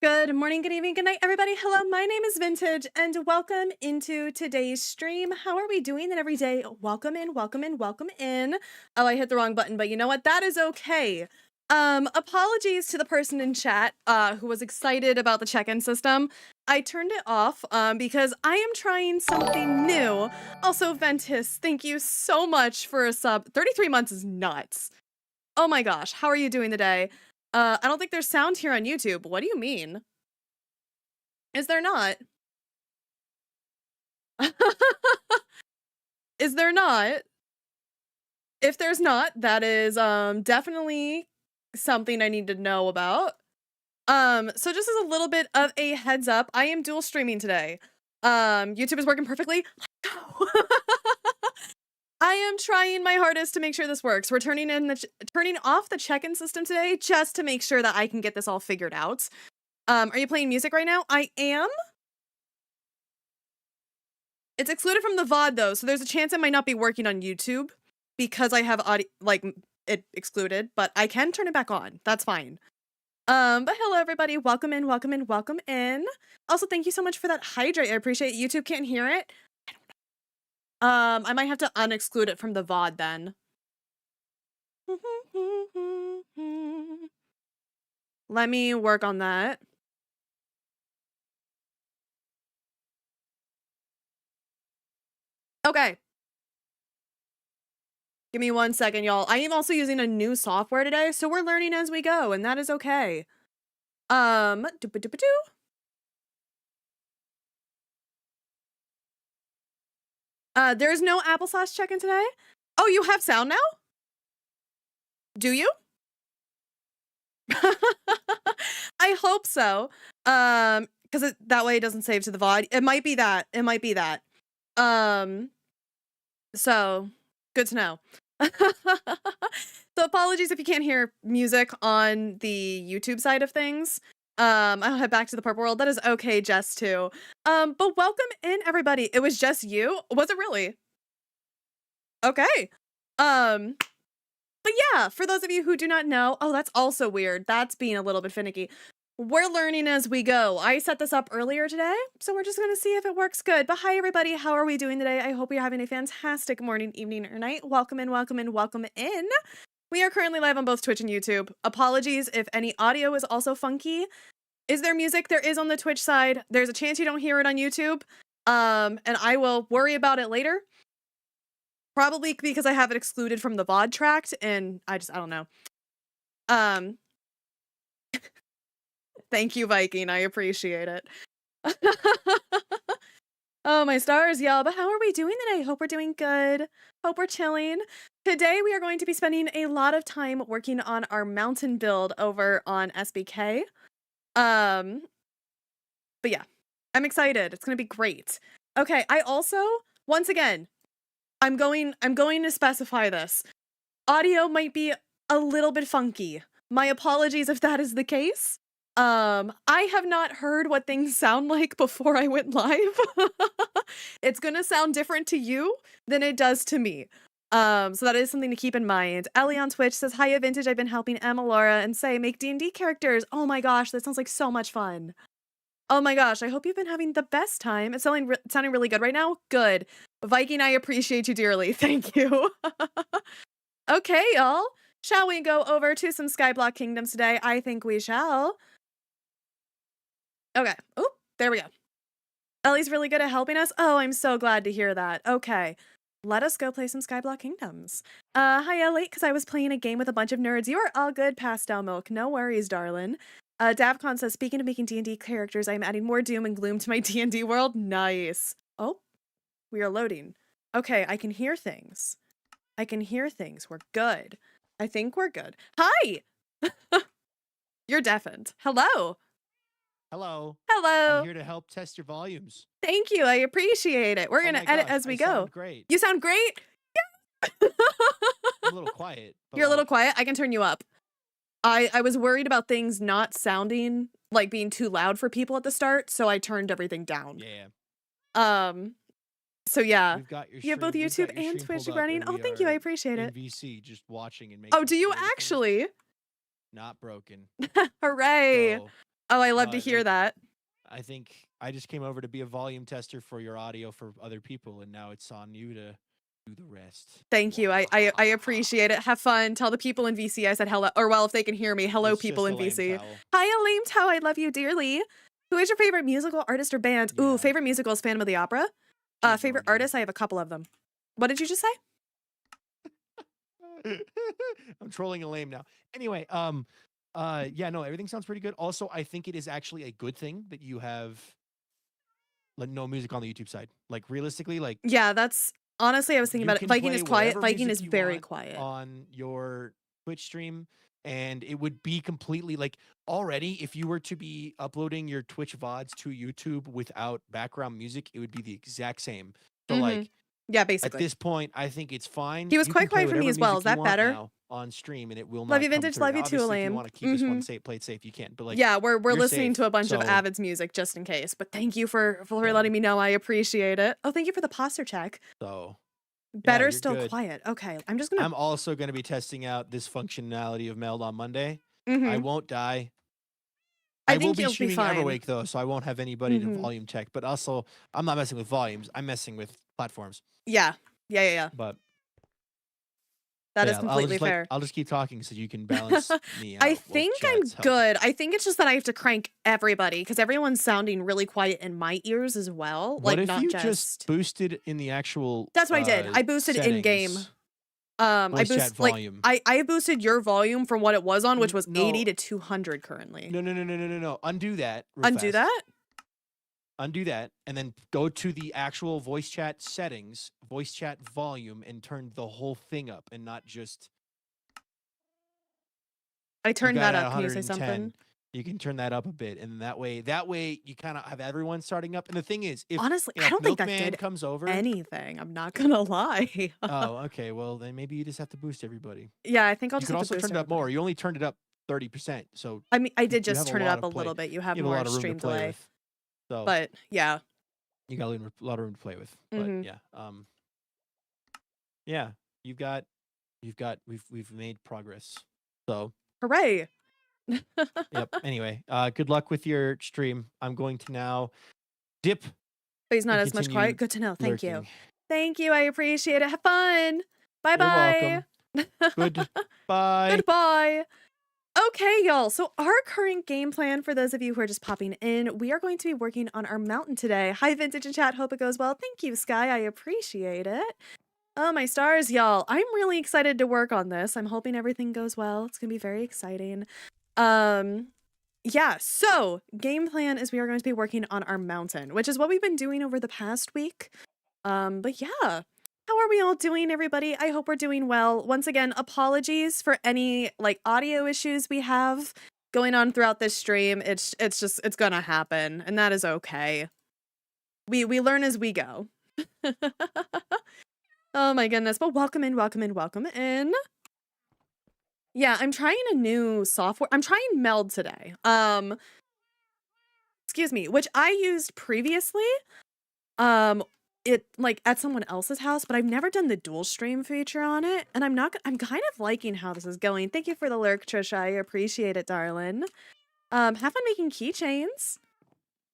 Good morning, good evening, good night, everybody. Hello, my name is Vintage, and welcome into today's stream. How are we doing it every day? Welcome in, welcome in, welcome in. Oh, I hit the wrong button, but you know what? That is okay. Apologies to the person in chat who was excited about the check-in system. I turned it off because I am trying something new. Also, Ventus, thank you so much for a sub. 33 months is nuts. Oh my gosh, how are you doing today? I don't think there's sound here on YouTube. What do you mean? Is there not? Is there not? If there's not, that is definitely something I need to know about. So just as a little bit of a heads up, I am dual streaming today. YouTube is working perfectly. Let's go. I am trying my hardest to make sure this works. We're turning off the check-in system today just to make sure that I can get this all figured out. Are you playing music right now? I am. It's excluded from the VOD though, so there's a chance it might not be working on YouTube because I have audio, like, it excluded, but I can turn it back on. That's fine. But hello everybody. Welcome in, welcome in, welcome in. Also, thank you so much for that hydrate. I appreciate it. YouTube can't hear it. I might have to unexclude it from the VOD then. Let me work on that. Okay. Give me 1 second, y'all. I am also using a new software today, so we're learning as we go, and that is okay. There's no applesauce check-in today? Oh, you have sound now? Do you? I hope so. Because that way it doesn't save to the VOD. It might be that. It might be that. So good to know. So apologies if you can't hear music on the YouTube side of things. I'll head back to the purple world. That is okay, Jess, too. But welcome in, everybody. It was just you? Was it really? Okay. But yeah, for those of you who do not know, oh, that's also weird. That's being a little bit finicky. We're learning as we go. I set this up earlier today, so we're just going to see if it works good. But hi, everybody. How are we doing today? I hope you're having a fantastic morning, evening, or night. Welcome in, welcome in, welcome in. We are currently live on both Twitch and YouTube. Apologies if any audio is also funky. Is there music? There is on the Twitch side. There's a chance you don't hear it on YouTube. And I will worry about it later. Probably because I have it excluded from the VOD tract, and I don't know. Thank you, Viking. I appreciate it. Oh, my stars, y'all. But how are we doing today? Hope we're doing good. Hope we're chilling. Today, we are going to be spending a lot of time working on our mountain build over on SBK. But yeah, I'm excited. It's going to be great. Okay, I also, once again, I'm going to specify this. Audio might be a little bit funky. My apologies if that is the case. I have not heard what things sound like before I went live. It's gonna sound different to you than it does to me. So that is something to keep in mind. Ellie on Twitch says, "Hiya, Vintage. I've been helping Emma Laura and say make D&D characters." Oh my gosh, that sounds like so much fun. Oh my gosh, I hope you've been having the best time. It's sounding really good right now. Good. Viking, I appreciate you dearly. Thank you. Okay, y'all. Shall we go over to some Skyblock Kingdoms today? I think we shall. Okay. Oh, there we go. Ellie's really good at helping us. Oh, I'm so glad to hear that. Okay. Let us go play some Skyblock Kingdoms. Hi, Ellie, because I was playing a game with a bunch of nerds. You are all good, Pastel Milk. No worries, darling. Davcon says, speaking of making D&D characters, I'm adding more doom and gloom to my D&D world. Nice. Oh, we are loading. Okay, I can hear things. I can hear things. We're good. I think we're good. Hi! You're deafened. Hello. Hello. Hello. I'm here to help test your volumes. Thank you. I appreciate it. We're going to edit as we go. Sound great. You sound great? I'm a little quiet. You're a little quiet? I can turn you up. I was worried about things not sounding, like being too loud for people at the start, so I turned everything down. Yeah. So yeah. We've got your you have both YouTube and Twitch running. Oh, thank you. I appreciate it. VC just watching and making. Oh, do you actually? Not broken. Hooray. So Oh, I love to hear Like, that. I think I just came over to be a volume tester for your audio for other people, and now it's on you to do the rest. Thank you. I appreciate it. Have fun. Tell the people in VC I said hello, or well, if they can hear me, hello, It's people just a in lame VC. towel. Hi, Elaine Tao. I love you dearly. Who is your favorite musical artist or band? Ooh, Yeah. favorite musical is Phantom of the Opera. Favorite Jordan. artist? I have a couple of them. What did you just say? I'm trolling Elaine now. Anyway, yeah, no, everything sounds pretty good. Also, I think it is actually a good thing that you have like no music on the YouTube side. Like realistically, like Yeah, that's honestly, I was thinking you about it. can Viking is play quiet. whatever Viking music is you very want quiet. on your Twitch stream, and it would be completely like already if you were to be uploading your Twitch VODs to YouTube without background music, it would be the exact same. So like Yeah, at basically. this point, I think it's fine. He was You quite can play quiet for me whatever as well. music Is you that want better? now on stream, and it will Love not you, come Vintage. through. Love you too, Obviously, if you Elaine. want to keep this one safe, play it safe, you can. But like, yeah, we're you're listening safe, to a bunch of so- Avid's music just in case. But thank you for Yeah. letting me know. I appreciate it. Oh, thank you for the posture check. So Better you're still good. quiet. Okay, I'm just gonna. I'm also going to be testing out this functionality of Meld on Monday. I Mhm. won't die. I I will think be you'll be streaming fine. Everwake though, so I won't have anybody to Mhm. volume check. But also, I'm not messing with volumes. I'm messing with platforms. Yeah. Yeah. But That is yeah, completely fair. I'll just keep talking so you can balance me out. I while think I'm chat's helping. good. I think it's just that I have to crank everybody because everyone's sounding really quiet in my ears as well. What Like if not you just boosted in the actual? That's what I did. I boosted in game. settings, I voice chat boost like volume. I boosted your volume from what it was on, which was No. 80 to 200 currently. No. Undo that. Undo that? Undo that, and then go to the actual voice chat settings, voice chat volume, and turn the whole thing up, and not just. I turned got that it at up. Can you say something? 110. You can turn that up a bit, and that way you kind of have everyone starting up. And the thing is, if Honestly, you know, I don't think that Milkman did comes over. anything. I'm not gonna lie. Oh, okay. Well, then maybe you just have to boost everybody. Yeah, I think I'll You just can have to also boost turn it up everybody. more. You only turned it up 30%, so I mean, I did you just have turn it lot up a of play. little bit. You have You have a more lot of room stream to play delay. with. So, But yeah. you got a lot of room to play with. But Mhm. yeah, we've made progress. So Hooray. yep. Anyway, good luck with your stream. I'm going to now dip. But he's not and as much continue quiet. Good to know. Thank you. lurking. Thank you. I appreciate it. Have fun. Bye You're bye. welcome. Goodbye. Goodbye. Okay, y'all. So our current game plan, for those of you who are just popping in, we are going to be working on our mountain today. Hi, Vintage and Chat. Hope it goes well. Thank you, Sky. I appreciate it. Oh, my stars, y'all. I'm really excited to work on this. I'm hoping everything goes well. It's going to be very exciting. Yeah, so game plan is we are going to be working on our mountain, which is what we've been doing over the past week. But yeah. How are we all doing, everybody? I hope we're doing well. Once again, apologies for any like audio issues we have going on throughout this stream. It's gonna happen, and that is okay. We learn as we go. Oh my goodness. But welcome in. Yeah, I'm trying a new software. I'm trying Meld today. Excuse me, which I used previously. It like at someone else's house, but I've never done the dual stream feature on it, and I'm kind of liking how this is going. Thank you for the lurk, Trisha. I appreciate it, darling. Have fun making keychains.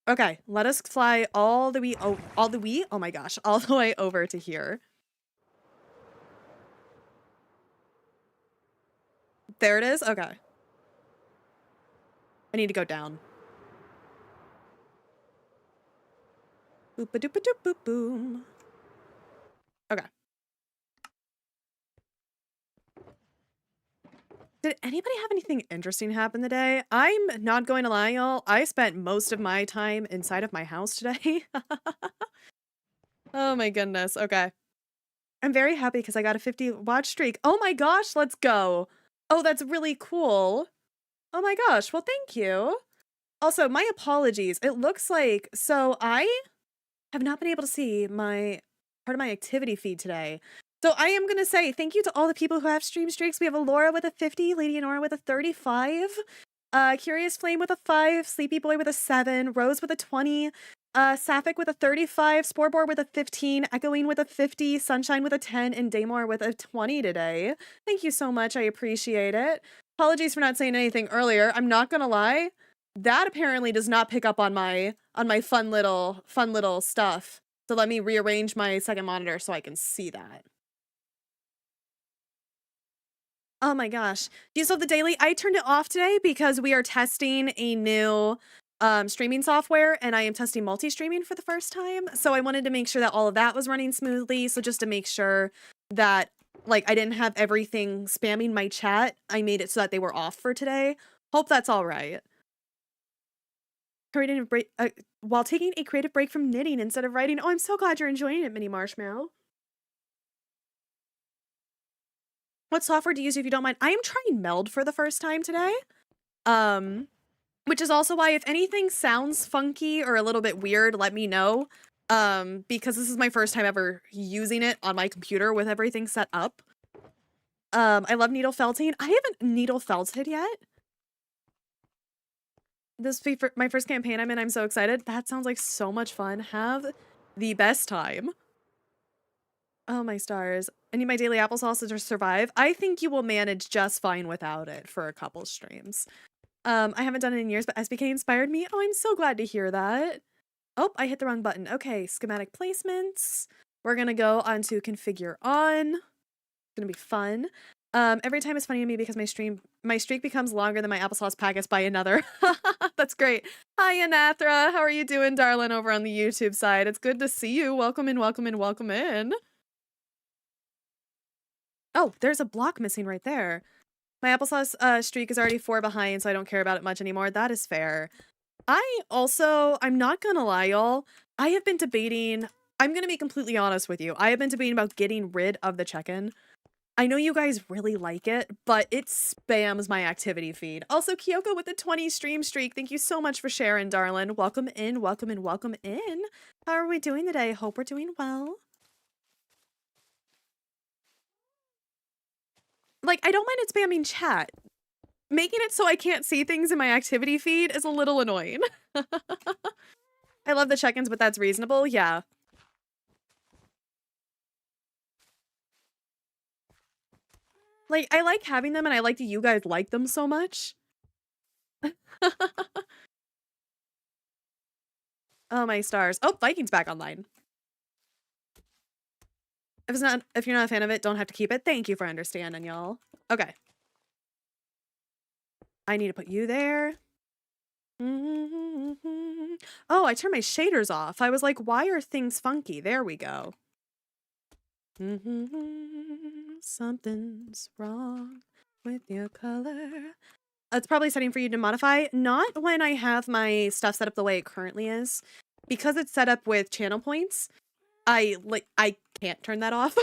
Okay, let us fly all the way oh my gosh, all the way over to here. There it is. Okay. I need to go down. Boop a doop a doop boop boom. Okay. Did anybody have anything interesting happen today? I'm not going to lie, y'all. I spent most of my time inside of my house today. Oh my goodness. Okay. I'm very happy because I got a 50 watch streak. Oh my gosh, let's go. Oh, that's really cool. Oh my gosh. Well, thank you. Also, my apologies. It looks like, so I have not been able to see my part of my activity feed today. So I am going to say thank you to all the people who have stream streaks. We have Alora with a 50, Lady Nora with a 35, Curious Flame with a 5, Sleepy Boy with a 7, Rose with a 20, Sapphic with a 35, Sporebor with a 15, Echoing with a 50, Sunshine with a 10, and Daymore with a 20 today. Thank you so much. I appreciate it. Apologies for not saying anything earlier. I'm not going to lie. that apparently does not pick up on my fun little stuff. So let me rearrange my second monitor so I can see that. Oh my gosh. Do you still have the daily? I turned it off today because we are testing a new streaming software, and I am testing multi-streaming for the first time. So I wanted to make sure that all of that was running smoothly. So just to make sure that like I didn't have everything spamming my chat, I made it so that they were off for today. Hope that's all right. Creative break while taking a creative break from knitting instead of writing. Oh, I'm so glad you're enjoying it, Mini Marshmallow. What software do you use if you don't mind? I am trying Meld for the first time today. Which is also why if anything sounds funky or a little bit weird, let me know. Because this is my first time ever using it on my computer with everything set up. I love needle felting. I haven't needle felted yet. This be my first campaign I'm in. I'm so excited. That sounds like so much fun. Have the best time. Oh my stars. I need my daily applesauce to survive. I think you will manage just fine without it for a couple streams. I haven't done it in years, but SBK inspired me. Oh, I'm so glad to hear that. Oh, I hit the wrong button. Okay, schematic placements. We're gonna go on to configure on. It's gonna be fun. Every time it's funny to me because my streak becomes longer than my applesauce packets by another. That's great. Hi, Anathra. How are you doing, darling, over on the YouTube side? It's good to see you. Welcome in, welcome in, welcome in. Oh, there's a block missing right there. My applesauce streak is already 4 behind, so I don't care about it much anymore. That is fair. I'm not gonna lie, y'all. I have been debating, I'm gonna be completely honest with you. I have been debating about getting rid of the check-in. I know you guys really like it, but it spams my activity feed. Also, Kyoko with the 20 stream streak. Thank you so much for sharing, darling. Welcome in, welcome in, welcome in. How are we doing today? Hope we're doing well. Like, I don't mind it spamming chat. Making it so I can't see things in my activity feed is a little annoying. I love the check-ins, but that's reasonable. Yeah. Like, I like having them, and I like that you guys like them so much. Oh, my stars. Oh, Viking's back online. If you're not a fan of it, don't have to keep it. Thank you for understanding, y'all. Okay. I need to put you there. Oh, I turned my shaders off. I was like, why are things funky? There we go. Something's wrong with your color. It's probably setting for you to modify. Not when I have my stuff set up the way it currently is. Because it's set up with channel points, I can't turn that off.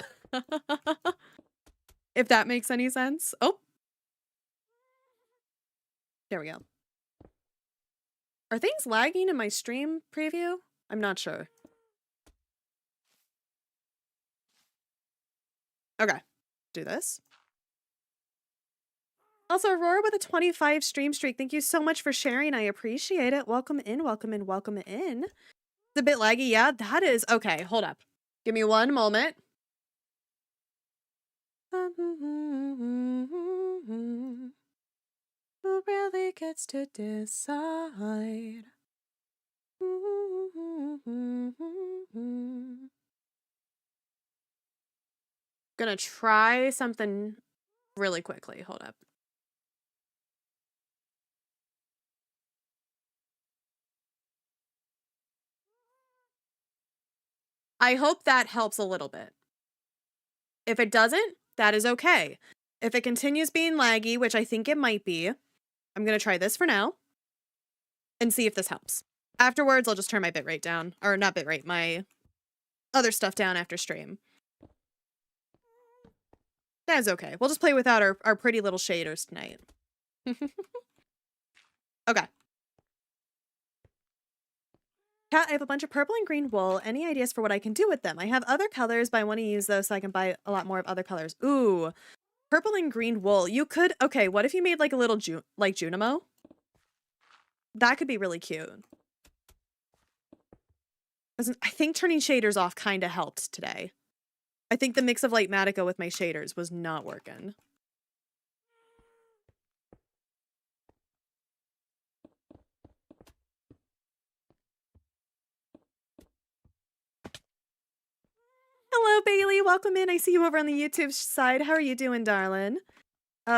If that makes any sense. Oh. There we go. Are things lagging in my stream preview? I'm not sure. Okay. Do this. Also, Aurora with a 25 stream streak. Thank you so much for sharing. I appreciate it. Welcome in, welcome in, welcome in. It's a bit laggy. Yeah, that is. Okay, hold up. Give me one moment. Who really gets to decide? Gonna try something really quickly. Hold up. I hope that helps a little bit. If it doesn't, that is okay. If it continues being laggy, which I think it might be, I'm gonna try this for now and see if this helps. Afterwards, I'll just turn my bitrate down. Or not bitrate, my other stuff down after stream. That is okay. We'll just play without our pretty little shaders tonight. Okay. Kat, I have a bunch of purple and green wool. Any ideas for what I can do with them? I have other colors, but I want to use those so I can buy a lot more of other colors. Ooh, purple and green wool. You could, okay, what if you made like a little Junimo? That could be really cute. I think turning shaders off kind of helped today. I think the mix of Light Matica with my shaders was not working. Hello, Bailey. Welcome in. I see you over on the YouTube side. How are you doing, darling?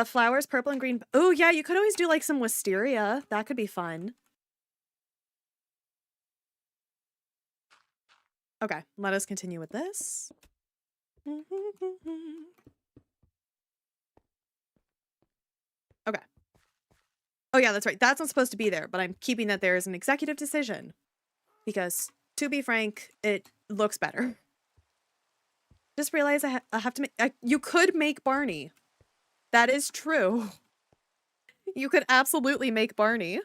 Flowers, purple and green. Oh, yeah, you could always do like some wisteria. That could be fun. Okay, let us continue with this. Okay. Oh, yeah, that's right. That's not supposed to be there, but I'm keeping that there as an executive decision. Because, to be frank, it looks better. Just realize I have to make... you could make Barney. That is true. You could absolutely make Barney.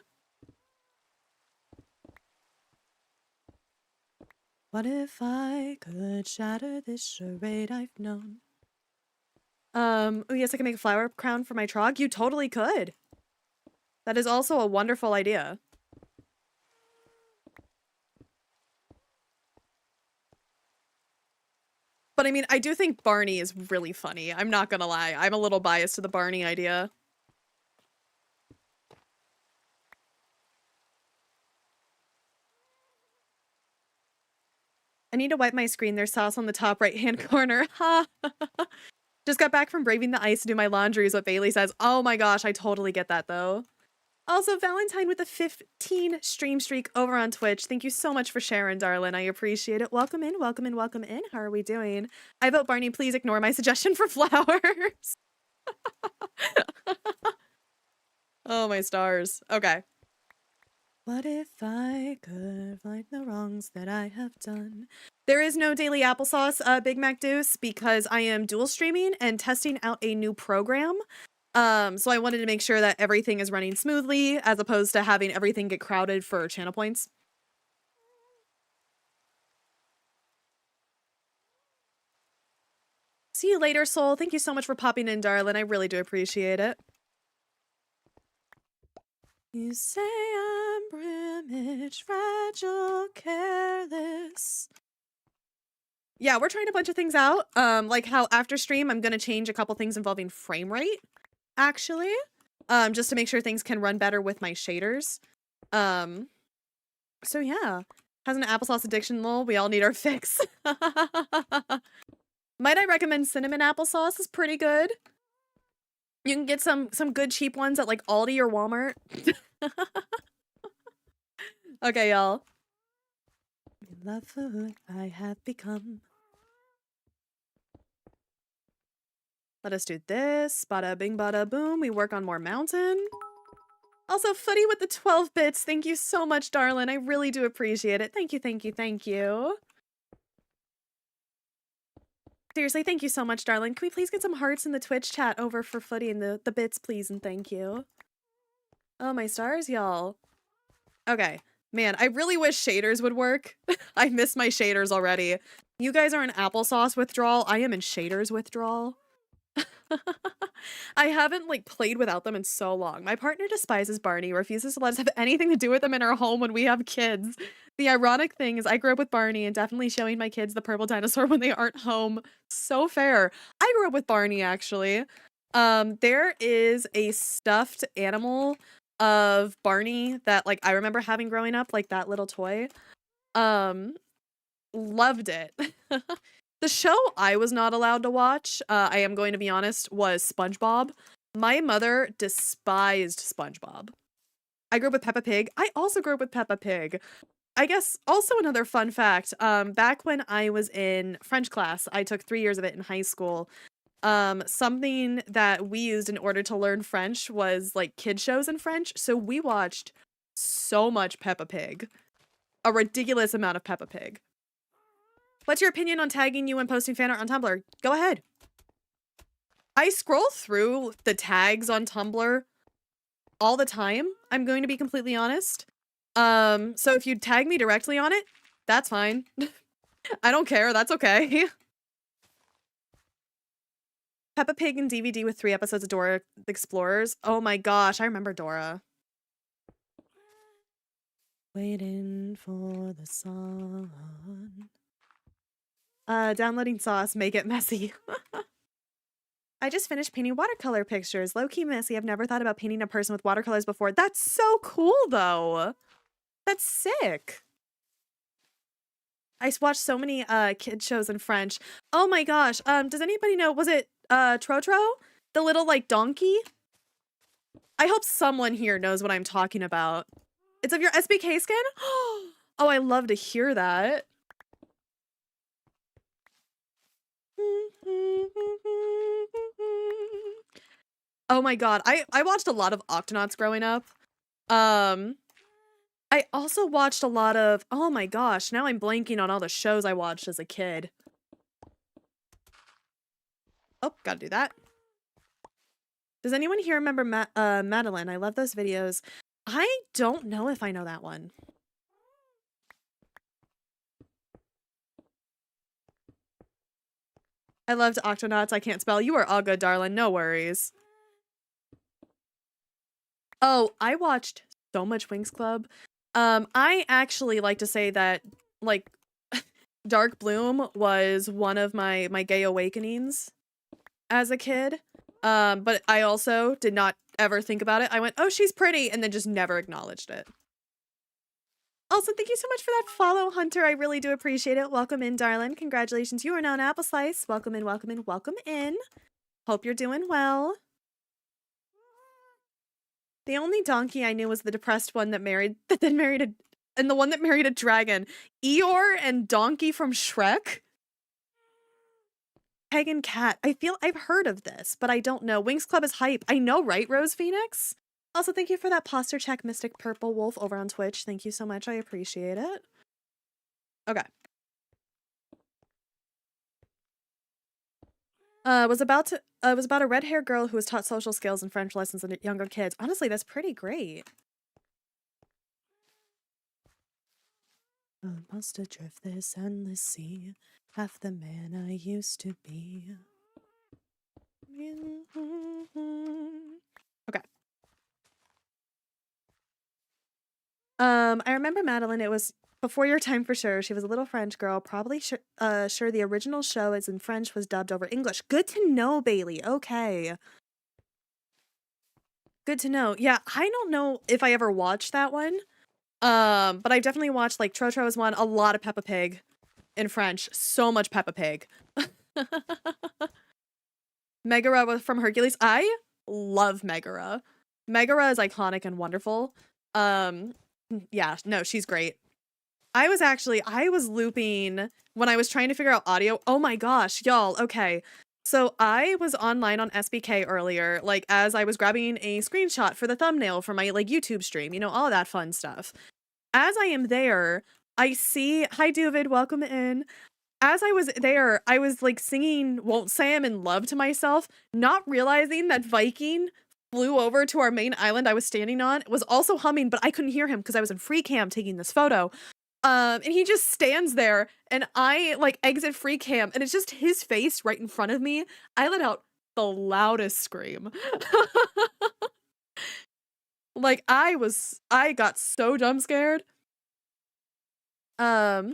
What if I could shatter this charade I've known? Oh yes, I can make a flower crown for my trog. You totally could. That is also a wonderful idea. But I mean, I do think Barney is really funny. I'm not gonna lie. I'm a little biased to the Barney idea. I need to wipe my screen. There's sauce on the top right-hand corner. Ha! Just got back from braving the ice to do my laundry is what Bailey says. Oh my gosh, I totally get that though. Also, Valentine with a 15 stream streak over on Twitch. Thank you so much for sharing, darling. I appreciate it. Welcome in, welcome in, welcome in. How are we doing? I vote Barney, please ignore my suggestion for flowers. Oh, my stars. Okay. What if I could right the wrongs that I have done? There is no daily applesauce, Big Mac Deuce, because I am dual streaming and testing out a new program. So I wanted to make sure that everything is running smoothly as opposed to having everything get crowded for channel points. See you later, Soul. Thank you so much for popping in, darling. I really do appreciate it. You say I'm brimage, fragile, careless. Yeah, we're trying a bunch of things out. Like how after stream, I'm going to change a couple things involving frame rate, actually. Just to make sure things can run better with my shaders. So yeah. Has an applesauce addiction, lol. We all need our fix. Might I recommend cinnamon applesauce is pretty good. You can get some good cheap ones at like Aldi or Walmart. Okay, y'all. Love food I have become. Let us do this. Bada bing, bada boom. We work on more mountain. Also, Footy with the 12 bits. Thank you so much, darling. I really do appreciate it. Thank you, thank you, thank you. Seriously, thank you so much, darling. Can we please get some hearts in the Twitch chat over for Footy and the bits, please, and thank you. Oh, my stars, y'all. Okay. Man, I really wish shaders would work. I miss my shaders already. You guys are in applesauce withdrawal. I am in shaders withdrawal. I haven't like played without them in so long. My partner despises Barney, refuses to let us have anything to do with them in our home when we have kids. The ironic thing is I grew up with Barney and definitely showing my kids the purple dinosaur when they aren't home. So fair. I grew up with Barney actually. There is a stuffed animal of Barney that like I remember having growing up, like that little toy. Loved it. The show I was not allowed to watch, I am going to be honest, was SpongeBob. My mother despised SpongeBob. I grew up with Peppa Pig. I also grew up with Peppa Pig. I guess also another fun fact, back when I was in French class, I took 3 years of it in high school. Something that we used in order to learn French was like kid shows in French. So we watched so much Peppa Pig. A ridiculous amount of Peppa Pig. What's your opinion on tagging you and posting fan art on Tumblr? Go ahead. I scroll through the tags on Tumblr all the time. I'm going to be completely honest. So if you tag me directly on it, that's fine. I don't care. That's okay. Peppa Pig and DVD with 3 episodes of Dora the Explorers. Oh my gosh, I remember Dora. Waiting for the sun. Downloading sauce, make it messy. I just finished painting watercolor pictures. Low-key messy. I've never thought about painting a person with watercolors before. That's so cool, though. That's sick. I watched so many kid shows in French. Oh my gosh. Does anybody know, was it Trotro? The little like donkey? I hope someone here knows what I'm talking about. It's of your SBK skin? Oh, I love to hear that. Oh my god, I watched a lot of Octonauts growing up. I also watched a lot of, oh my gosh, now I'm blanking on all the shows I watched as a kid. Oh, gotta do that. Does anyone here remember Madeline? I love those videos. I don't know if I know that one. I loved Octonauts. I can't spell. You are all good, darling. No worries. Oh, I watched so much Winx Club. I actually like to say that, like, Dark Bloom was one of my gay awakenings as a kid. But I also did not ever think about it. I went, oh, she's pretty, and then just never acknowledged it. Also, thank you so much for that follow, Hunter. I really do appreciate it. Welcome in, darling. Congratulations. You are now an apple slice. Welcome in, welcome in, welcome in. Hope you're doing well. The only donkey I knew was the depressed one that then married and the one that married a dragon. Eeyore and Donkey from Shrek? Peg and Cat. I feel I've heard of this, but I don't know. Winx Club is hype. I know, right, Rose Phoenix? Also, thank you for that posture check, Mystic Purple Wolf over on Twitch. Thank you so much. I appreciate it. Okay. It was about a red-haired girl who was taught social skills and French lessons to younger kids. Honestly, that's pretty great. I must adrift this endless sea, half the man I used to be. Okay. I remember Madeline, it was before your time for sure. She was a little French girl, probably sure the original show is in French was dubbed over English. Good to know, Bailey. Okay. Good to know. Yeah, I don't know if I ever watched that one. But I've definitely watched like Trotro's one, a lot of Peppa Pig in French. So much Peppa Pig. Megara from Hercules. I love Megara. Megara is iconic and wonderful. Yeah, no, she's great. I was looping when I was trying to figure out audio. Oh my gosh, y'all. Okay. So I was online on SBK earlier, like as I was grabbing a screenshot for the thumbnail for my like YouTube stream, you know, all of that fun stuff. As I am there, I see, hi David, welcome in. As I was there, I was like singing Won't Say I'm in Love to myself, not realizing that Viking flew over to our main island I was standing on, was also humming, but I couldn't hear him because I was in free cam taking this photo. And he just stands there and I like exit free cam and it's just his face right in front of me. I let out the loudest scream. Like I got so jump scared. Said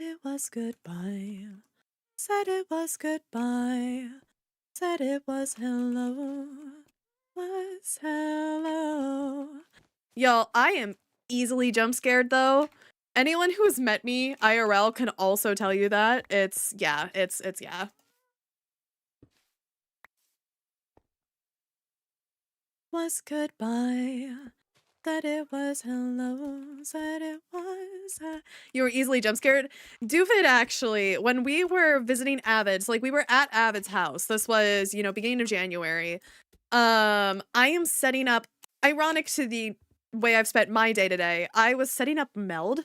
it was goodbye. Said it was goodbye. Said it was hello. Was hello. Y'all, I am easily jump scared though. Anyone who's met me IRL can also tell you that. It's yeah. Was goodbye. That it was hello. Said it was. You were easily jump scared. Doofit actually, when we were visiting Avid's, like we were at Avid's house. This was, you know, beginning of January. I am setting up, ironic to the way I've spent my day today, I was setting up Meld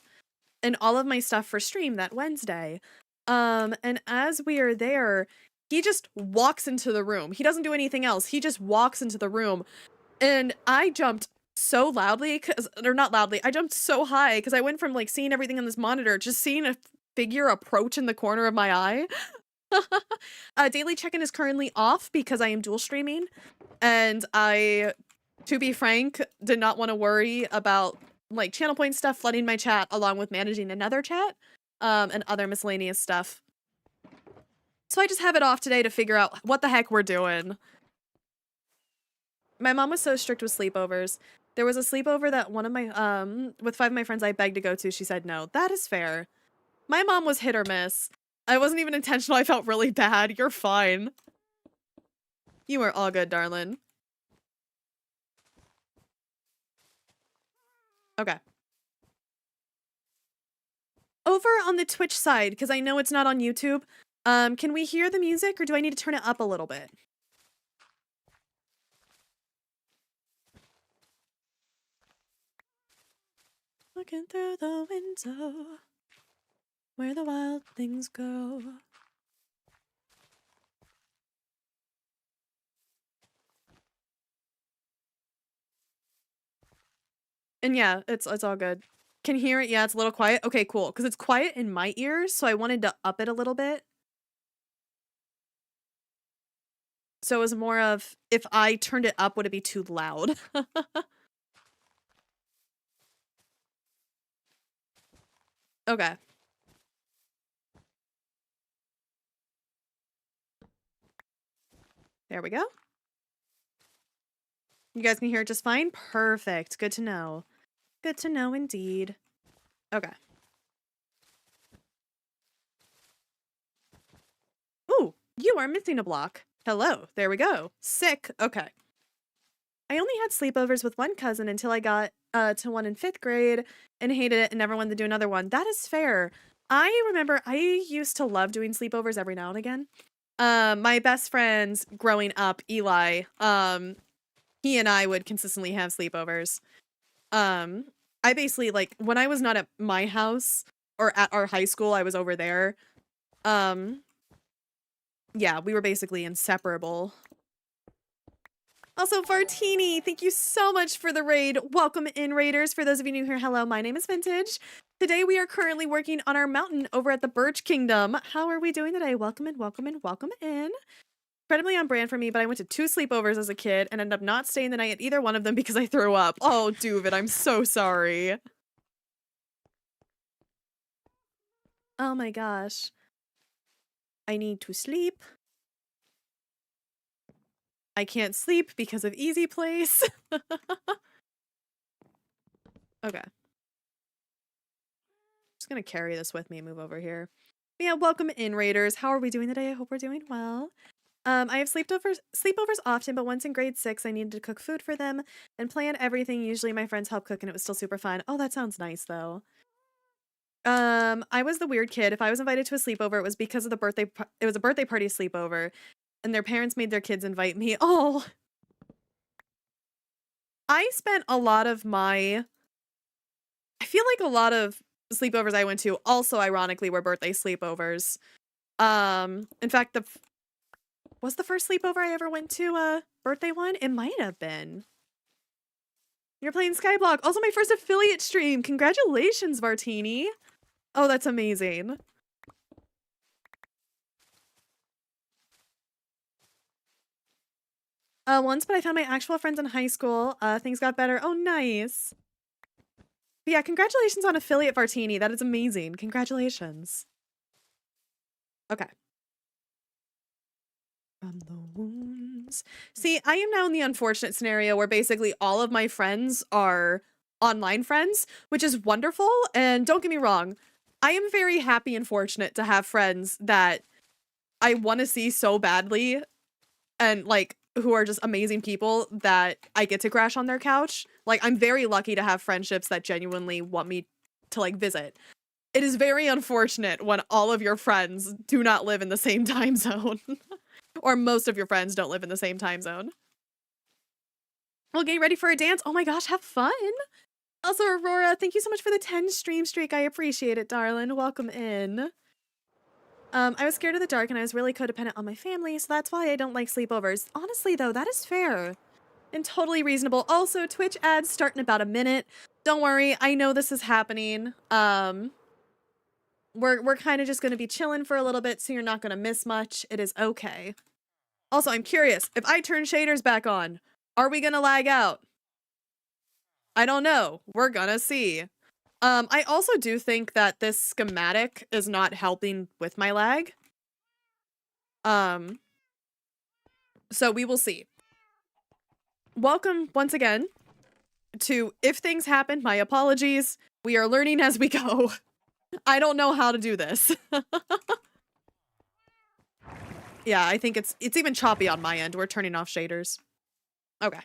and all of my stuff for stream that Wednesday. And as we are there, he just walks into the room. He doesn't do anything else. He just walks into the room. And I jumped so loudly, or not loudly, I jumped so high because I went from like seeing everything on this monitor, just seeing a figure approach in the corner of my eye. Daily check-in is currently off because I am dual streaming. And I, to be frank, did not want to worry about like channel point stuff flooding my chat along with managing another chat and other miscellaneous stuff. So I just have it off today to figure out what the heck we're doing. My mom was so strict with sleepovers. There was a sleepover that one of my, with 5 of my friends I begged to go to. She said no. That is fair. My mom was hit or miss. I wasn't even intentional. I felt really bad. You're fine. You are all good, darling. Okay. Over on the Twitch side, because I know it's not on YouTube, can we hear the music or do I need to turn it up a little bit? Looking through the window, where the wild things go. And yeah, it's all good. Can you hear it? Yeah, it's a little quiet. Okay, cool. Because it's quiet in my ears, so I wanted to up it a little bit. So it was more of, if I turned it up, would it be too loud? Okay. There we go. You guys can hear it just fine? Perfect. Good to know. Good to know indeed. Okay. Ooh, you are missing a block. Hello. There we go. Sick. Okay. I only had sleepovers with one cousin until I got to one in 5th grade and hated it and never wanted to do another one. That is fair. I remember I used to love doing sleepovers every now and again. My best friends growing up, Eli, he and I would consistently have sleepovers. I basically, like, when I was not at my house or at our high school, I was over there. Yeah, we were basically inseparable. Also, Vartini, thank you so much for the raid. Welcome in, raiders. For those of you new here, hello, my name is Vintage. Today we are currently working on our mountain over at the Birch Kingdom. How are we doing today? Welcome in, welcome in, welcome in. Incredibly on brand for me, but I went to 2 sleepovers as a kid and ended up not staying the night at either one of them because I threw up. Oh, Duvid, I'm so sorry. Oh my gosh. I need to sleep. I can't sleep because of Easy Place. Okay. Just gonna carry this with me and move over here. But yeah, welcome in, raiders. How are we doing today? I hope we're doing well. I have sleepovers often, but once in grade 6, I needed to cook food for them and plan everything. Usually my friends help cook and it was still super fun. Oh, that sounds nice though. I was the weird kid. If I was invited to a sleepover, it was because of it was a birthday party sleepover and their parents made their kids invite me. Oh, I spent a lot of I feel like a lot of sleepovers I went to also ironically were birthday sleepovers. In fact, was the first sleepover I ever went to a birthday one? It might have been. You're playing Skyblock. Also my first affiliate stream. Congratulations, Vartini. Oh, that's amazing. Once, but I found my actual friends in high school. Things got better. Oh, nice. But yeah, congratulations on affiliate, Vartini. That is amazing. Congratulations. Okay. From the wounds. See, I am now in the unfortunate scenario where basically all of my friends are online friends, which is wonderful. And don't get me wrong, I am very happy and fortunate to have friends that I want to see so badly and like who are just amazing people that I get to crash on their couch. Like, I'm very lucky to have friendships that genuinely want me to like visit. It is very unfortunate when all of your friends do not live in the same time zone. Or most of your friends don't live in the same time zone. Well, get ready for a dance. Oh my gosh, have fun. Also, Aurora, thank you so much for the 10 stream streak. I appreciate it, darling. Welcome in. I was scared of the dark and I was really codependent on my family, so that's why I don't like sleepovers. Honestly, though, that is fair and totally reasonable. Also, Twitch ads start in about a minute. Don't worry, I know this is happening. We're kind of just going to be chilling for a little bit, so you're not going to miss much. It is okay. Also, I'm curious, if I turn shaders back on, are we going to lag out? I don't know. We're gonna see. I also do think that this schematic is not helping with my lag. So we will see. Welcome once again. to if things happen, my apologies. We are learning as we go. I don't know how to do this. Yeah, I think it's even choppy on my end. We're turning off shaders. Okay.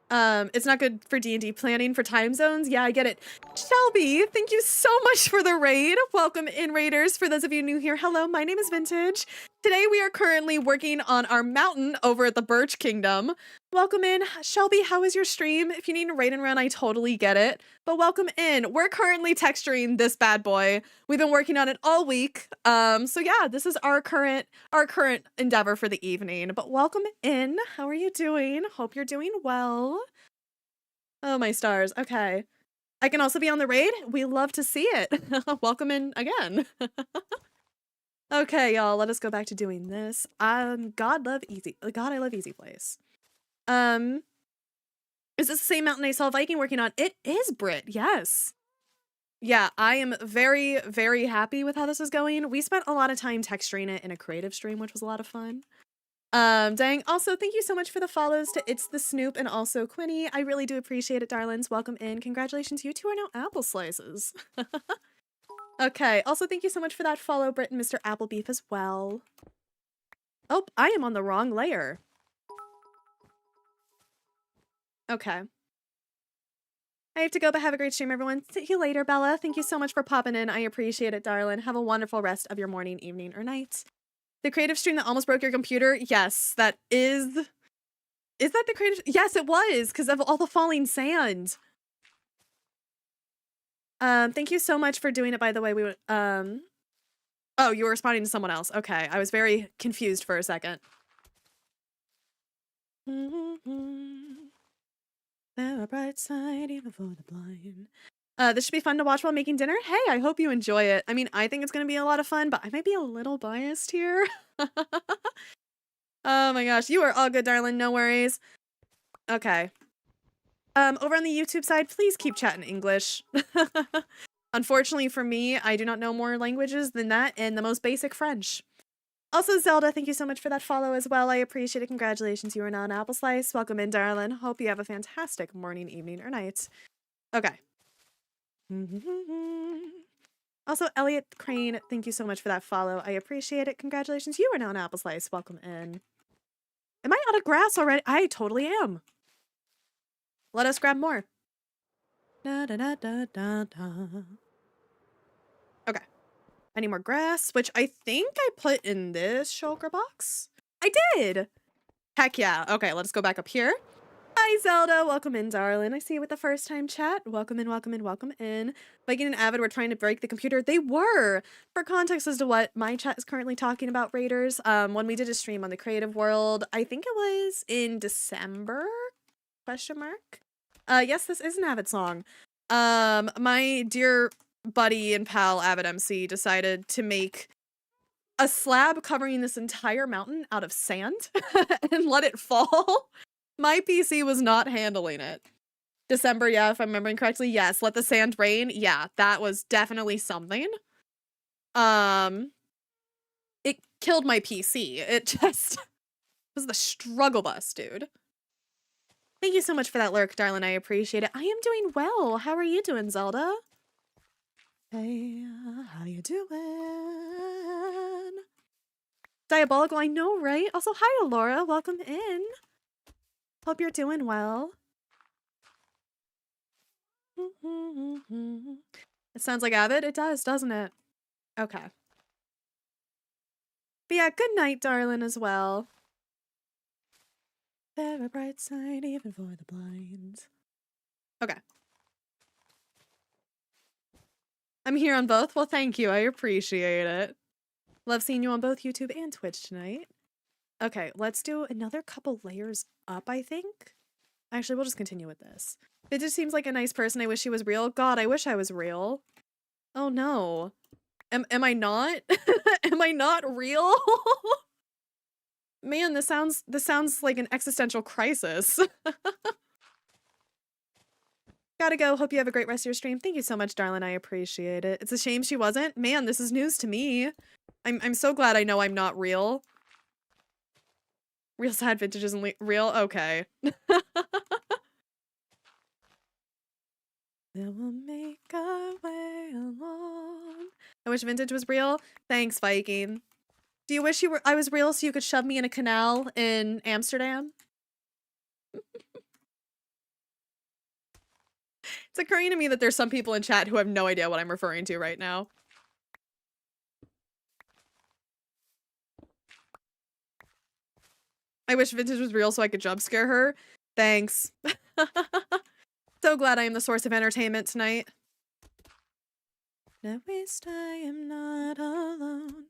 It's not good for D&D planning for time zones. Yeah, I get it. Shelby, thank you so much for the raid. Welcome in, raiders. For those of you new here, hello, my name is Vintage. Today we are currently working on our mountain over at the Birch Kingdom. Welcome in. Shelby, how is your stream? If you need a raid and run, I totally get it. But welcome in. We're currently texturing this bad boy. We've been working on it all week. So yeah, this is our current endeavor for the evening. But welcome in. How are you doing? Hope you're doing well. Oh, my stars. Okay. I can also be on the raid. We love to see it. Welcome in again. Okay, y'all, let us go back to doing this. God, I love easy place. Is this the same mountain I saw Viking working on? It is, Brit. Yes. Yeah, I am very, very happy with how this is going. We spent a lot of time texturing it in a creative stream, which was a lot of fun. Dang. Also, thank you so much for the follows to It's the Snoop and also Quinny. I really do appreciate it, darlings. Welcome in. Congratulations, you two are now apple slices. Okay. Also, thank you so much for that follow, Brit and Mr. Applebeef as well. Oh, I am on the wrong layer. Okay. I have to go, but have a great stream, everyone. See you later, Bella. Thank you so much for popping in. I appreciate it, darling. Have a wonderful rest of your morning, evening, or night. The creative stream that almost broke your computer? Yes, that is... Is that the creative... Yes, it was, because of all the falling sand. Thank you so much for doing it, by the way. We would, Oh, you were responding to someone else. Okay, I was very confused for a second. There a bright side even for the blind. This should be fun to watch while making dinner. Hey, I hope you enjoy it. I mean, I think it's going to be a lot of fun, but I might be a little biased here. Oh my gosh, you are all good, darling. No worries. Okay. Over on the YouTube side, please keep chatting English. Unfortunately for me, I do not know more languages than that and the most basic French. Also, Zelda, thank you so much for that follow as well. I appreciate it. Congratulations, you are now an apple slice. Welcome in, darling. Hope you have a fantastic morning, evening, or night. Okay. Also, Elliot Crane, thank you so much for that follow. I appreciate it. Congratulations, you are now an apple slice. Welcome in. Am I out of grass already? I totally am. Let us grab more. Da, da, da, da, da, da. Okay. I need more grass, which I think I put in this shulker box. I did! Heck yeah. Okay, let's go back up here. Hi, Zelda. Welcome in, darling. I see you with the first time chat. Welcome in, welcome in, welcome in. Viking and Avid were trying to break the computer. They were! For context as to what my chat is currently talking about, Raiders, when we did a stream on the creative world, I think it was in December? Question mark? Yes, this is an Avid song. My dear buddy and pal, Avid MC, decided to make a slab covering this entire mountain out of sand and let it fall. My PC was not handling it. December, yeah, if I'm remembering correctly. Yes, let the sand rain. Yeah, that was definitely something. It killed my PC. It just was the struggle bus, dude. Thank you so much for that lurk, darling. I appreciate it. I am doing well. How are you doing, Zelda? Hey, how you doing? Diabolical, I know, right? Also, hi, Laura. Welcome in. Hope you're doing well. It sounds like Avid. It does, doesn't it? Okay. But yeah, good night, darling, as well. There a bright side even for the blind. Okay. I'm here on both. Well, thank you. I appreciate it. Love seeing you on both YouTube and Twitch tonight. Okay, let's do another couple layers up, I think. Actually, we'll just continue with this. It just seems like a nice person. I wish he was real. God, I wish I was real. Oh no. Am I not? Am I not real? Man, this sounds like an existential crisis. Gotta go. Hope you have a great rest of your stream. Thank you so much, darling. I appreciate it. It's a shame she wasn't. Man, this is news to me. I'm so glad I know I'm not real. Real sad vintage isn't real? Okay. Then we'll make our way along. I wish vintage was real. Thanks, Viking. Do you wish I was real so you could shove me in a canal in Amsterdam? It's occurring to me that there's some people in chat who have no idea what I'm referring to right now. I wish vintage was real so I could jump scare her. Thanks. So glad I am the source of entertainment tonight. At least I am not alone.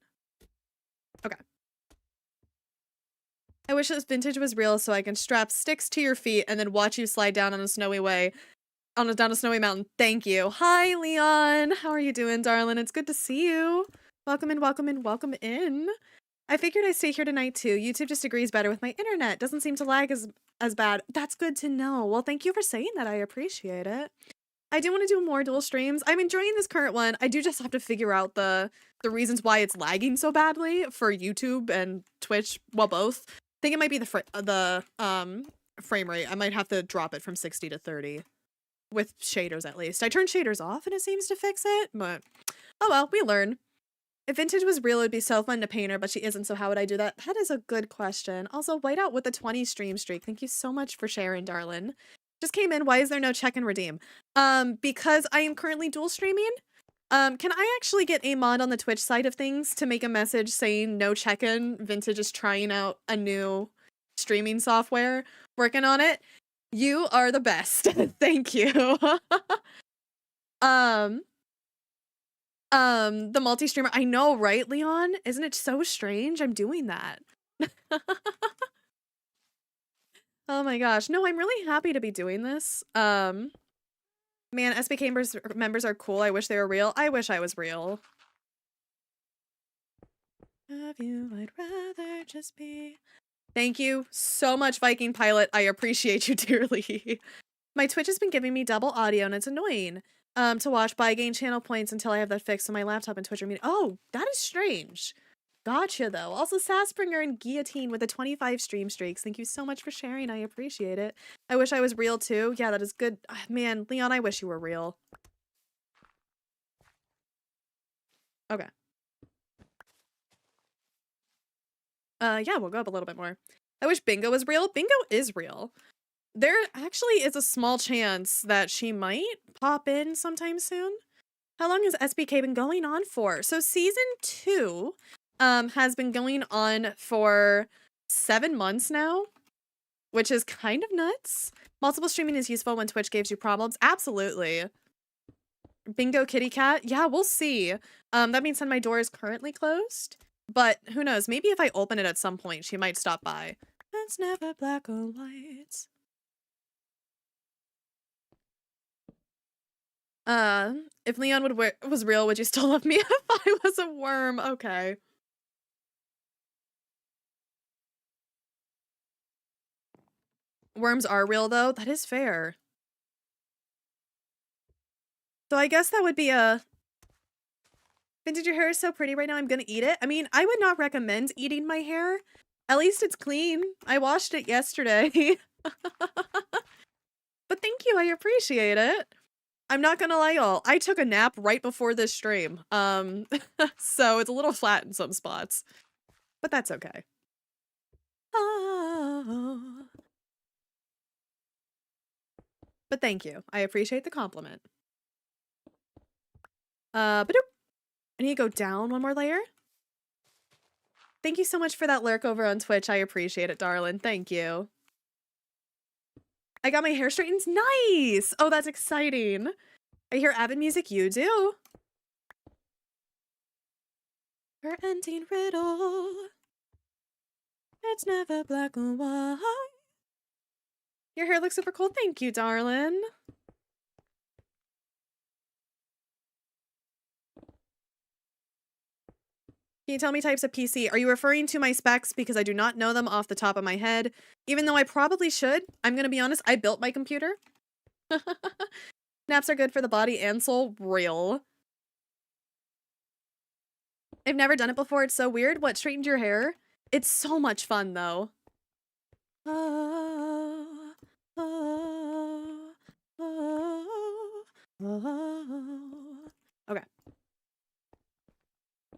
Okay. I wish this vintage was real so I can strap sticks to your feet and then watch you slide down on a snowy way. Down a snowy mountain. Thank you. Hi, Leon. How are you doing, darling? It's good to see you. Welcome in, welcome in, welcome in. I figured I'd stay here tonight too. YouTube just agrees better with my internet. Doesn't seem to lag as bad. That's good to know. Well, thank you for saying that. I appreciate it. I do want to do more dual streams. I'm enjoying this current one. I do just have to figure out the reasons why it's lagging so badly for YouTube and Twitch. Well, both. I think it might be the frame rate. I might have to drop it from 60 to 30 with shaders at least. I turned shaders off and it seems to fix it, but oh well, we learn. If vintage was real, it would be so fun to paint her, but she isn't, so how would I do that? That is a good question. Also, Whiteout with the 20 stream streak. Thank you so much for sharing, darling. Just came in. Why is there no check and redeem? Because I am currently dual streaming. Can I actually get a mod on the Twitch side of things to make a message saying no check-in? Vintage is trying out a new streaming software. Working on it. You are the best. Thank you. The multi-streamer. I know, right, Leon? Isn't it so strange? I'm doing that. Oh my gosh. No, I'm really happy to be doing this. Man, SBK members are cool. I wish they were real. I wish I was real. Have you? I'd rather just be. Thank you so much, Viking Pilot. I appreciate you dearly. My Twitch has been giving me double audio and it's annoying. To watch, but I gain channel points until I have that fixed on my laptop and Twitch are meeting. Oh, that is strange. Gotcha, though. Also, Saspringer and Guillotine with the 25 stream streaks. Thank you so much for sharing. I appreciate it. I wish I was real, too. Yeah, that is good. Man, Leon, I wish you were real. Okay. Yeah, we'll go up a little bit more. I wish Bingo was real. Bingo is real. There actually is a small chance that she might pop in sometime soon. How long has SBK been going on for? So season 2 has been going on for 7 months now, which is kind of nuts. Multiple streaming is useful when Twitch gives you problems. Absolutely. Bingo kitty cat. Yeah, we'll see. That means that my door is currently closed, but who knows? Maybe if I open it at some point, she might stop by. It's never black or white. If Leon was real, would you still love me if I was a worm? Okay. Worms are real, though. That is fair. So I guess that would be a... Vintage, your hair is so pretty right now. I'm gonna eat it. I mean, I would not recommend eating my hair. At least it's clean. I washed it yesterday. But thank you. I appreciate it. I'm not gonna lie, y'all. I took a nap right before this stream. So it's a little flat in some spots. But that's okay. Oh. But thank you. I appreciate the compliment. But I need to go down one more layer. Thank you so much for that lurk over on Twitch. I appreciate it, darling. Thank you. I got my hair straightened. Nice! Oh, that's exciting. I hear Avid music. You do. Her ending riddle. It's never black and white. Your hair looks super cool. Thank you, darling. Can you tell me types of PC? Are you referring to my specs? Because I do not know them off the top of my head. Even though I probably should. I'm gonna be honest, I built my computer. Naps are good for the body and soul. Real. I've never done it before. It's so weird. What, straightened your hair? It's so much fun, though. Oh, oh, oh,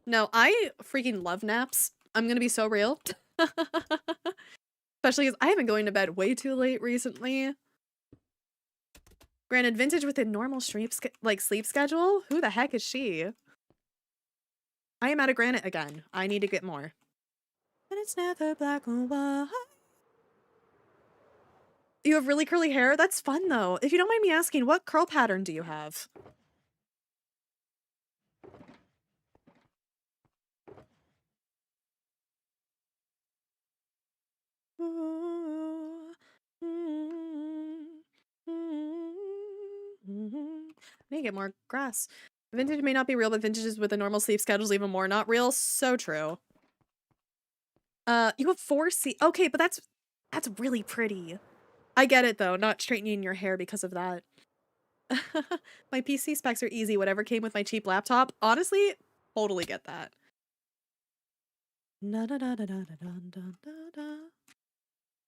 No, I freaking love naps. I'm gonna be so real. Especially because I have been going to bed way too late recently. Granted, vintage with a normal sleep schedule? Who the heck is she? I am out of granite again. I need to get more. And it's never black or white. You have really curly hair? That's fun though. If you don't mind me asking, what curl pattern do you have? I need to get more grass. Vintage may not be real, but vintages with a normal sleep schedule is even more not real. So true. You have 4C. Okay, but that's really pretty. I get it though, not straightening your hair because of that. My PC specs are easy, whatever came with my cheap laptop. Honestly, totally get that.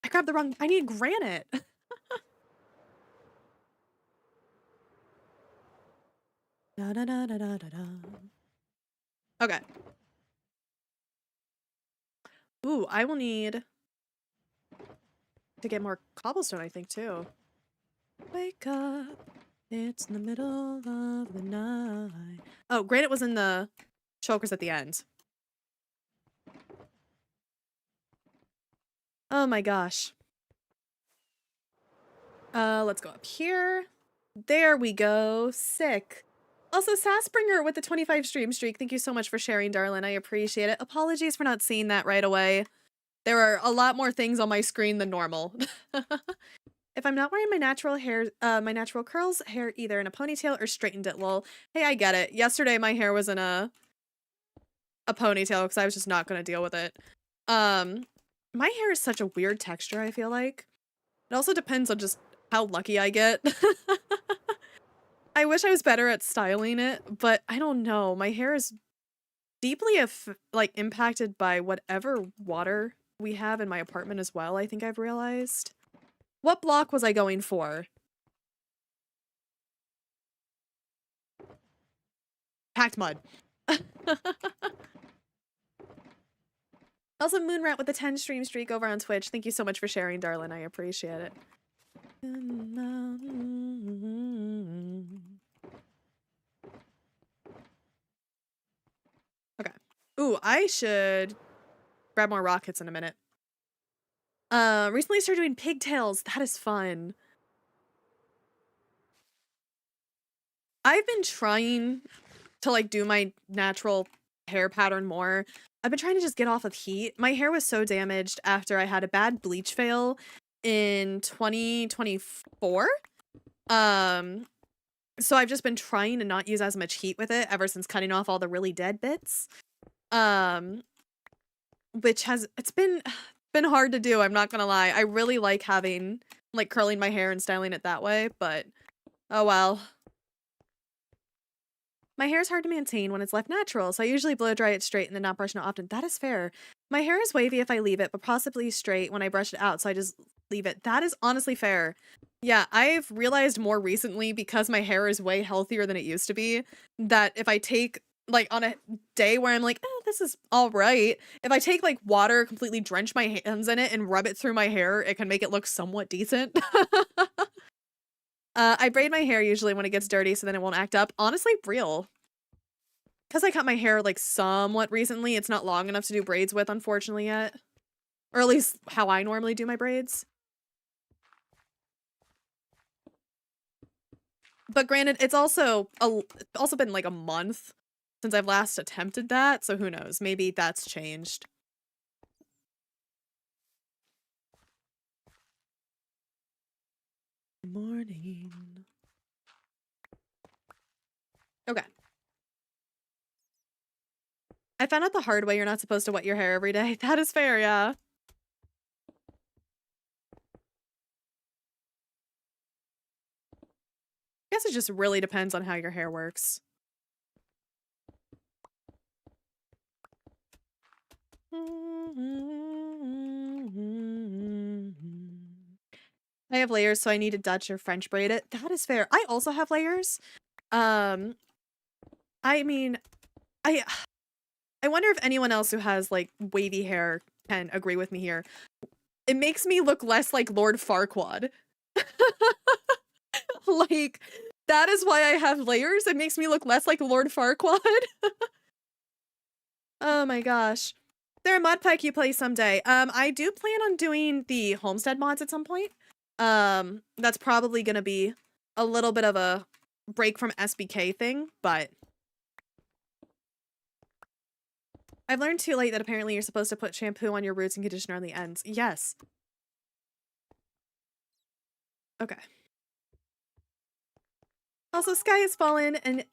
I grabbed the wrong, I need granite. Okay. Ooh, I will need to get more cobblestone, I think, too. Wake up. It's in the middle of the night. Oh, granite was in the chokers at the end. Oh my gosh. Let's go up here. There we go. Sick. Also, Saspringer with the 25 stream streak. Thank you so much for sharing, darling. I appreciate it. Apologies for not seeing that right away. There are a lot more things on my screen than normal. If I'm not wearing my natural hair, my natural curls, hair either in a ponytail or straightened it, lol. Hey, I get it. Yesterday my hair was in a ponytail because I was just not gonna deal with it. My hair is such a weird texture, I feel like. It also depends on just how lucky I get. I wish I was better at styling it, but I don't know. My hair is deeply impacted by whatever water we have in my apartment as well, I think I've realized. What block was I going for? Packed mud. Also, Moonrat with the 10 stream streak over on Twitch. Thank you so much for sharing, darling. I appreciate it. Okay. Ooh, I should grab more rockets in a minute. Recently started doing pigtails. That is fun. I've been trying to like do my natural hair pattern more. I've been trying to just get off of heat. My hair was so damaged after I had a bad bleach fail in 2024. So I've just been trying to not use as much heat with it ever since cutting off all the really dead bits. Which has, it's been hard to do, I'm not gonna lie. I really like having, like, curling my hair and styling it that way, but oh well. My hair is hard to maintain when it's left natural, so I usually blow dry it straight and then not brush it often. That is fair. My hair is wavy if I leave it, but possibly straight when I brush it out, so I just leave it. That is honestly fair. Yeah, I've realized more recently, because my hair is way healthier than it used to be, that if I take, like, on a day where I'm like, oh, this is all right, if I take, like, water, completely drench my hands in it, and rub it through my hair, it can make it look somewhat decent. I braid my hair usually when it gets dirty so then it won't act up. Honestly, real. Because I cut my hair, like, somewhat recently, it's not long enough to do braids with, unfortunately, yet. Or at least how I normally do my braids. But granted, it's also been, like, a month since I've last attempted that, so who knows? Maybe that's changed. Morning. Okay. I found out the hard way you're not supposed to wet your hair every day. That is fair, yeah. I guess it just really depends on how your hair works. I have layers, so I need to Dutch or French braid it. That is fair. I also have layers. I mean, I wonder if anyone else who has like wavy hair can agree with me here. It makes me look less like Lord Farquaad. Like, that is why I have layers. It makes me look less like Lord Farquaad. Oh my gosh. There are mod pack you play someday. I do plan on doing the homestead mods at some point. That's probably gonna be a little bit of a break from SBK thing, but I've learned too late that apparently you're supposed to put shampoo on your roots and conditioner on the ends. Yes. Okay. Also, Sky has fallen, and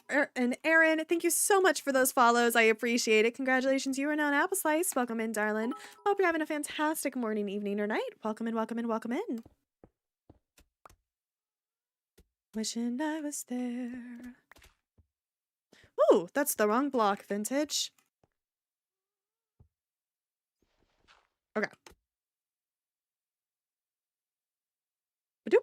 Aaron, thank you so much for those follows. I appreciate it. Congratulations, you are now an apple slice. Welcome in, darling. Hope you're having a fantastic morning, evening, or night. Welcome in, welcome in, welcome in. Wishing I was there. Ooh, that's the wrong block, vintage. Okay. Badoop.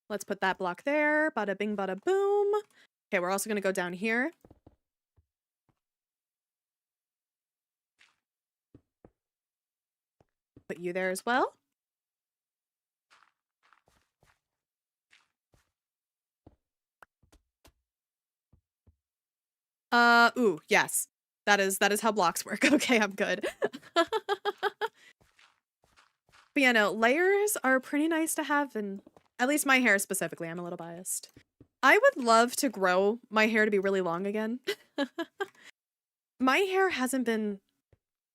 Let's put that block there. Bada bing, bada boom. Okay, we're also going to go down here. Put you there as well. Ooh, yes. That is how blocks work. Okay, I'm good. But yeah, no, layers are pretty nice to have, and at least my hair specifically, I'm a little biased. I would love to grow my hair to be really long again. My hair hasn't been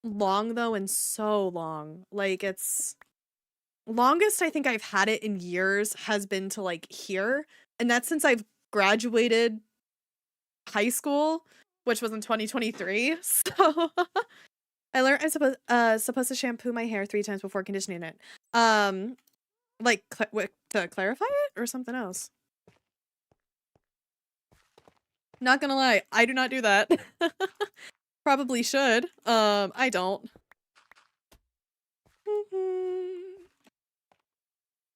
long though in so long. Like, it's longest I think I've had it in years has been to like here, and that's since I've graduated high school, which was in 2023. So I learned I'm supposed to shampoo my hair 3 times before conditioning it. Like to clarify it or something else. Not gonna lie, I do not do that. Probably should. I don't.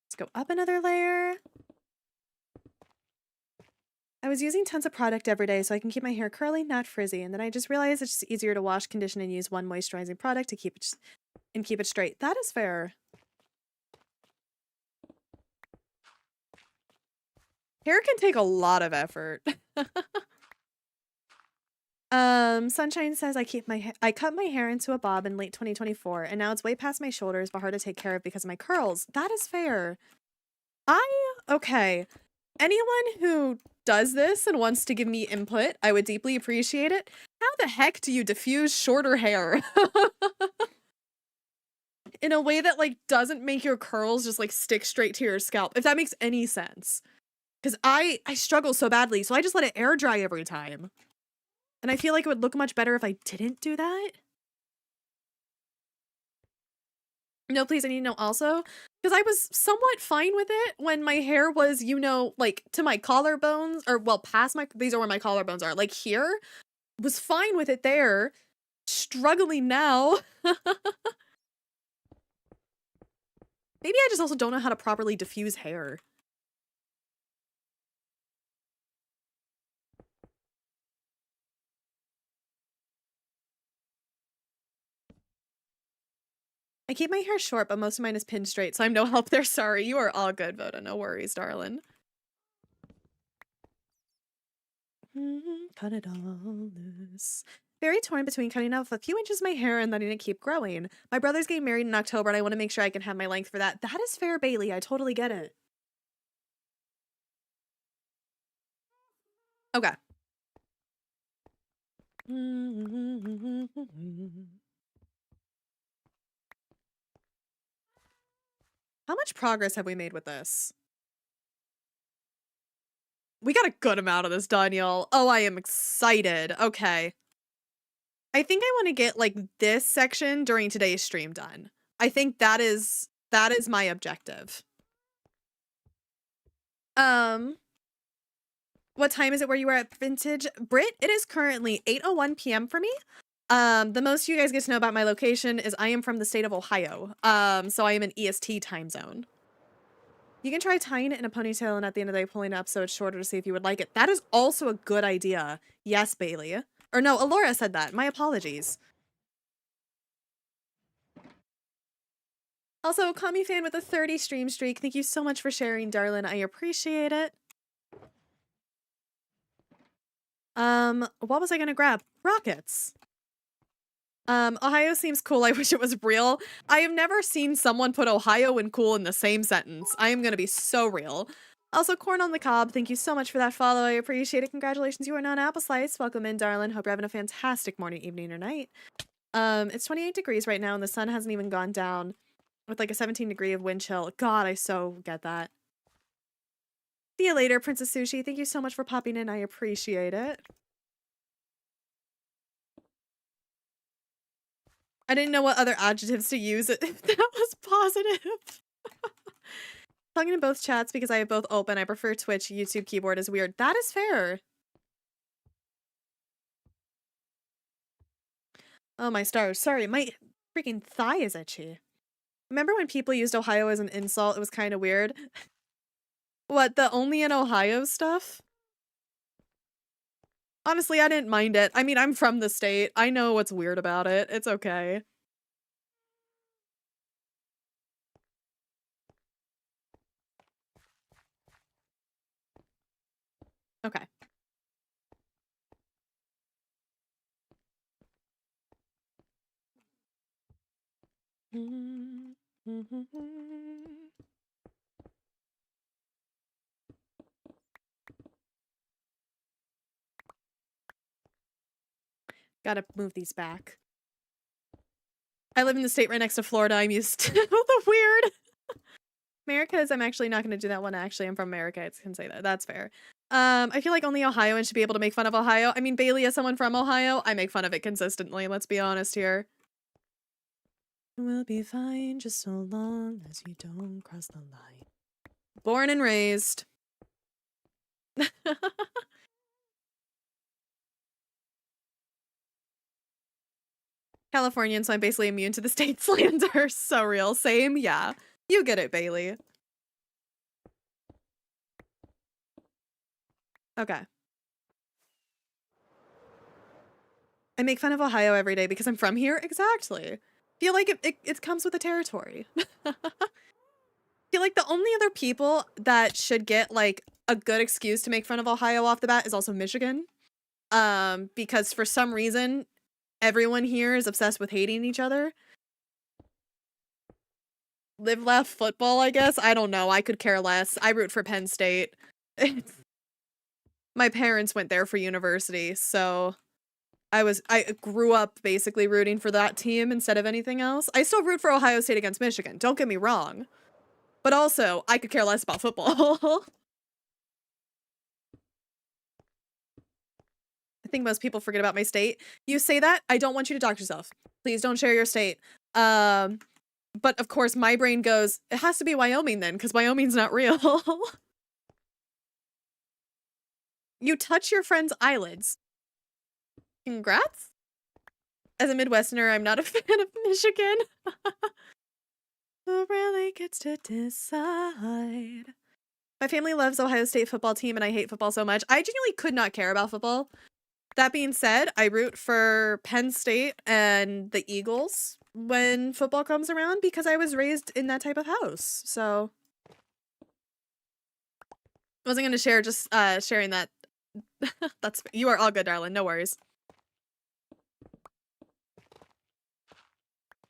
Let's go up another layer. I was using tons of product every day so I can keep my hair curly, not frizzy, and then I just realized it's just easier to wash, condition, and use one moisturizing product to keep it straight. That is fair. Hair can take a lot of effort. Sunshine says I cut my hair into a bob in late 2024, and now it's way past my shoulders, but hard to take care of because of my curls. That is fair. Okay. Anyone who does this and wants to give me input, I would deeply appreciate it. How the heck do you diffuse shorter hair? In a way that like doesn't make your curls just like stick straight to your scalp, if that makes any sense. Because I struggle so badly, so I just let it air dry every time. And I feel like it would look much better if I didn't do that. No, please, I need to know also, because I was somewhat fine with it when my hair was, you know, like to my collarbones, or well, past these are where my collarbones are, like here, was fine with it there, struggling now. Maybe I just also don't know how to properly diffuse hair. I keep my hair short, but most of mine is pinned straight, so I'm no help there. Sorry, you are all good, Voda. No worries, darling. Cut it all loose. Very torn between cutting off a few inches of my hair and letting it keep growing. My brother's getting married in October, and I want to make sure I can have my length for that. That is fair, Bailey. I totally get it. Okay. How much progress have we made with this? We got a good amount of this done, y'all. Oh, I am excited. Okay. I think I want to get like this section during today's stream done. I think that is my objective. What time is it where you are at Vintage? Brit, it is currently 8:01 p.m. for me. The most you guys get to know about my location is I am from the state of Ohio. So I am an EST time zone. You can try tying it in a ponytail and at the end of the day pulling it up so it's shorter to see if you would like it. That is also a good idea. Yes, Bailey. Or no, Alora said that. My apologies. Also, Kami fan with a 30 stream streak. Thank you so much for sharing, darling. I appreciate it. What was I gonna grab? Rockets. Ohio seems cool. I wish it was real. I have never seen someone put Ohio and cool in the same sentence. I am gonna be so real. Also, Corn on the Cob, thank you so much for that follow. I appreciate it. Congratulations, you are not Apple Slice. Welcome in, darling. Hope you're having a fantastic morning, evening, or night. It's 28 degrees right now, and the sun hasn't even gone down with like a 17-degree of wind chill. God, I so get that. See you later, Princess Sushi. Thank you so much for popping in. I appreciate it. I didn't know what other adjectives to use if that was positive. Talking in both chats because I have both open. I prefer Twitch. YouTube keyboard is weird. That is fair. Oh, my stars. Sorry, my freaking thigh is itchy. Remember when people used Ohio as an insult? It was kind of weird. What, the only in Ohio stuff? Honestly, I didn't mind it. I mean, I'm from the state. I know what's weird about it. It's okay. Okay. Gotta move these back. I live in the state right next to Florida. I'm used to the weird. America's, I'm actually not gonna do that one. Actually, I'm from America. I can say that. That's fair. I feel like only Ohioans should be able to make fun of Ohio. I mean, Bailey, as someone from Ohio, I make fun of it consistently. Let's be honest here. We'll be fine just so long as you don't cross the line. Born and raised. Californian, so I'm basically immune to the state slander. So real. Same, yeah. You get it, Bailey. Okay. I make fun of Ohio every day because I'm from here. Exactly. Feel like it comes with the territory. Feel like the only other people that should get like a good excuse to make fun of Ohio off the bat is also Michigan. Because for some reason, everyone here is obsessed with hating each other. Live, laugh, football, I guess. I don't know. I could care less. I root for Penn State. My parents went there for university, so I grew up basically rooting for that team instead of anything else. I still root for Ohio State against Michigan. Don't get me wrong. But also, I could care less about football. I think most people forget about my state. You say that, I don't want you to dox yourself. Please don't share your state. But of course, my brain goes, it has to be Wyoming then, because Wyoming's not real. You touch your friend's eyelids. Congrats. As a Midwesterner, I'm not a fan of Michigan. Who really gets to decide? My family loves Ohio State football team, and I hate football so much. I genuinely could not care about football. That being said, I root for Penn State and the Eagles when football comes around because I was raised in that type of house. So I wasn't going to share, just sharing that. You are all good, darling. No worries.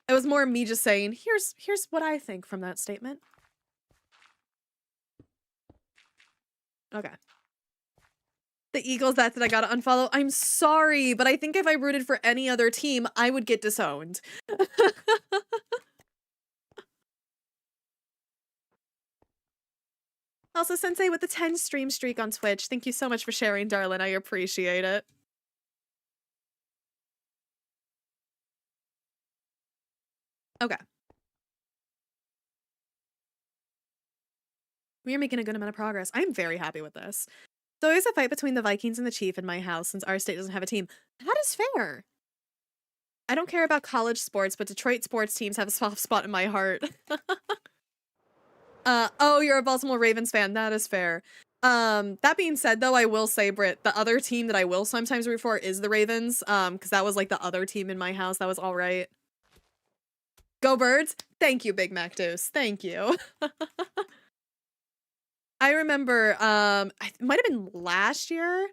It was more me just saying, here's what I think from that statement. Okay. The Eagles, that's it. I gotta unfollow. I'm sorry, but I think if I rooted for any other team, I would get disowned. Also, Sensei with the 10 stream streak on Twitch. Thank you so much for sharing, darling. I appreciate it. Okay. We are making a good amount of progress. I'm very happy with this. There's always a fight between the Vikings and the Chief in my house since our state doesn't have a team. That is fair. I don't care about college sports, but Detroit sports teams have a soft spot in my heart. Oh, you're a Baltimore Ravens fan. That is fair. That being said, though, I will say, Britt, the other team that I will sometimes root for is the Ravens. Because that was like the other team in my house that was all right. Go Birds! Thank you, Big Mac Deuce. Thank you. I remember, it might have been last year.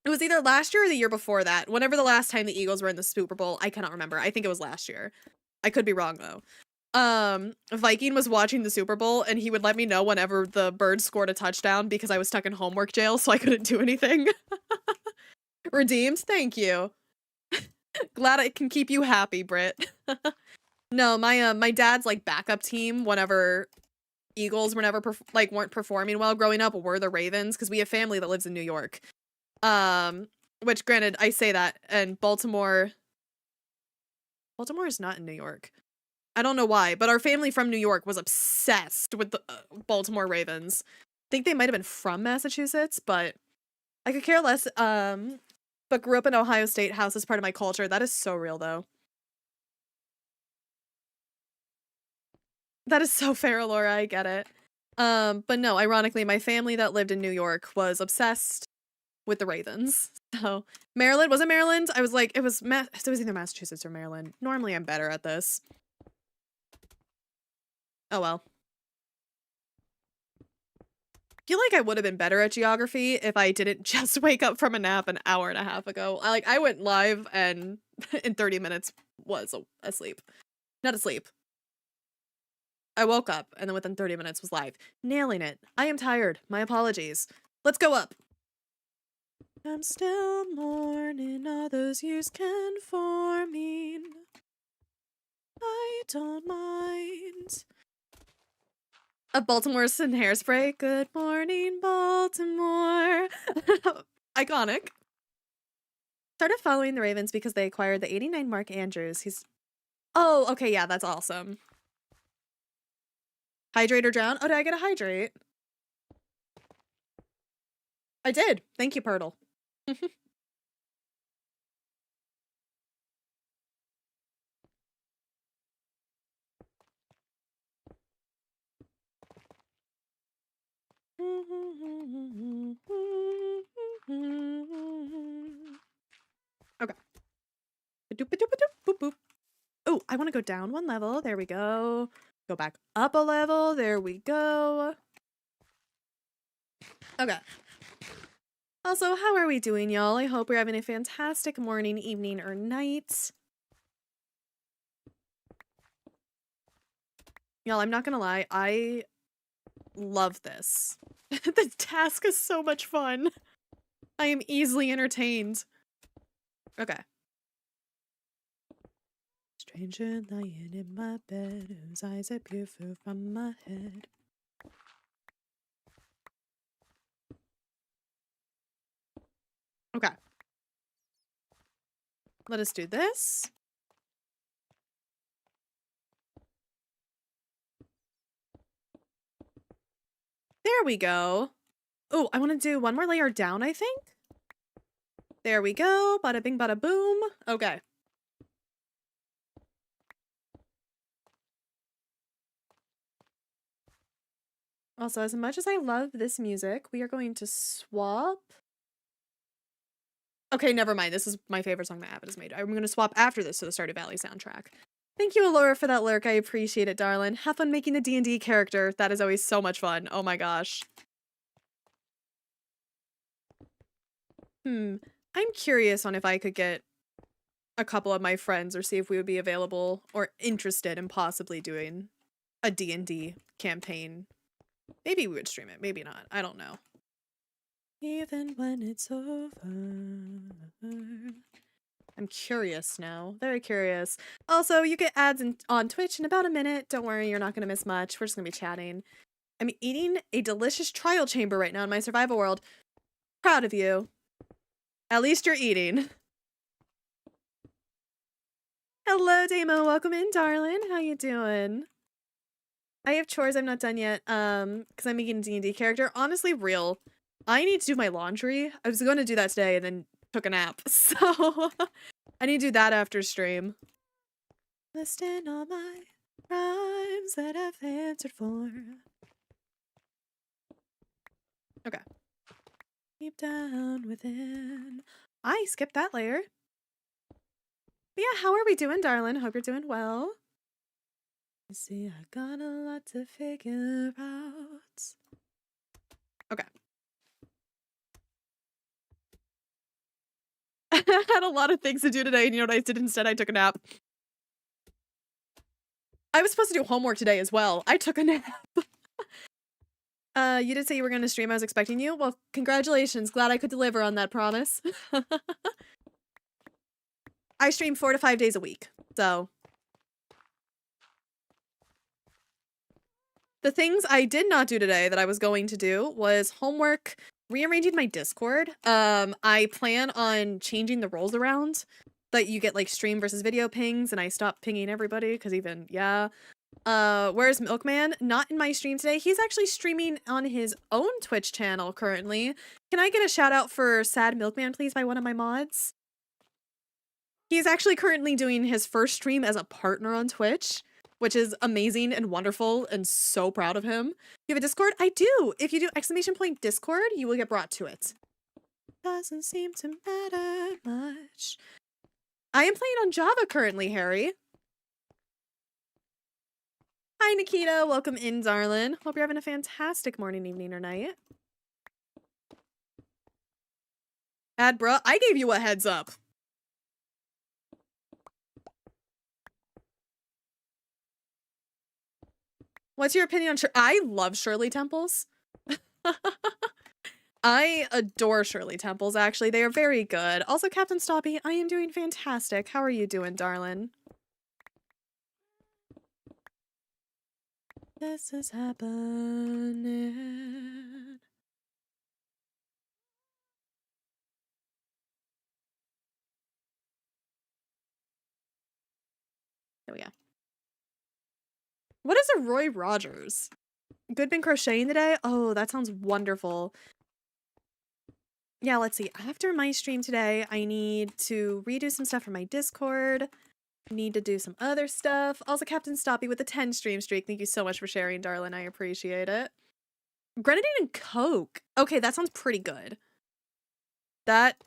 It was either last year or the year before that. Whenever the last time the Eagles were in the Super Bowl, I cannot remember. I think it was last year. I could be wrong though. Viking was watching the Super Bowl and he would let me know whenever the Birds scored a touchdown because I was stuck in homework jail, so I couldn't do anything. Redeemed, thank you. Glad I can keep you happy, Britt. No, my dad's like backup team whenever Eagles were never weren't performing well growing up were the Ravens because we have family that lives in New York. Which granted, I say that, and Baltimore is not in New York. I don't know why, but our family from New York was obsessed with the Baltimore Ravens. I think they might have been from Massachusetts, but I could care less. But grew up in Ohio State. House is part of my culture. That is so real, though. That is so fair, Laura. I get it. But no, ironically, my family that lived in New York was obsessed with the Ravens. So Maryland, was it Maryland? I was like, it was either Massachusetts or Maryland. Normally I'm better at this. Oh well. I feel like I would have been better at geography if I didn't just wake up from a nap an hour and a half ago. I went live and in 30 minutes was asleep. Not asleep. I woke up and then within 30 minutes was live. Nailing it. I am tired. My apologies. Let's go up. I'm still mourning all those years conforming. I don't mind. Of Baltimore's and Hairspray. Good morning, Baltimore. Iconic. Started following the Ravens because they acquired the 89 Mark Andrews. Oh, okay, yeah, that's awesome. Hydrate or drown? Oh, did I get a hydrate? I did. Thank you, Pirtle. Okay. Oh, I want to go down one level. There we go. Go back up a level. There we go. Okay. Also, how are we doing, y'all? I hope we're having a fantastic morning, evening, or night. Y'all, I'm not gonna lie. I love this. The task is so much fun. I am easily entertained. Okay. Stranger lying in my bed, whose eyes are peer through from my head. Okay. Let us do this. There we go. Oh, I want to do one more layer down, I think. There we go. Bada bing, bada boom. Okay. Also, as much as I love this music, we are going to swap. Okay, never mind. This is my favorite song that Abbott has made. I'm going to swap after this to the Stardew Valley soundtrack. Thank you, Allura, for that lurk. I appreciate it, darling. Have fun making the D&D character. That is always so much fun. Oh my gosh. I'm curious on if I could get a couple of my friends or see if we would be available or interested in possibly doing a D&D campaign. Maybe we would stream it. Maybe not. I don't know. Even when it's over. I'm curious now. Very curious. Also, you get ads on Twitch in about a minute. Don't worry, you're not going to miss much. We're just going to be chatting. I'm eating a delicious trial chamber right now in my survival world. Proud of you. At least you're eating. Hello, Damo. Welcome in, darling. How you doing? I have chores I'm not done yet, because I'm making a D&D character. Honestly, real. I need to do my laundry. I was going to do that today and then took a nap, so I need to do that after stream. Listing all my crimes that I've answered for. Okay. Deep down within. I skipped that layer. But yeah, how are we doing, darling? Hope you're doing well. You see, I got a lot to figure out. Okay. I had a lot of things to do today, and you know what I did instead? I took a nap. I was supposed to do homework today as well. I took a nap. You did say you were going to stream. I was expecting you. Well, congratulations. Glad I could deliver on that promise. I stream 4 to 5 days a week, so. The things I did not do today that I was going to do was homework, rearranging my Discord. I plan on changing the roles around that you get like stream versus video pings, and I stopped pinging everybody because even, yeah. Where's Milkman? Not in my stream today. He's actually streaming on his own Twitch channel currently. Can I get a shout out for Sad Milkman, please, by one of my mods? He's actually currently doing his first stream as a partner on Twitch, which is amazing and wonderful and so proud of him. You have a Discord? I do. If you do !Discord, you will get brought to it. Doesn't seem to matter much. I am playing on Java currently, Harry. Hi, Nikita. Welcome in, darling. Hope you're having a fantastic morning, evening, or night. Bruh, I gave you a heads up. What's your opinion on I love Shirley Temples. I adore Shirley Temples, actually. They are very good. Also, Captain Stoppy, I am doing fantastic. How are you doing, darling? This is happening. There we go. What is a Roy Rogers? Good been crocheting today? Oh, that sounds wonderful. Yeah, let's see. After my stream today, I need to redo some stuff for my Discord. Need to do some other stuff. Also, Captain Stoppy with the 10 stream streak. Thank you so much for sharing, darling. I appreciate it. Grenadine and Coke. Okay, that sounds pretty good. That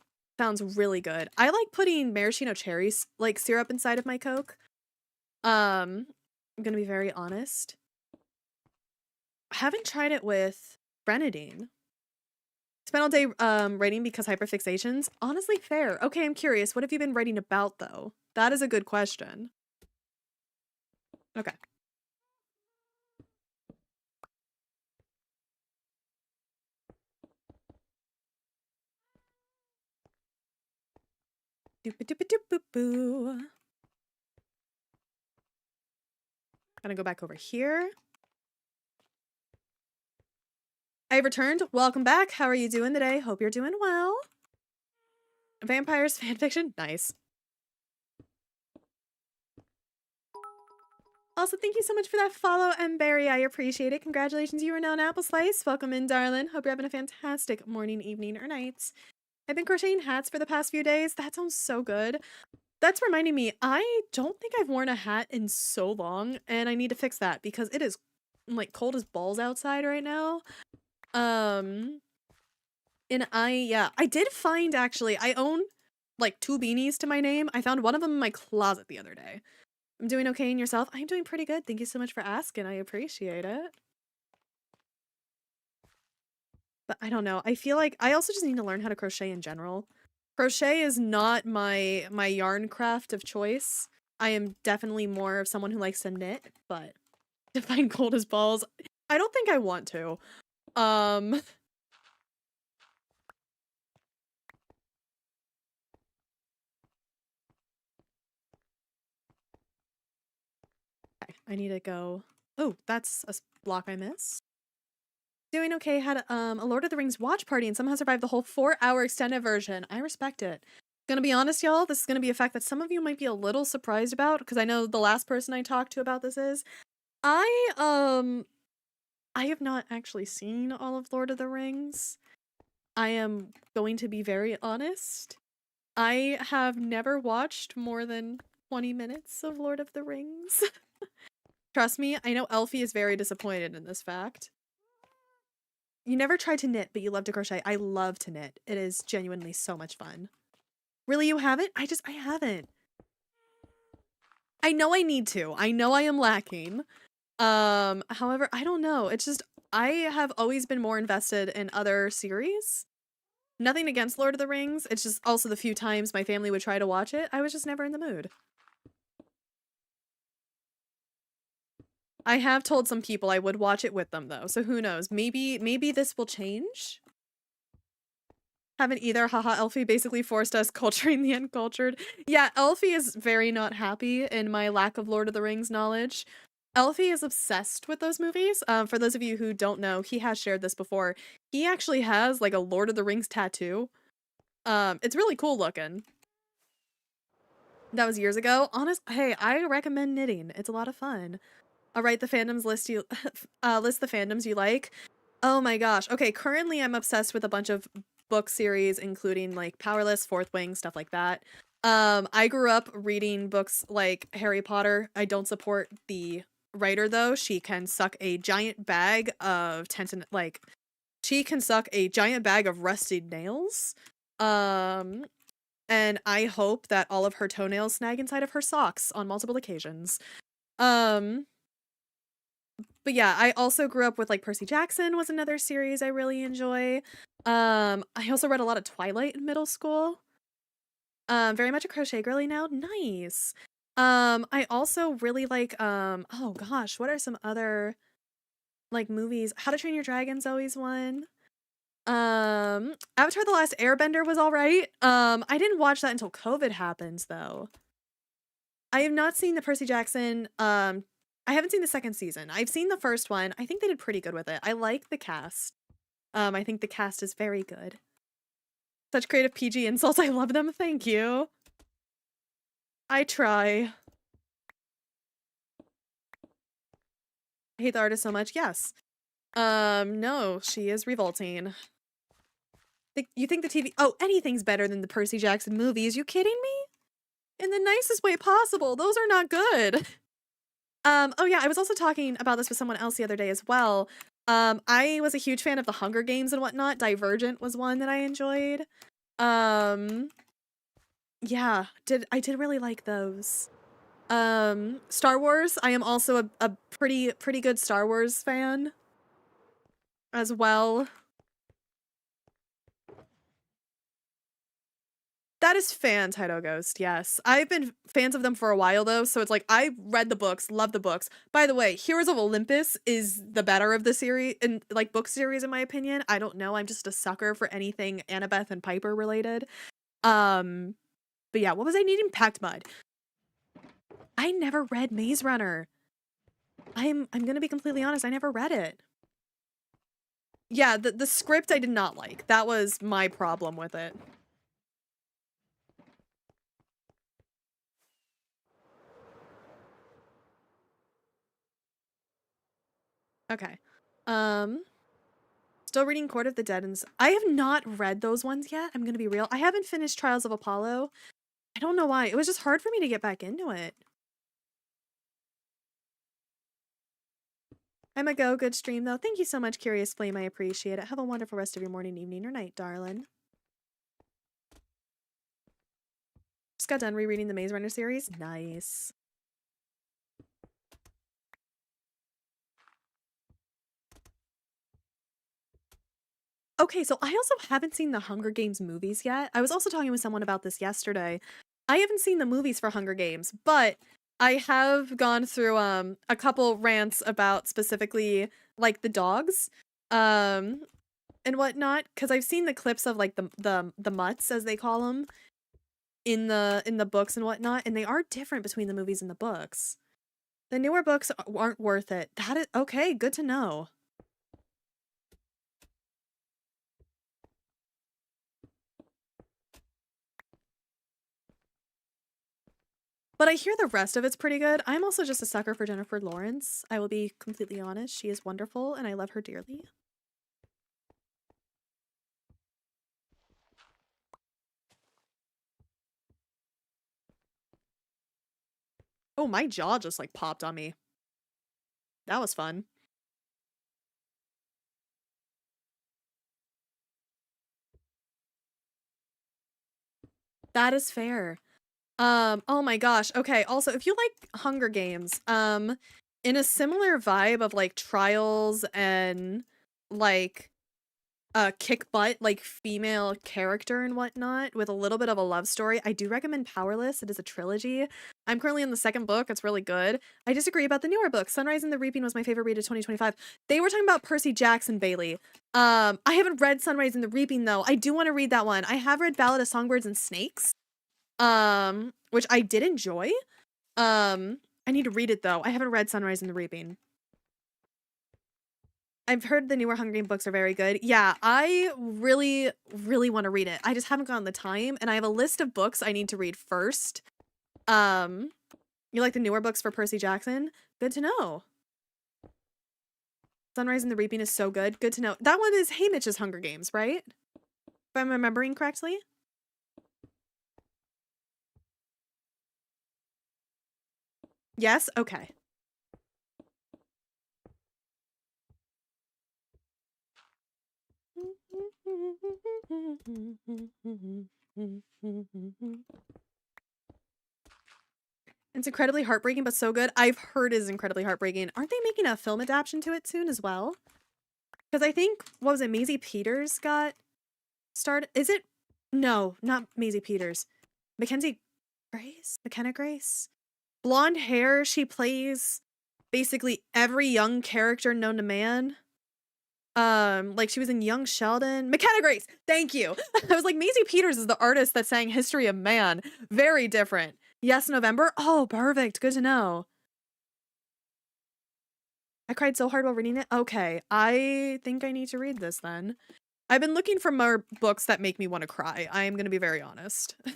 sounds really good. I like putting maraschino cherries, like syrup inside of my Coke. I'm gonna be very honest. I haven't tried it with grenadine. Spent all day writing because hyperfixations. Honestly, fair. Okay, I'm curious. What have you been writing about, though? That is a good question. Okay. Doop-a-doop-a-doop-boo-boo. Gonna go back over here. I returned. Welcome back. How are you doing today? Hope you're doing well. Vampires fanfiction? Nice. Also, thank you so much for that follow, M. Barry. I appreciate it. Congratulations, you are now an apple slice. Welcome in, darling. Hope you're having a fantastic morning, evening, or night. I've been crocheting hats for the past few days. That sounds so good. That's reminding me, I don't think I've worn a hat in so long, and I need to fix that because it is like cold as balls outside right now. And I did find actually, I own like 2 beanies to my name. I found one of them in my closet the other day. I'm doing okay, and yourself? I'm doing pretty good. Thank you so much for asking. I appreciate it. But I don't know. I feel like I also just need to learn how to crochet in general. Crochet is not my yarn craft of choice. I am definitely more of someone who likes to knit, but to find cold as balls, I don't think I want to. Okay, I need to go. Oh, that's a block I missed. Doing okay. Had a Lord of the Rings watch party and somehow survived the whole 4-hour extended version. I respect it. Gonna be honest, y'all, this is gonna be a fact that some of you might be a little surprised about, because I know the last person I talked to about this is I have not actually seen all of Lord of the Rings. I am going to be very honest. I have never watched more than 20 minutes of Lord of the Rings. Trust me, I know Elfie is very disappointed in this fact. You never tried to knit, but you love to crochet. I love to knit. It is genuinely so much fun. Really, you haven't? I haven't. I know I need to. I know I am lacking. However, I don't know. It's just, I have always been more invested in other series. Nothing against Lord of the Rings. It's just also the few times my family would try to watch it, I was just never in the mood. I have told some people I would watch it with them though, so who knows? Maybe this will change. Haven't either. Haha, Elfie basically forced us culturing the uncultured. Yeah, Elfie is very not happy in my lack of Lord of the Rings knowledge. Elfie is obsessed with those movies. For those of you who don't know, he has shared this before. He actually has like a Lord of the Rings tattoo. It's really cool looking. That was years ago. Hey, I recommend knitting. It's a lot of fun. I'll write the fandoms list you list the fandoms you like. Oh my gosh. Okay, currently I'm obsessed with a bunch of book series, including like Powerless, Fourth Wing, stuff like that. I grew up reading books like Harry Potter. I don't support the writer though. She can suck a giant bag of she can suck a giant bag of rusted nails. And I hope that all of her toenails snag inside of her socks on multiple occasions. But yeah, I also grew up with like Percy Jackson was another series I really enjoy. I also read a lot of Twilight in middle school. Very much a crochet girly now. Nice. I also really like oh gosh, what are some other like movies? How to Train Your Dragon's always one. Avatar The Last Airbender was all right. I didn't watch that until COVID happened though. I have not seen the Percy Jackson. I haven't seen the second season. I've seen the first one. I think they did pretty good with it. I like the cast. I think the cast is very good. Such creative PG insults. I love them. Thank you. I try. I hate the artist so much. Yes. No, she is revolting. You think the TV... Oh, anything's better than the Percy Jackson movies. You kidding me? In the nicest way possible. Those are not good. Oh yeah, I was also talking about this with someone else the other day as well. I was a huge fan of the Hunger Games and whatnot. Divergent was one that I enjoyed. Yeah, I did really like those. Star Wars, I am also a pretty good Star Wars fan as well. That is fan, Title Ghost, yes. I've been fans of them for a while, though, so it's like, I read the books, love the books. By the way, Heroes of Olympus is the better of the series, and like, book series, in my opinion. I don't know, I'm just a sucker for anything Annabeth and Piper related. But yeah, what was I needing? Packed Mud. I never read Maze Runner. I'm gonna be completely honest, I never read it. Yeah, the script I did not like. That was my problem with it. Okay. Still reading Court of the Dead, and I have not read those ones yet. I'm gonna be real. I haven't finished Trials of Apollo. I don't know why. It was just hard for me to get back into it. I'm a go. Good stream, though. Thank you so much, Curious Flame. I appreciate it. Have a wonderful rest of your morning, evening, or night, darling. Just got done rereading the Maze Runner series. Nice. Okay, so I also haven't seen the Hunger Games movies yet. I was also talking with someone about this yesterday. I haven't seen the movies for Hunger Games, but I have gone through a couple rants about specifically like the dogs and whatnot, because I've seen the clips of like the mutts, as they call them, in the books and whatnot, and they are different between the movies and the books. The newer books aren't worth it. That is okay, good to know. But I hear the rest of it's pretty good. I'm also just a sucker for Jennifer Lawrence. I will be completely honest. She is wonderful, and I love her dearly. Oh, my jaw just, like, popped on me. That was fun. That is fair. Oh my gosh. Okay. Also, if you like Hunger Games, in a similar vibe of like trials and like kick butt, like female character and whatnot, with a little bit of a love story, I do recommend Powerless. It is a trilogy. I'm currently in the second book. It's really good. I disagree about the newer book. Sunrise and the Reaping was my favorite read of 2025. They were talking about Percy Jackson, Bailey. I haven't read Sunrise and the Reaping though. I do want to read that one. I have read Ballad of Songbirds and Snakes, which I did enjoy. I need to read it though. I haven't read Sunrise and the Reaping. I've heard the newer Hunger Games books are very good. Yeah, I really, really want to read it. I just haven't gotten the time, and I have a list of books I need to read first. You like the newer books for Percy Jackson? Good to know. Sunrise and the Reaping is so good. Good to know. That one is Haymitch's Hunger Games, right? If I'm remembering correctly. Yes? Okay. It's incredibly heartbreaking, but so good. I've heard is incredibly heartbreaking. Aren't they making a film adaptation to it soon as well? Because I think, what was it, Maisie Peters got started? Is it? No, not Maisie Peters. Mackenzie Grace? McKenna Grace? Blonde hair, she plays basically every young character known to man. Like she was in Young Sheldon. McKenna Grace, thank you. I was like, Maisie Peters is the artist that sang History of Man. Very different. Yes, November. Oh, perfect. Good to know. I cried so hard while reading it. Okay, I think I need to read this then. I've been looking for more books that make me want to cry. I am going to be very honest. I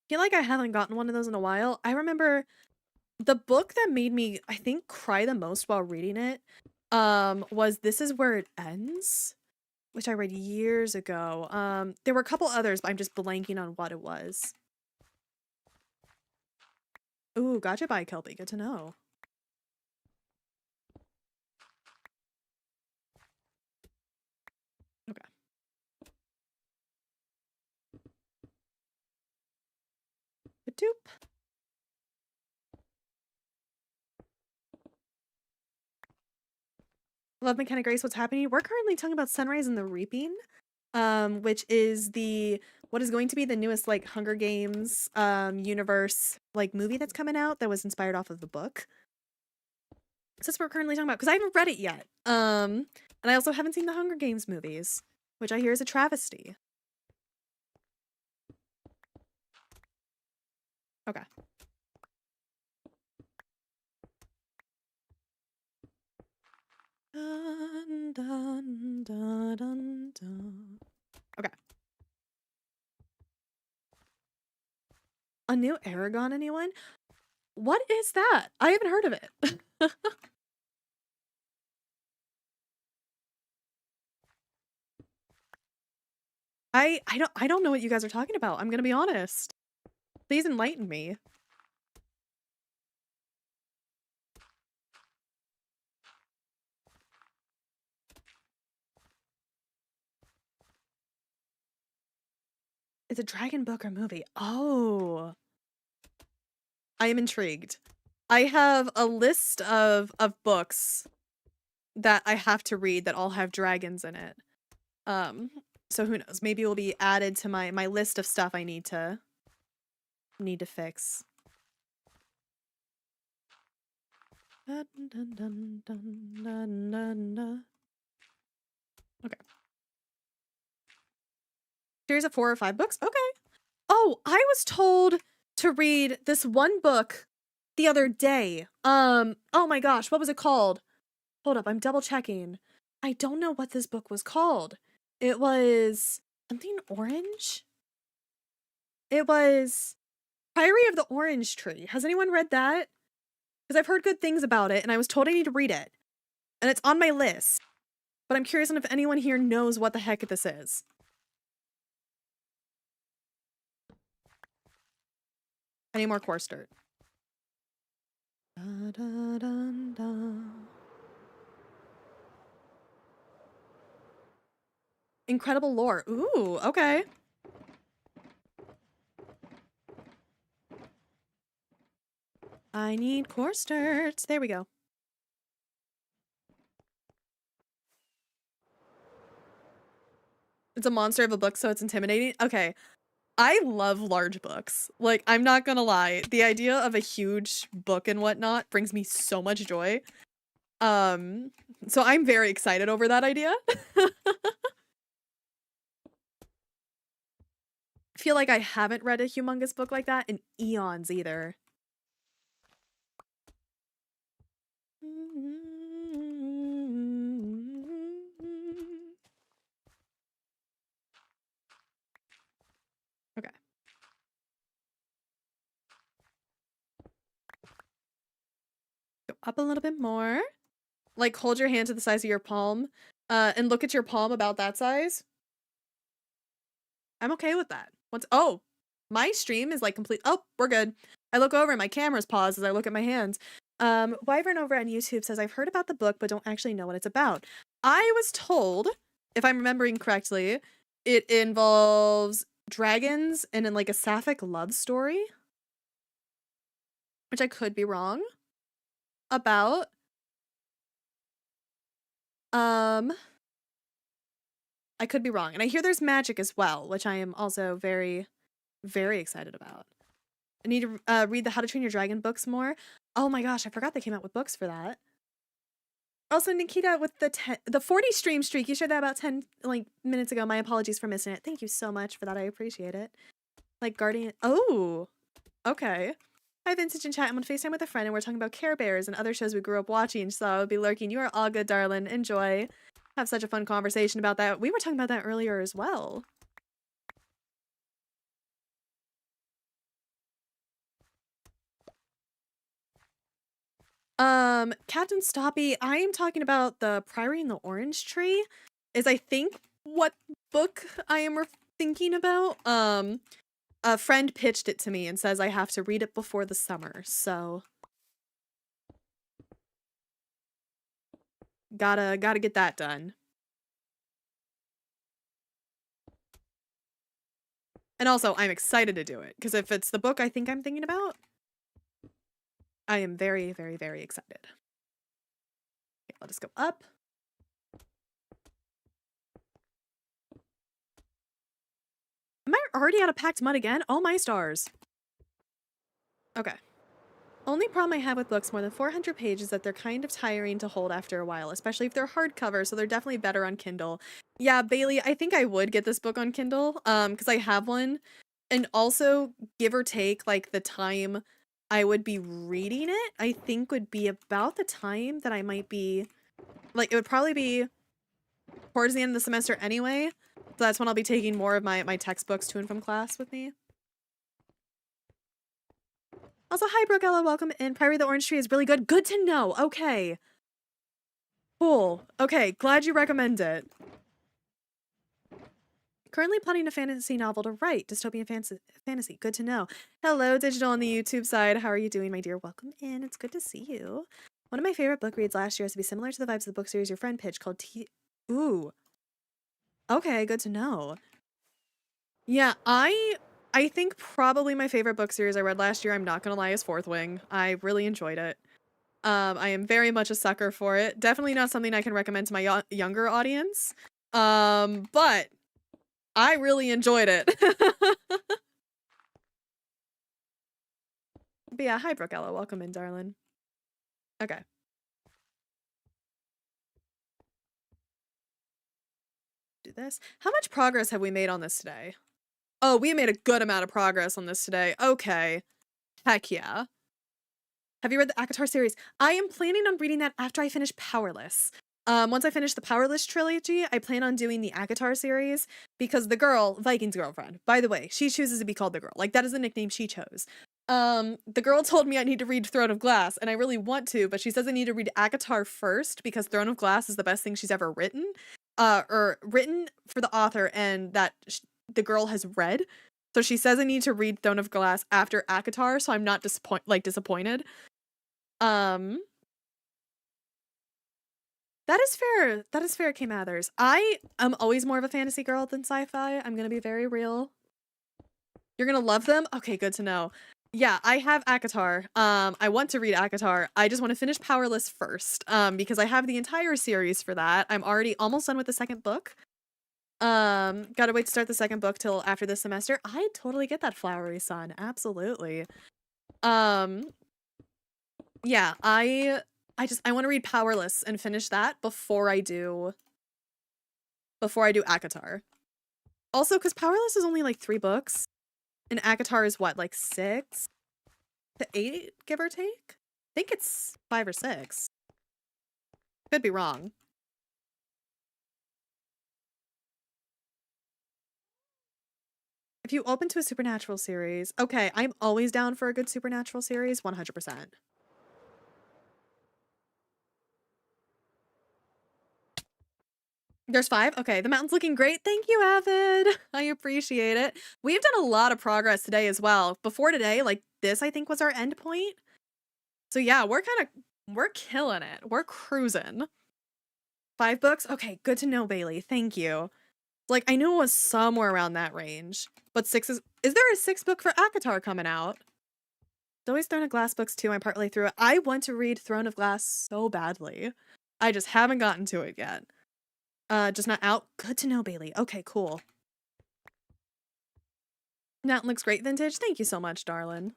feel like I haven't gotten one of those in a while. I remember the book that made me, I think, cry the most while reading it was This Is Where It Ends, which I read years ago. There were a couple others, but I'm just blanking on what it was. Ooh, gotcha by Kelpie. Good to know. Okay. Doop. Love McKenna Grace, what's happening? We're currently talking about Sunrise and the Reaping, which is what is going to be the newest like Hunger Games universe like movie that's coming out that was inspired off of the book. So that's what we're currently talking about because I haven't read it yet. And I also haven't seen the Hunger Games movies, which I hear is a travesty. Okay. Dun, dun, dun, dun, dun. Okay. A new Aragon, anyone? What is that? I haven't heard of it. I don't know what you guys are talking about. I'm gonna be honest. Please enlighten me. It's a dragon book or movie. Oh. I am intrigued. I have a list of books that I have to read that all have dragons in it. So who knows? Maybe it will be added to my list of stuff I need to fix. Dun, dun, dun, dun, dun, dun, dun. Okay. Series of 4 or 5 books? Okay. Oh, I was told to read this one book the other day. Oh my gosh, what was it called? Hold up, I'm double checking. I don't know what this book was called. It was something orange? It was Priory of the Orange Tree. Has anyone read that? Because I've heard good things about it, and I was told I need to read it. And it's on my list. But I'm curious if anyone here knows what the heck this is. I need more course dirt. Da, da, da, da. Incredible lore. Ooh, okay. I need course certs. There we go. It's a monster of a book, so it's intimidating. Okay. I love large books. Like, I'm not gonna lie. The idea of a huge book and whatnot brings me so much joy. So I'm very excited over that idea. I feel like I haven't read a humongous book like that in eons either. Okay. Go up a little bit more. Like, hold your hand to the size of your palm, and look at your palm about that size. I'm okay with that. Oh, my stream is like complete. Oh, we're good. I look over and my camera's paused as I look at my hands. Wyvern over on YouTube says, I've heard about the book, but don't actually know what it's about. I was told, if I'm remembering correctly, it involves dragons and in like a sapphic love story, which I could be wrong about. I could be wrong. And I hear there's magic as well, which I am also very, very excited about. I need to read the How to Train Your Dragon books more. Oh my gosh, I forgot they came out with books for that. Also, Nikita, with the 40 stream streak, you shared that about 10 minutes ago. My apologies for missing it. Thank you so much for that. I appreciate it. Like Guardian. Oh, okay. Hi, Vintage in chat. I'm on FaceTime with a friend, and we're talking about Care Bears and other shows we grew up watching. So I would be lurking. You are all good, darling. Enjoy. Have such a fun conversation about that. We were talking about that earlier as well. Captain Stoppy, I am talking about the Priory and the Orange Tree, is I think what book I am thinking about. A friend pitched it to me and says I have to read it before the summer, so gotta get that done. And also, I'm excited to do it, because if it's the book I think I'm thinking about, I am very, very, very excited. Okay, let us go up. Am I already out of packed mud again? Oh my stars. Okay. Only problem I have with books more than 400 pages is that they're kind of tiring to hold after a while, especially if they're hardcover, so they're definitely better on Kindle. Yeah, Bailey, I think I would get this book on Kindle, because I have one. And also, give or take, like, the time I would be reading it, I think would be about the time that I might be, like, it would probably be towards the end of the semester anyway, so that's when I'll be taking more of my textbooks to and from class with me. Also, hi, Brookeella, welcome in. Priory the Orange Tree is really good. Good to know. Okay. Cool. Okay, glad you recommend it. Currently plotting a fantasy novel to write. Dystopian fantasy. Good to know. Hello, Digital on the YouTube side. How are you doing, my dear? Welcome in. It's good to see you. One of my favorite book reads last year has to be similar to the vibes of the book series your friend pitched called Ooh. Okay, good to know. Yeah, I think probably my favorite book series I read last year, I'm not gonna lie, is Fourth Wing. I really enjoyed it. I am very much a sucker for it. Definitely not something I can recommend to my younger audience. But I really enjoyed it. But yeah, hi Brookeella, welcome in, darling. Okay. Do this. How much progress have we made on this today? Oh, we made a good amount of progress on this today. Okay. Heck yeah. Have you read the ACOTAR series? I am planning on reading that after I finish Powerless. Once I finish the Powerless trilogy, I plan on doing the ACOTAR series because the girl, Viking's girlfriend, by the way, she chooses to be called the girl. Like, that is the nickname she chose. The girl told me I need to read Throne of Glass, and I really want to, but she says I need to read ACOTAR first because Throne of Glass is the best thing she's ever written. Or written for the author and that the girl has read. So she says I need to read Throne of Glass after ACOTAR, so I'm not disappointed. That is fair. That is fair, K Mathers. I am always more of a fantasy girl than sci-fi. I'm gonna be very real. You're gonna love them? Okay, good to know. Yeah, I have ACOTAR. I want to read ACOTAR. I just want to finish Powerless first, because I have the entire series for that. I'm already almost done with the second book. Gotta wait to start the second book till after this semester. I totally get that, Flowery Sun. Absolutely. Yeah, I want to read Powerless and finish that before I do ACOTAR. Also, because Powerless is only like 3 books, and ACOTAR is what, like 6 to 8, give or take? I think it's 5 or 6. Could be wrong. If you open to a supernatural series, okay, I'm always down for a good supernatural series, 100%. There's 5? Okay, the mountain's looking great. Thank you, Avid. I appreciate it. We've done a lot of progress today as well. Before today, like, this I think was our end point. So yeah, we're killing it. We're cruising. 5 books? Okay, good to know, Bailey. Thank you. Like, I knew it was somewhere around that range. But 6 is there a 6th book for ACOTAR coming out? Always Throne of Glass books too. I'm partly through it. I want to read Throne of Glass so badly. I just haven't gotten to it yet. Just not out. Good to know, Bailey. Okay, cool. That looks great, Vintage. Thank you so much, darling.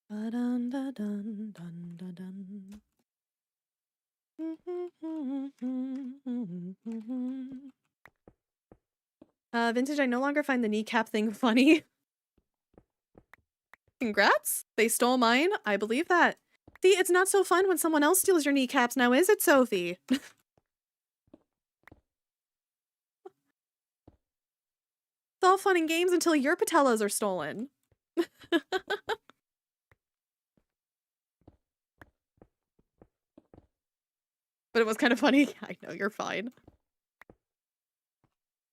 Dun, dun, dun, dun, dun, dun. Vintage, I no longer find the kneecap thing funny. Congrats. They stole mine. I believe that. See, it's not so fun when someone else steals your kneecaps now, is it, Sophie? It's all fun and games until your patellas are stolen. But it was kind of funny. I know, you're fine.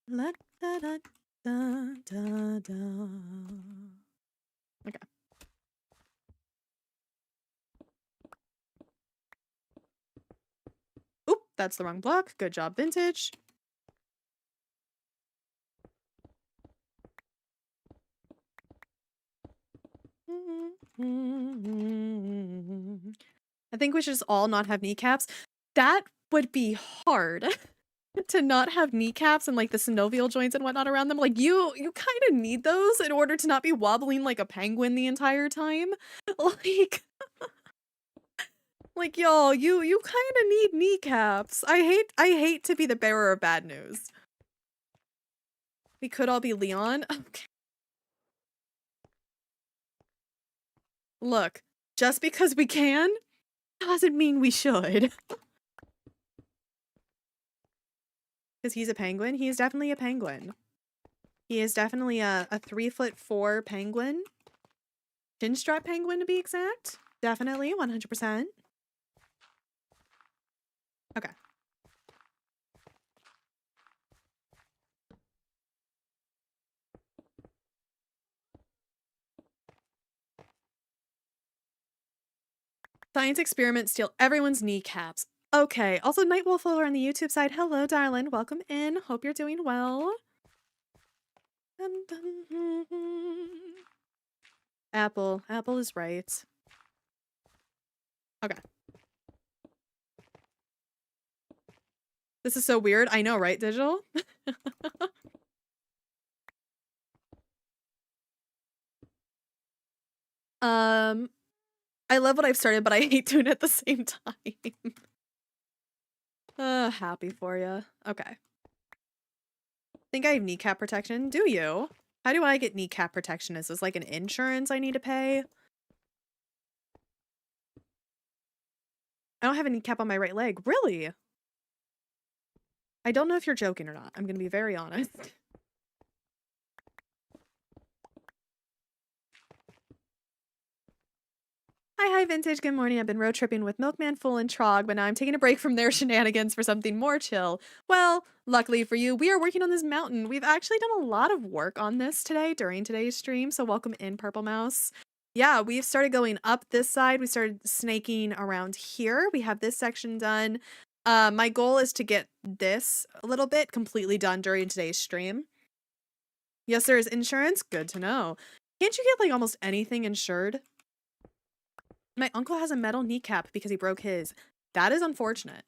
La, da, da, da, da, da. Okay. Oop, that's the wrong block. Good job, Vintage. I think we should just all not have kneecaps. That would be hard. To not have kneecaps and like the synovial joints and whatnot around them. Like you kind of need those in order to not be wobbling like a penguin the entire time. Like y'all, you kind of need kneecaps. I hate to be the bearer of bad news. We could all be Leon. Okay. Look, just because we can doesn't mean we should. Because he's a penguin. He is definitely a penguin. He is definitely a 3'4" penguin. Chinstrap penguin to be exact. Definitely, 100%. Okay. Science experiments steal everyone's kneecaps. Okay, also Nightwolf over on the YouTube side. Hello, darling. Welcome in. Hope you're doing well. Dun, dun, Apple. Apple is right. Okay. This is so weird. I know, right, Digital? I love what I've started, but I hate doing it at the same time. Happy for you. Okay. Think I have kneecap protection. Do you? How do I get kneecap protection? Is this like an insurance I need to pay? I don't have a kneecap on my right leg. Really? I don't know if you're joking or not. I'm gonna be very honest. Hi, Vintage. Good morning. I've been road tripping with Milkman, Full, and Trog, but now I'm taking a break from their shenanigans for something more chill. Well, luckily for you, we are working on this mountain. We've actually done a lot of work on this today during today's stream, so welcome in, Purple Mouse. yeah, we've started going up this side. We started snaking around here. We have this section done. My goal is to get this a little bit completely done during today's stream. Yes, there is insurance. Good to know. Can't you get like almost anything insured? My uncle has a metal kneecap because he broke his. That is unfortunate.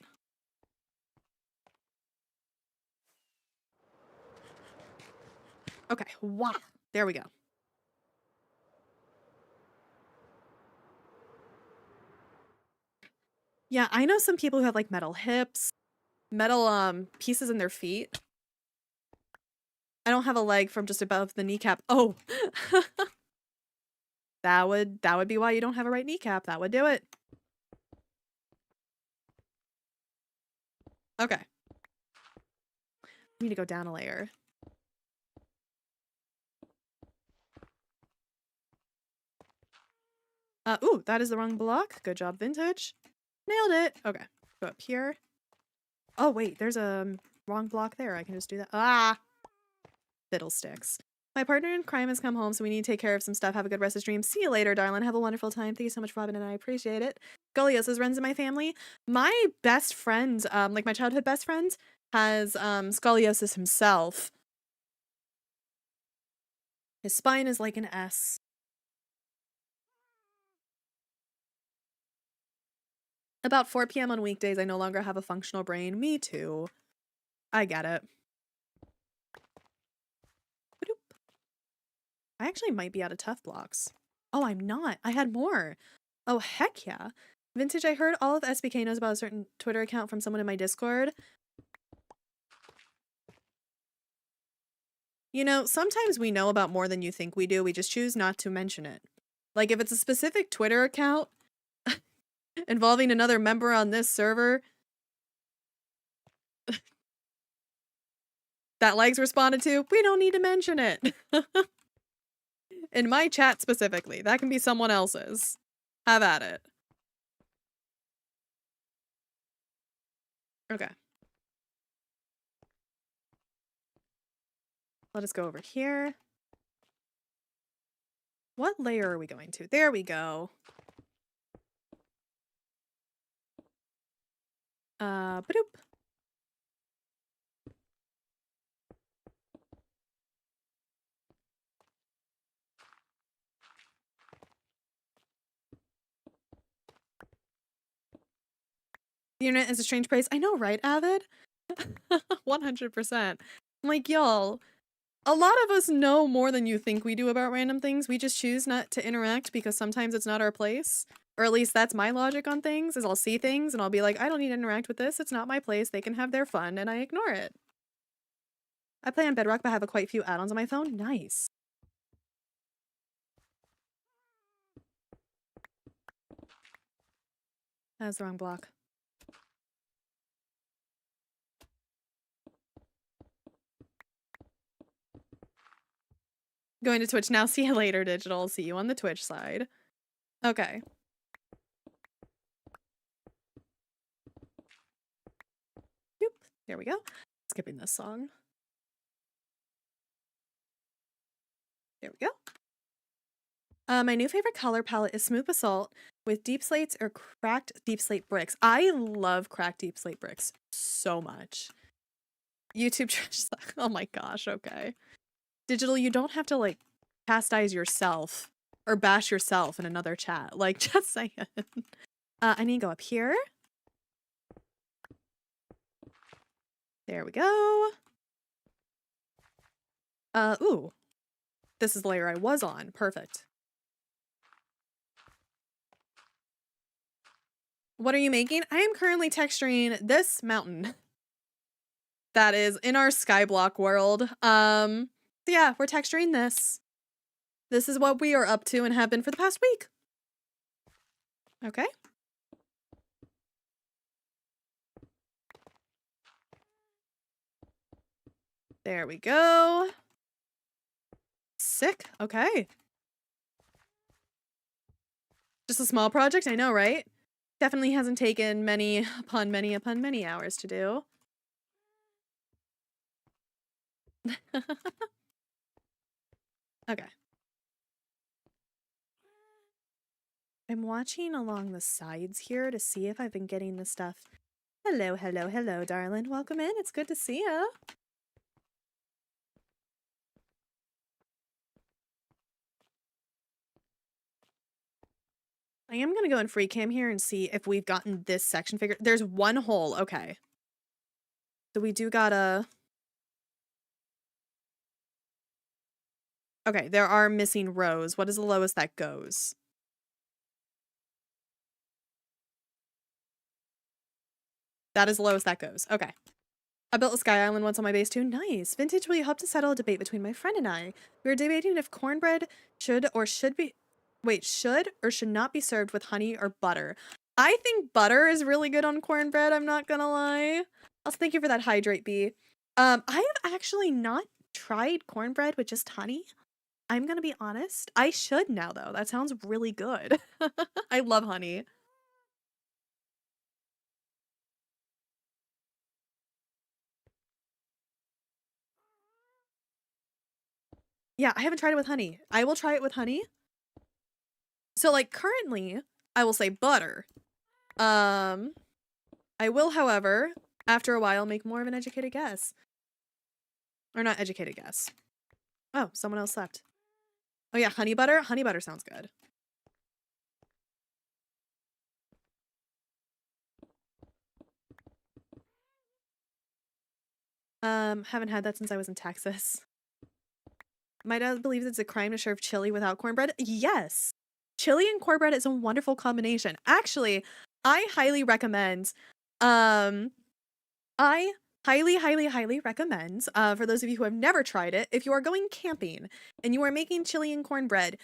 Okay, wow. There we go. Yeah, I know some people who have like metal hips, metal pieces in their feet. I don't have a leg from just above the kneecap. Oh. That would be why you don't have a right kneecap. That would do it. Okay. We need to go down a layer. Ooh, that is the wrong block. Good job, Vintage. Nailed it. Okay, go up here. Oh, wait, there's a wrong block there. I can just do that. Ah! Fiddlesticks. My partner in crime has come home, so we need to take care of some stuff. Have a good rest of the stream. See you later, darling. Have a wonderful time. Thank you so much, Robin, and I appreciate it. Scoliosis runs in my family. My best friend, like my childhood best friend, has scoliosis himself. His spine is like an S. About 4 p.m. on weekdays, I no longer have a functional brain. Me too. I get it. Ba-doop. I actually might be out of tough blocks. Oh, I'm not. I had more. Oh, heck yeah. Vintage, I heard all of SBK knows about a certain Twitter account from someone in my Discord. You know, sometimes we know about more than you think we do. We just choose not to mention it. Like, if it's a specific Twitter account involving another member on this server that Legs responded to, we don't need to mention it. In my chat specifically. That can be someone else's. Have at it. Okay. Let us go over here. What layer are we going to? There we go. Ba-doop. The internet is a strange place. I know, right, Avid? 100%. I'm like, y'all, a lot of us know more than you think we do about random things. We just choose not to interact because sometimes it's not our place. Or at least that's my logic on things, is I'll see things and I'll be like, I don't need to interact with this. It's not my place. They can have their fun, and I ignore it. I play on Bedrock, but I have quite a few add-ons on my phone. Nice. That's the wrong block. Going to Twitch now. See you later, Digital. See you on the Twitch side. Okay. Boop. There we go. Skipping this song. There we go. My new favorite color palette is Smooth Basalt with deep slates or cracked deep slate bricks. I love cracked deep slate bricks so much. YouTube trash. Oh my gosh, okay. Digital, you don't have to like chastise yourself or bash yourself in another chat. Like, just saying. I need to go up here. There we go. Ooh. This is the layer I was on. Perfect. What are you making? I am currently texturing this mountain that is in our Skyblock world. So yeah, we're texturing this. This is what we are up to and have been for the past week. Okay. There we go. Sick. Okay. Just a small project, I know, right? Definitely hasn't taken many upon many hours to do. Okay. I'm watching along the sides here to see if I've been getting the stuff. Hello, hello, hello, darling. Welcome in. It's good to see ya. I am going to go in free cam here and see if we've gotten this section figured. There's one hole. Okay. So we do gotta... Okay, there are missing rows. What is the lowest that goes? That is the lowest that goes. Okay. I built a sky island once on my base too. Nice. Vintage, will you help to settle a debate between my friend and I? We were debating if cornbread should or should not be served with honey or butter. I think butter is really good on cornbread, I'm not gonna lie. Also, thank you for that hydrate bee. I have actually not tried cornbread with just honey. I'm gonna be honest. I should now though. That sounds really good. I love honey. Yeah, I haven't tried it with honey. I will try it with honey. So like currently, I will say butter. I will, however, after a while, make more of an educated guess. Or not educated guess. Oh, someone else left. Oh yeah, honey butter? Honey butter sounds good. Haven't had that since I was in Texas. My dad believes it's a crime to serve chili without cornbread. Yes! Chili and cornbread is a wonderful combination. Actually, I highly recommend, I highly, highly, highly recommend, for those of you who have never tried it, if you are going camping and you are making chili and cornbread,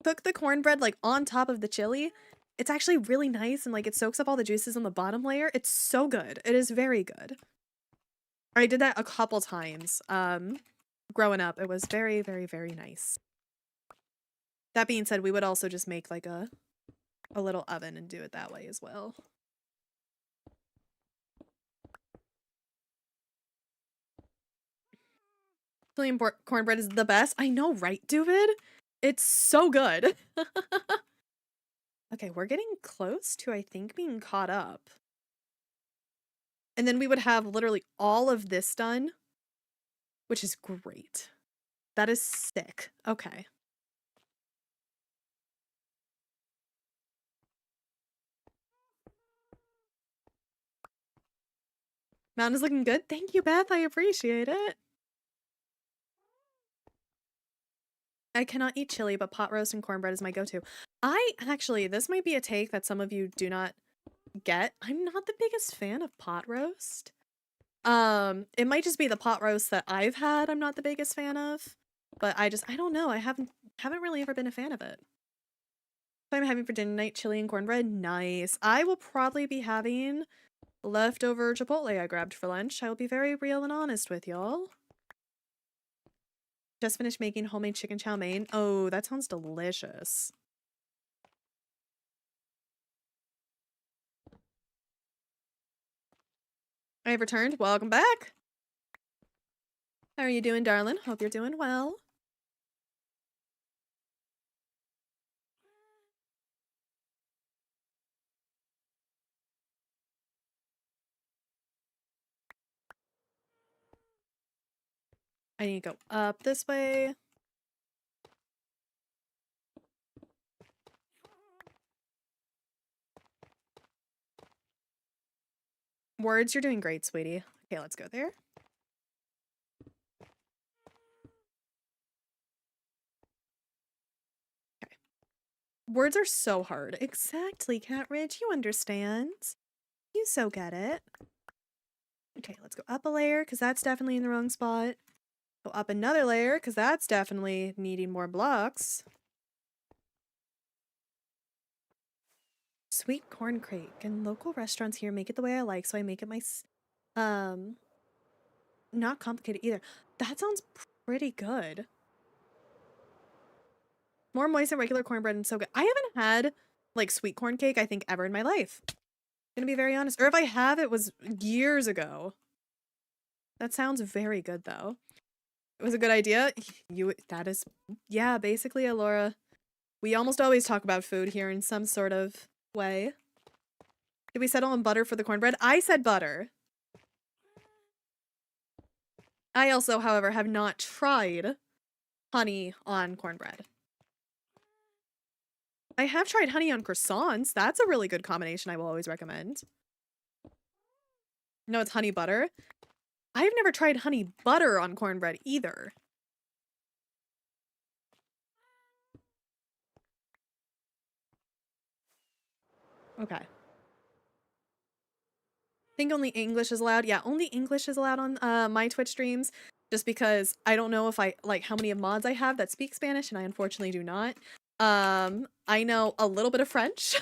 cook the cornbread like on top of the chili. It's actually really nice and like it soaks up all the juices on the bottom layer. It's so good. It is very good. I did that a couple times. Growing up, it was very, very, very nice. That being said, we would also just make like a little oven and do it that way as well. Chili and cornbread is the best. I know, right, David? It's so good. Okay, we're getting close to, I think, being caught up. And then we would have literally all of this done, which is great. That is sick. Okay. Mountain is looking good. Thank you, Beth. I appreciate it. I cannot eat chili, but pot roast and cornbread is my go-to. This might be a take that some of you do not get. I'm not the biggest fan of pot roast. It might just be the pot roast that I've had I'm not the biggest fan of. But I don't know. I haven't really ever been a fan of it. So I'm having for dinner tonight chili and cornbread. Nice. I will probably be having leftover Chipotle I grabbed for lunch. I will be very real and honest with y'all. Just finished making homemade chicken chow mein. Oh, that sounds delicious. I have returned. Welcome back. How are you doing, darling? Hope you're doing well. I need to go up this way. Words, you're doing great, sweetie. Okay, let's go there. Okay. Words are so hard. Exactly, Cat Ridge. You understand. You so get it. Okay, let's go up a layer, because that's definitely in the wrong spot. Go up another layer, because that's definitely needing more blocks. Sweet corn cake. And local restaurants here make it the way I like, so I make it not complicated either. That sounds pretty good. More moist than regular cornbread and so good. I haven't had, like, sweet corn cake, I think, ever in my life. Gonna be very honest. Or if I have, it was years ago. That sounds very good, though. It was a good idea. Yeah, basically, Alora. We almost always talk about food here in some sort of way. Did we settle on butter for the cornbread? I said butter. I also, however, have not tried honey on cornbread. I have tried honey on croissants. That's a really good combination I will always recommend. No, it's honey butter. I've never tried honey butter on cornbread either. Okay. I think only English is allowed. Yeah, only English is allowed on my Twitch streams. Just because I don't know if how many mods I have that speak Spanish, and I unfortunately do not. I know a little bit of French.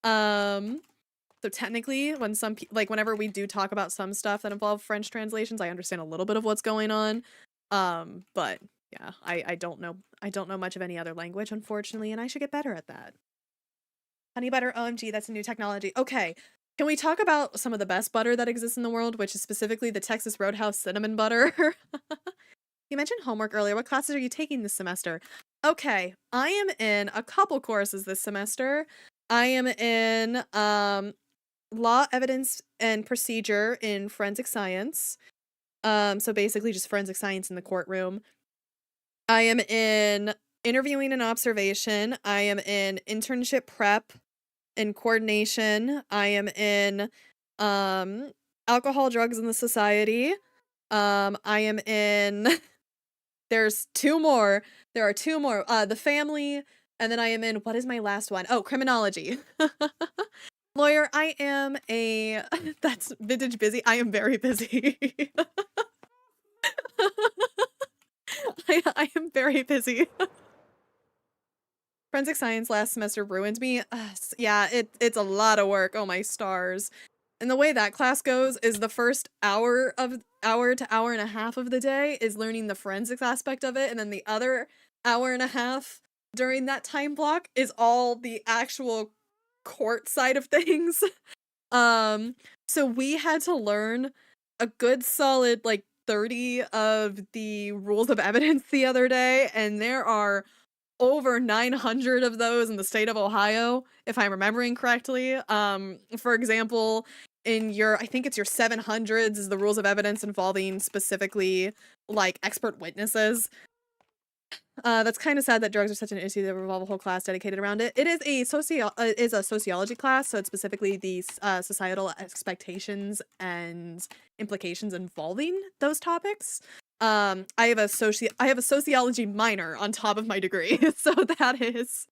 So technically, when whenever we do talk about some stuff that involve French translations, I understand a little bit of what's going on. But yeah, I don't know much of any other language, unfortunately, and I should get better at that. Honey butter, OMG, that's a new technology. Okay, can we talk about some of the best butter that exists in the world, which is specifically the Texas Roadhouse cinnamon butter? You mentioned homework earlier. What classes are you taking this semester? Okay, I am in a couple courses this semester. I am in law, evidence, and procedure in forensic science. So basically just forensic science in the courtroom. I am in interviewing and observation. I am in internship prep and coordination. I am in alcohol, drugs, and the society. I am in there's two more. There are two more. The family, and then I am in, what is my last one? Oh, criminology. Lawyer, I am a that's vintage busy. I am very busy. I am very busy. Forensic science last semester ruined me. Yeah, it's a lot of work. Oh my stars. And the way that class goes is the first hour to hour and a half of the day is learning the forensics aspect of it, and then the other hour and a half during that time block is all the actual court side of things. So we had to learn a good solid 30 of the rules of evidence the other day, and there are over 900 of those in the state of Ohio, if I'm remembering correctly. For example, in I think it's your 700s is the rules of evidence involving specifically expert witnesses. That's kind of sad that drugs are such an issue that revolve a whole class dedicated around it. It is a sociology class, so it's specifically the societal expectations and implications involving those topics. I have a sociology minor on top of my degree, so that is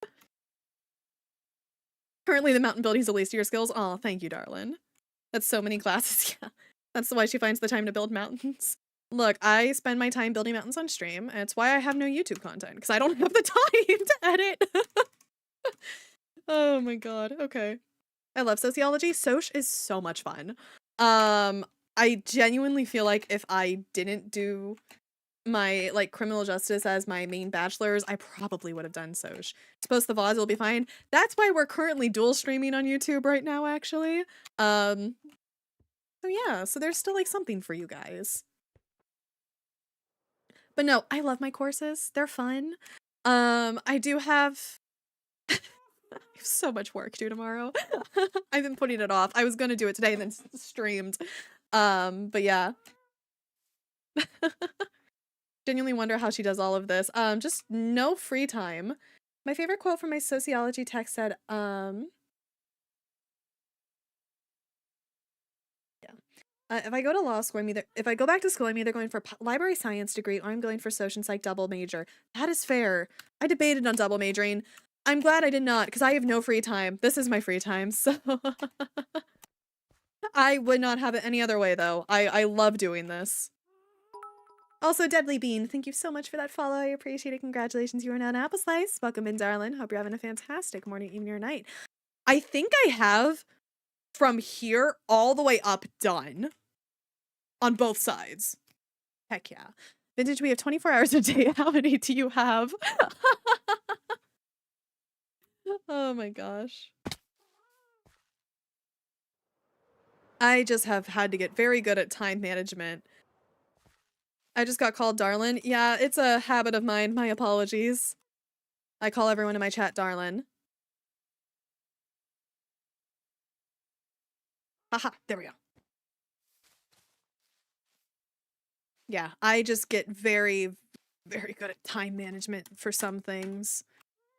currently the mountain building is the least of your skills. Oh, thank you, darling. That's so many classes. Yeah, that's why she finds the time to build mountains. Look, I spend my time building mountains on stream, and it's why I have no YouTube content, because I don't have the time to edit. Oh my god, okay. I love sociology. Soc is so much fun. I genuinely feel like if I didn't do my criminal justice as my main bachelor's, I probably would have done Soc. Suppose the VODs will be fine. That's why we're currently dual streaming on YouTube right now, actually. So yeah, so there's still something for you guys. But no, I love my courses. They're fun. I do have so much work due tomorrow. I've been putting it off. I was gonna do it today and then streamed. But yeah. Genuinely wonder how she does all of this. Just no free time. My favorite quote from my sociology text said, if I go to law school, if I go back to school, I'm either going for library science degree or I'm going for social and psych double major. That is fair. I debated on double majoring. I'm glad I did not, because I have no free time. This is my free time, so I would not have it any other way, though. I love doing this. Also, Deadly Bean, thank you so much for that follow. I appreciate it. Congratulations, you are now an apple slice. Welcome in, darling. Hope you're having a fantastic morning, evening, or night. I think I have from here all the way up done on both sides. Heck yeah. Vintage, we have 24 hours a day. How many do you have? Oh my gosh. I just have had to get very good at time management. I just got called darling. Yeah, it's a habit of mine. My apologies. I call everyone in my chat darling. Haha, there we go. Yeah, I just get very, very good at time management for some things.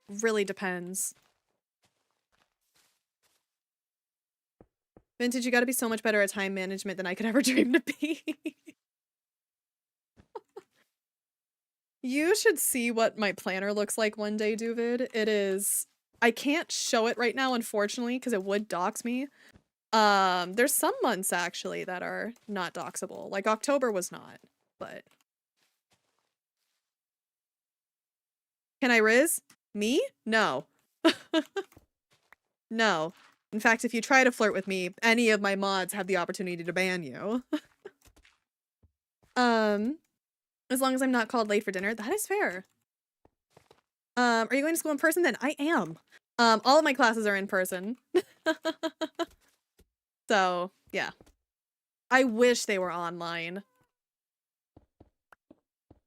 Really depends. Vintage, you gotta be so much better at time management than I could ever dream to be. You should see what my planner looks like one day, Duvid. It is... I can't show it right now, unfortunately, because it would dox me. There's some months, actually, that are not doxable. Like, October was not, but... Can I riz? Me? No. No. In fact, if you try to flirt with me, any of my mods have the opportunity to ban you. As long as I'm not called late for dinner, that is fair. Are you going to school in person then? I am. All of my classes are in person. So, yeah. I wish they were online.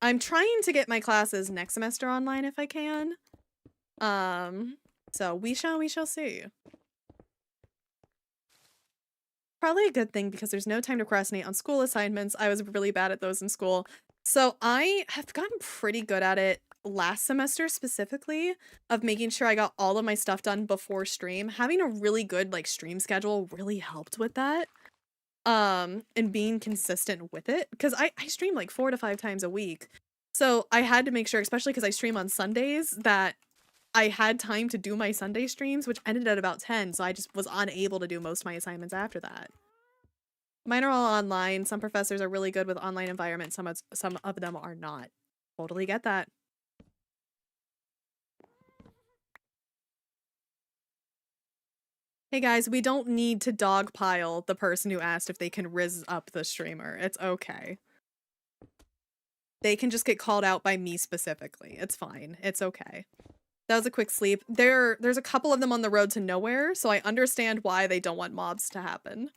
I'm trying to get my classes next semester online if I can. So we shall see. Probably a good thing because there's no time to procrastinate on school assignments. I was really bad at those in school. So I have gotten pretty good at it last semester specifically of making sure I got all of my stuff done before stream. Having a really good like stream schedule really helped with that. And being consistent with it because I stream like 4 to 5 times a week. So I had to make sure, especially because I stream on Sundays, that I had time to do my Sunday streams, which ended at about 10, so I just was unable to do most of my assignments after that. Mine are all online. Some professors are really good with online environments, some of them are not. Totally get that. Hey guys, we don't need to dogpile the person who asked if they can riz up the streamer. It's okay. They can just get called out by me specifically. It's fine. It's okay. That was a quick sleep. There's a couple of them on the road to nowhere, so I understand why they don't want mobs to happen.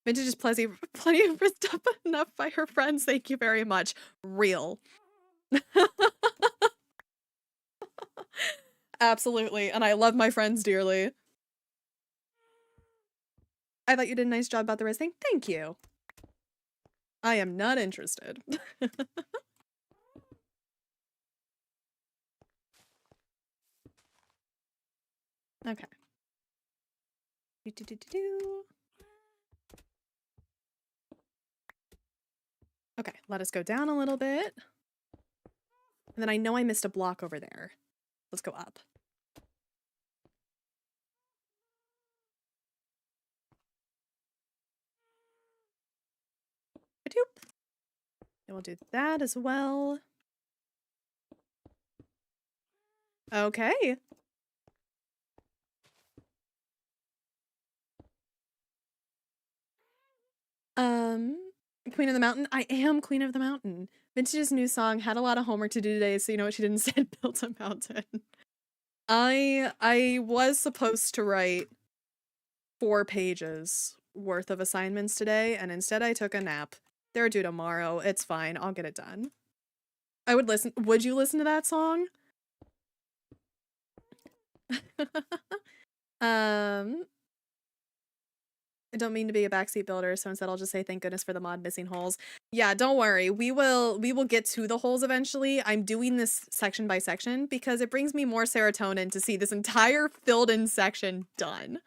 Vintage is plenty of rizzed up enough by her friends. Thank you very much. Real. Absolutely, and I love my friends dearly. I thought you did a nice job about the riz thing. Thank you. I am not interested. Okay. Okay, let us go down a little bit. And then I know I missed a block over there. Let's go up. And we'll do that as well. Okay. Queen of the Mountain? I am Queen of the Mountain. Vintage's new song had a lot of homework to do today, so you know what she did instead? Built a mountain. I was supposed to write 4 pages worth of assignments today, and instead I took a nap. They're due tomorrow. It's fine. I'll get it done. I would listen. Would you listen to that song? I don't mean to be a backseat builder, so instead I'll just say thank goodness for the mod missing holes. Yeah, don't worry. We will get to the holes eventually. I'm doing this section by section because it brings me more serotonin to see this entire filled in section done.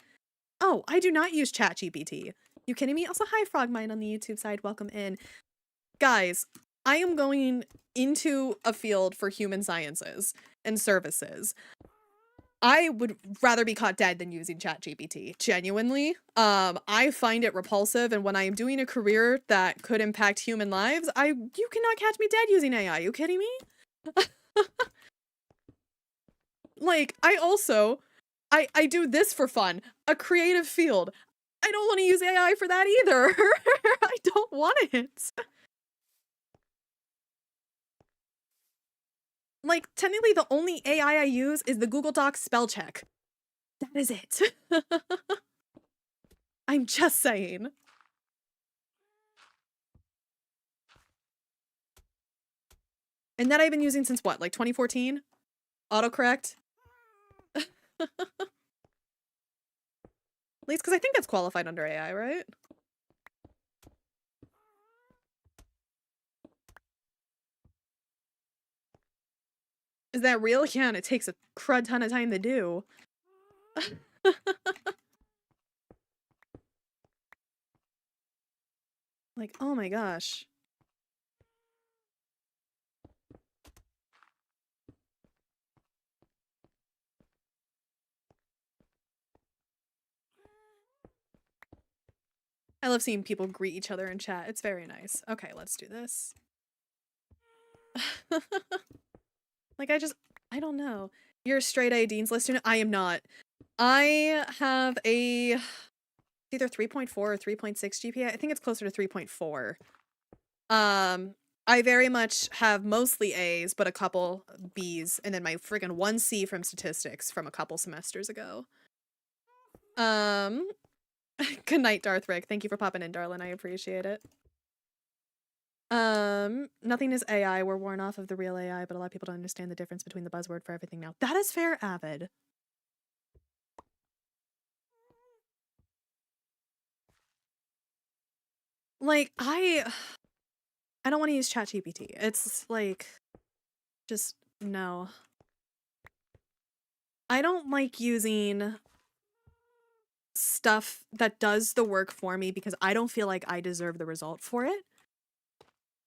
Oh, I do not use ChatGPT. You kidding me? Also, hi Frogmine on the YouTube side. Welcome in. Guys, I am going into a field for human sciences and services. I would rather be caught dead than using ChatGPT, genuinely. I find it repulsive, and when I am doing a career that could impact human lives, you cannot catch me dead using AI. You kidding me? Like, I do this for fun. A creative field. I don't want to use AI for that either. I don't want it. Like, technically the only AI I use is the Google Docs spell check. That is it. I'm just saying. And that I've been using since what, like 2014? Autocorrect? At least because I think that's qualified under AI, right? Is that real? Yeah, and it takes a crud ton of time to do. Like, oh my gosh. I love seeing people greet each other in chat. It's very nice. Okay, let's do this. Like, I don't know. You're a straight A Dean's List student? I am not. I have a either 3.4 or 3.6 GPA. I think it's closer to 3.4. I very much have mostly A's, but a couple B's, and then my friggin' 1 C from statistics from a couple semesters ago. Good night, Darth Rick. Thank you for popping in, darling. I appreciate it. Nothing is AI. We're worn off of the real AI, but a lot of people don't understand the difference between the buzzword for everything now. That is fair, Avid. Like, I don't want to use ChatGPT. It's like, just no. I don't like using stuff that does the work for me because I don't feel like I deserve the result for it.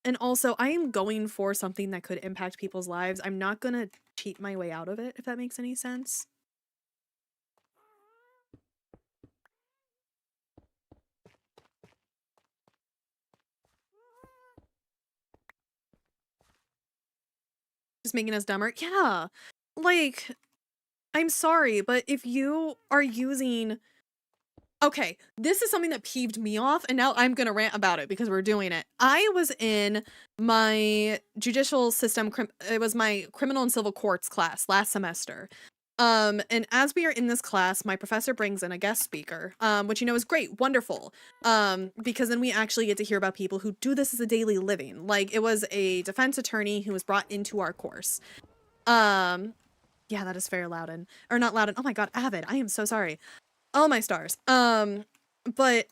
And also, I am going for something that could impact people's lives. I'm not gonna cheat my way out of it, if that makes any sense. Just making us dumber? Yeah. Like, I'm sorry, but if you are using... Okay, this is something that peeved me off, and now I'm gonna rant about it because we're doing it. I was in my judicial system, it was my criminal and civil courts class last semester. And as we are in this class, my professor brings in a guest speaker, which, you know, is great, wonderful. Because then we actually get to hear about people who do this as a daily living. Like, it was a defense attorney who was brought into our course. Yeah, that is fair, Loudon. Or not Loudon. Oh my god, Avid. I am so sorry. Oh my stars. But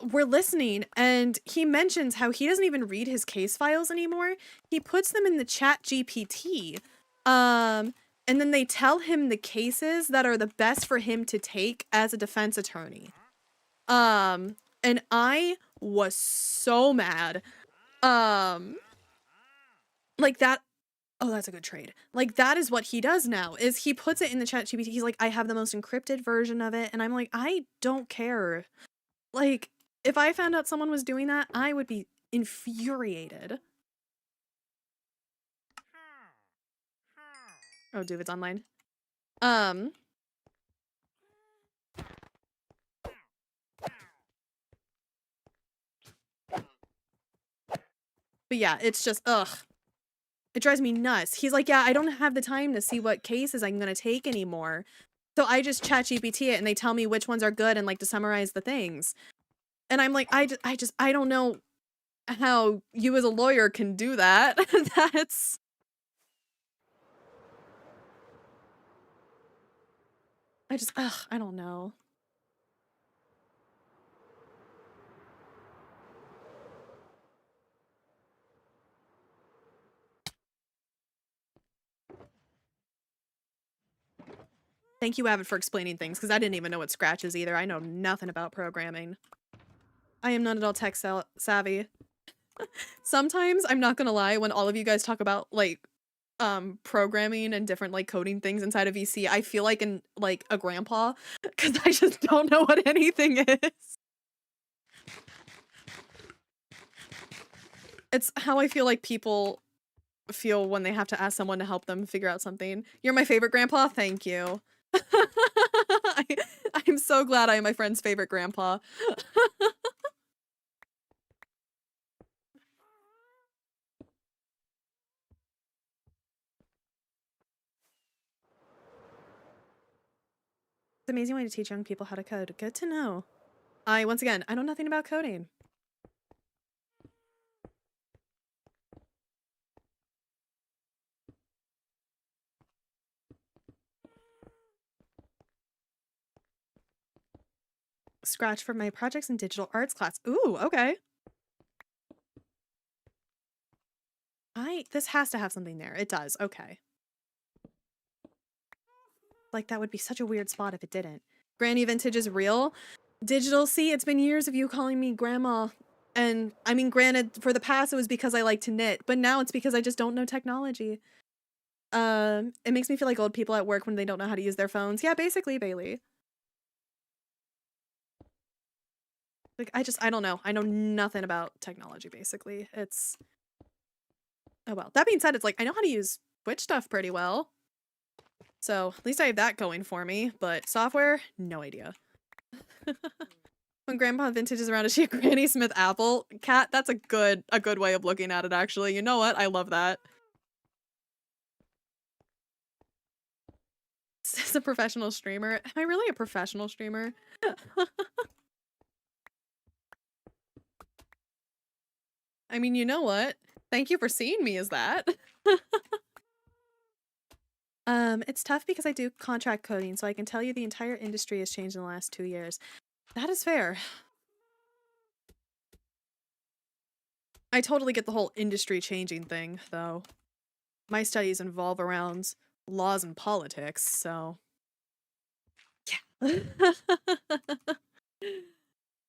we're listening, and he mentions how he doesn't even read his case files anymore. He puts them in the chat GPT. And then they tell him the cases that are the best for him to take as a defense attorney. And I was so mad. Like that. Oh, that's a good trade. Like, that is what he does now, is he puts it in the chat GPT. He's like, I have the most encrypted version of it. And I'm like, I don't care. Like, if I found out someone was doing that, I would be infuriated. Oh, David's online. But yeah, it's just, ugh. It drives me nuts. He's like, yeah, I don't have the time to see what cases I'm gonna take anymore. So I just chat GPT it and they tell me which ones are good and like to summarize the things. And I'm like, I don't know how you as a lawyer can do that. That's... I don't know. Thank you, Avid, for explaining things, because I didn't even know what Scratch is either. I know nothing about programming. I am not at all tech savvy. Sometimes, I'm not gonna lie, when all of you guys talk about, like, programming and different, like, coding things inside of VC, I feel like a grandpa, because I just don't know what anything is. It's how I feel like people feel when they have to ask someone to help them figure out something. You're my favorite grandpa? Thank you. I'm so glad I am my friend's favorite grandpa. It's an amazing way to teach young people how to code. Good to know. Once again, I know nothing about coding. scratch for my projects in digital arts class. Ooh, okay. This has to have something there. It does. Okay. Like, that would be such a weird spot if it didn't. Granny Vintage is real. Digital, see, it's been years of you calling me grandma. And, I mean, granted, for the past, it was because I like to knit. But now it's because I just don't know technology. It makes me feel like old people at work when they don't know how to use their phones. Yeah, basically, Bailey. Like, I don't know. I know nothing about technology, basically. It's... Oh, well. That being said, it's like, I know how to use Twitch stuff pretty well. So, at least I have that going for me. But software, no idea. When Grandpa Vintage is around, is she a Granny Smith apple? Cat, that's a good way of looking at it, actually. You know what? I love that. As a professional streamer. Am I really a professional streamer? I mean, you know what? Thank you for seeing me as that. It's tough because I do contract coding, so I can tell you the entire industry has changed in the last 2 years. That is fair. I totally get the whole industry changing thing, though. My studies involve around laws and politics, so... Yeah. I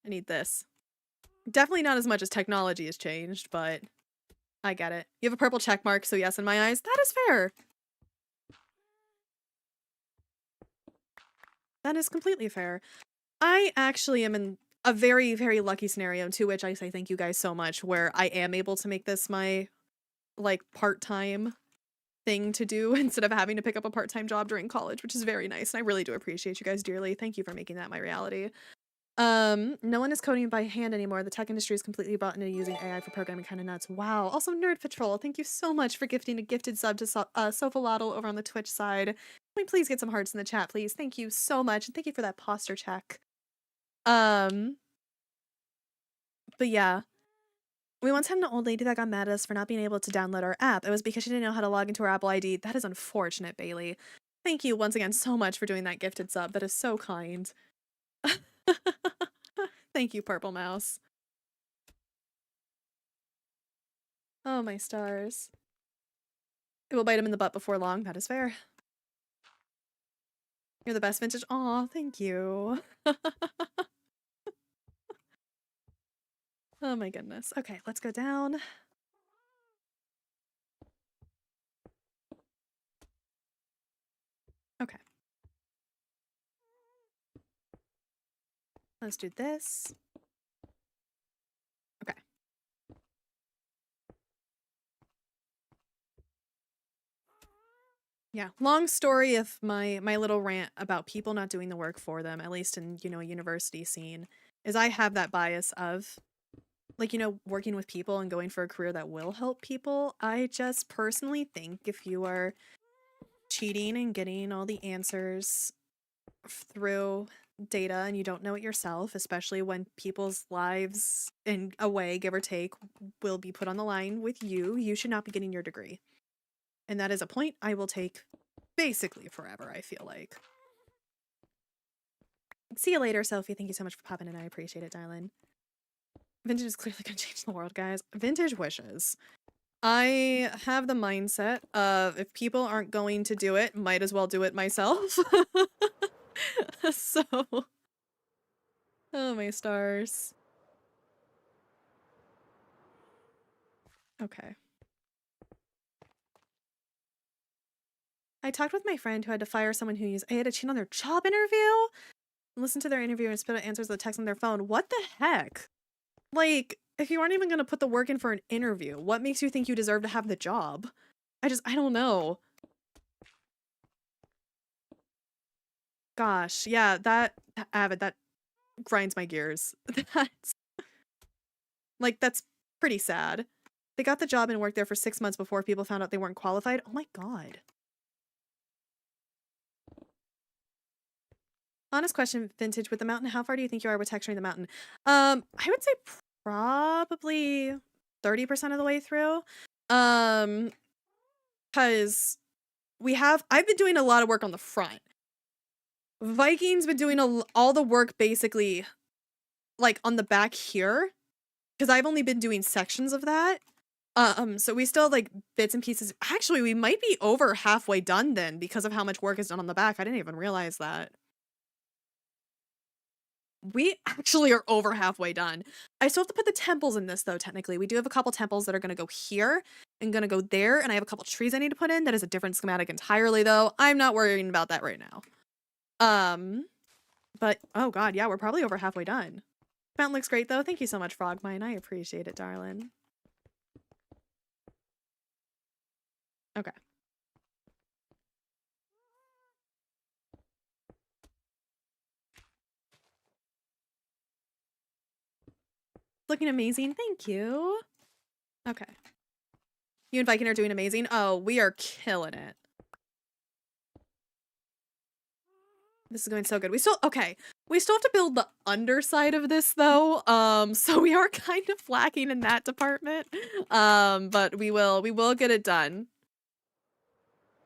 need this. Definitely not as much as technology has changed, but I get it. You have a purple check mark, so yes in my eyes. That is fair. That is completely fair. I actually am in a very, very lucky scenario, to which I say thank you guys so much, where I am able to make this my, like, part-time thing to do instead of having to pick up a part-time job during college, which is very nice, and I really do appreciate you guys dearly. Thank you for making that my reality. No one is coding by hand anymore. The tech industry is completely bought into using AI for programming, kind of nuts. Wow. Also, Nerd Patrol, thank you so much for gifting a gifted sub to Sofalotl over on the Twitch side. Can we please get some hearts in the chat, please? Thank you so much, and thank you for that posture check. But yeah. We once had an old lady that got mad at us for not being able to download our app. It was because she didn't know how to log into her Apple ID. That is unfortunate, Bailey. Thank you once again so much for doing that gifted sub. That is so kind. Thank you, Purple Mouse. Oh, my stars. It will bite him in the butt before long. That is fair. You're the best vintage. Aw, thank you. Oh my goodness. Okay, let's go down. Okay. Let's do this. Okay. Yeah, long story of my little rant about people not doing the work for them, at least in, you know, a university scene, is I have that bias of, like, you know, working with people and going for a career that will help people. I just personally think if you are cheating and getting all the answers through data and you don't know it yourself, especially when people's lives in a way, give or take, will be put on the line with you, you should not be getting your degree. And that is a point I will take basically forever, I feel like. See you later, Sophie. Thank you so much for popping in. I appreciate it, darling. Vintage is clearly gonna change the world, guys. Vintage wishes. I have the mindset of if people aren't going to do it, might as well do it myself. So, oh my stars. Okay. I talked with my friend who had to fire someone who used AI to cheat on their job interview. Listen to their interview and spit out answers with text on their phone. What the heck? Like, if you aren't even gonna put the work in for an interview, what makes you think you deserve to have the job? I don't know. Gosh, yeah, that Avid, that grinds my gears. That's pretty sad. They got the job and worked there for 6 months before people found out they weren't qualified. Oh my god. Honest question, Vintage, with the mountain, how far do you think you are with texturing the mountain? I would say probably 30% of the way through. Because I've been doing a lot of work on the front. Viking's been doing all the work basically like on the back here, because I've only been doing sections of that. So we still have like bits and pieces. Actually, we might be over halfway done then because of how much work is done on the back. I didn't even realize that. We actually are over halfway done. I still have to put the temples in this though, technically. We do have a couple temples that are gonna go here and gonna go there, and I have a couple trees I need to put in. That is a different schematic entirely though. I'm not worrying about that right now. But oh god, yeah, we're probably over halfway done. Fountain looks great though. Thank you so much, Frogmine. I appreciate it, darling. Okay. Looking amazing. Thank you. Okay. You and Viking are doing amazing. Oh, we are killing it. This is going so good. We still have to build the underside of this though. So we are kind of lacking in that department. But we will get it done.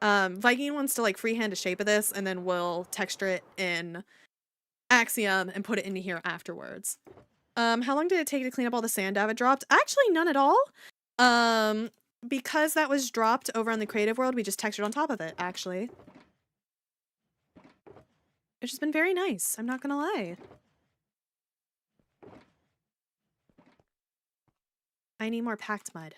Viking wants to like freehand a shape of this, and then we'll texture it in Axiom and put it into here afterwards. How long did it take to clean up all the sand David dropped? Actually, none at all. Because that was dropped over on the creative world, we just textured on top of it, actually. It's just been very nice, I'm not gonna lie. I need more packed mud.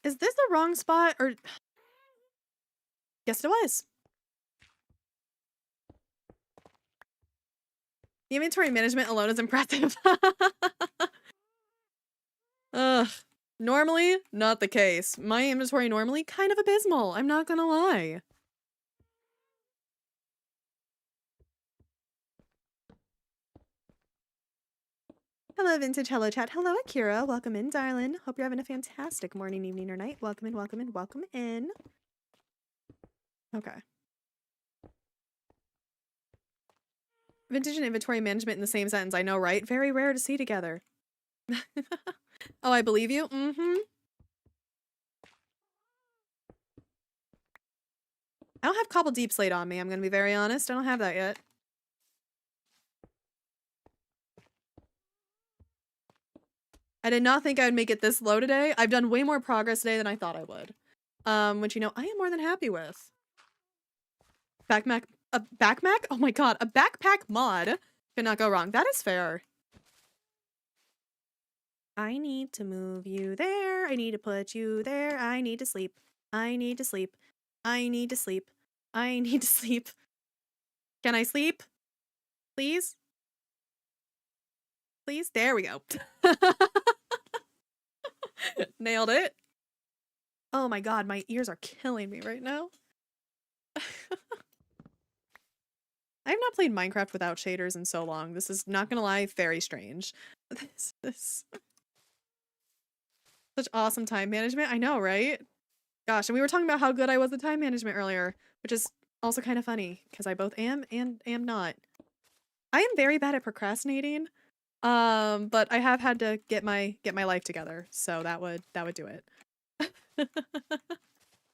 Is this the wrong spot, or... Yes, it was. The inventory management alone is impressive. Ugh. Normally, not the case. My inventory normally kind of abysmal, I'm not gonna lie. Hello, Vintage. Hello, chat. Hello, Akira. Welcome in, darling. Hope you're having a fantastic morning, evening, or night. Welcome in, welcome in, welcome in. Okay. Vintage and inventory management in the same sentence. I know, right? Very rare to see together. Oh, I believe you? Mm-hmm. I don't have cobble deep slate on me, I'm gonna be very honest. I don't have that yet. I did not think I would make it this low today. I've done way more progress today than I thought I would. Which, you know, I am more than happy with. A backpack? Oh my god, a backpack mod could not go wrong. That is fair. I need to move you there. I need to put you there. I need to sleep. I need to sleep. I need to sleep. I need to sleep. Can I sleep? Please? Please? There we go. Nailed it. Oh my god, my ears are killing me right now. I have not played Minecraft without shaders in so long. This is, not gonna lie, very strange. This such awesome time management. I know, right? Gosh, and we were talking about how good I was at time management earlier, which is also kind of funny because I both am and am not. I am very bad at procrastinating, but I have had to get my life together, so that would do it.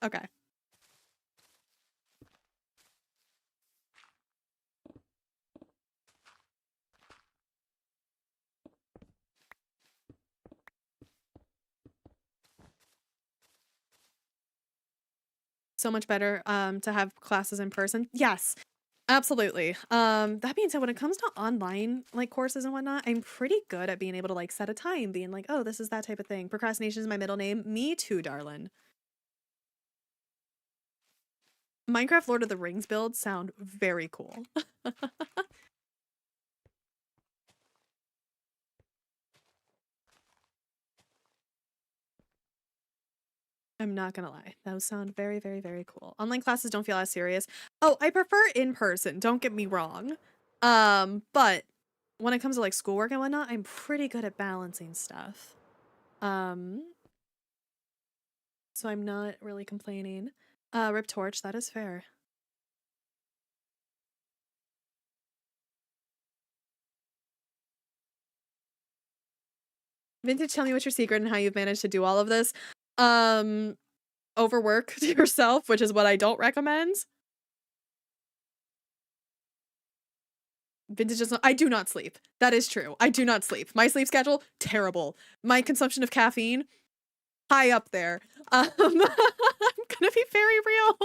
Okay. So much better to have classes in person. Yes, absolutely. That being said, when it comes to online like courses and whatnot, I'm pretty good at being able to like set a time, being like, oh, this is that type of thing. Procrastination is my middle name. Me too, darling. Minecraft Lord of the Rings builds sound very cool. I'm not gonna lie. Those sound very, very, very cool. Online classes don't feel as serious. Oh, I prefer in person, don't get me wrong. But when it comes to like schoolwork and whatnot, I'm pretty good at balancing stuff. So I'm not really complaining. Rip Torch, that is fair. Vintage, tell me what's your secret and how you've managed to do all of this. Overwork yourself, which is what I don't recommend. Vintage does not. I do not sleep. That is true. I do not sleep. My sleep schedule, terrible. My consumption of caffeine, high up there. I'm gonna be very real.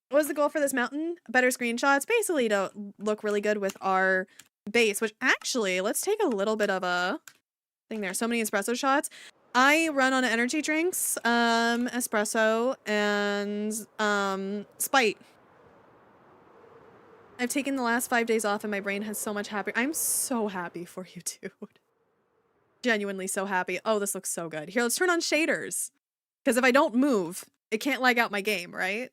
What was the goal for this mountain? Better screenshots, basically to look really good with our base, which actually, let's take a little bit of a thing there. So many espresso shots. I run on energy drinks, espresso, and Spite. I've taken the last 5 days off and my brain has so much happier. I'm so happy for you, dude. Genuinely so happy. Oh, this looks so good. Here, let's turn on shaders. Because if I don't move, it can't lag out my game, right?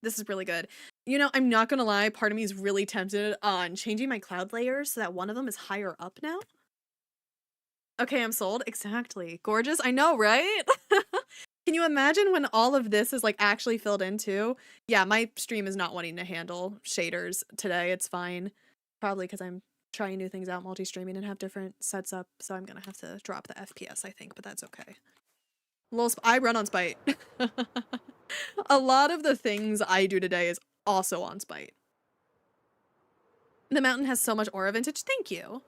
This is really good. You know, I'm not gonna lie, part of me is really tempted on changing my cloud layers so that one of them is higher up now. Okay, I'm sold. Exactly. Gorgeous. I know, right? Can you imagine when all of this is like actually filled in too? Yeah, my stream is not wanting to handle shaders today. It's fine. Probably because I'm trying new things out, multi-streaming, and have different sets up. So I'm gonna have to drop the FPS, I think, but that's okay. I run on Spite. A lot of the things I do today is also on Spite. The mountain has so much aura vintage. Thank you.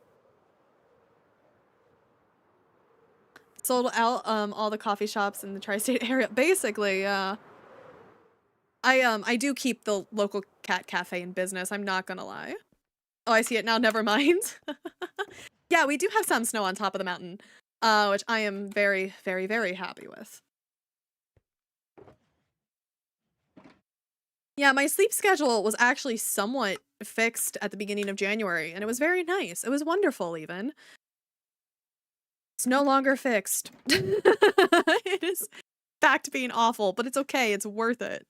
Sold out all the coffee shops in the tri-state area. Basically, yeah. I do keep the local cat cafe in business, I'm not gonna lie. Oh, I see it now, never mind. Yeah, we do have some snow on top of the mountain, which I am very, very, very happy with. Yeah, my sleep schedule was actually somewhat fixed at the beginning of January, and it was very nice. It was wonderful, even. It's no longer fixed. It is back to being awful, but it's okay. It's worth it.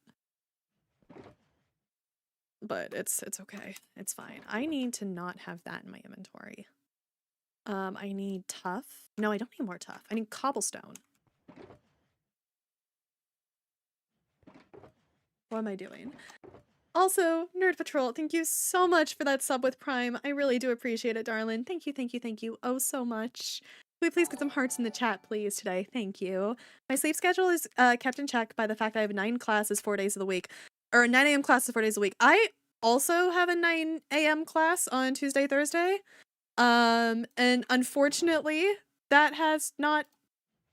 But it's okay. It's fine. I need to not have that in my inventory. I need tough. No, I don't need more tough. I need cobblestone. What am I doing? Also, Nerd Patrol, thank you so much for that sub with Prime. I really do appreciate it, darling. Thank you, thank you, thank you oh so much. Can we please get some hearts in the chat, please, today? Thank you. My sleep schedule is kept in check by the fact I have 9 classes 4 days of the week. Or 9 a.m. classes 4 days a week. I also have a 9 a.m. class on Tuesday, Thursday. And unfortunately, that has not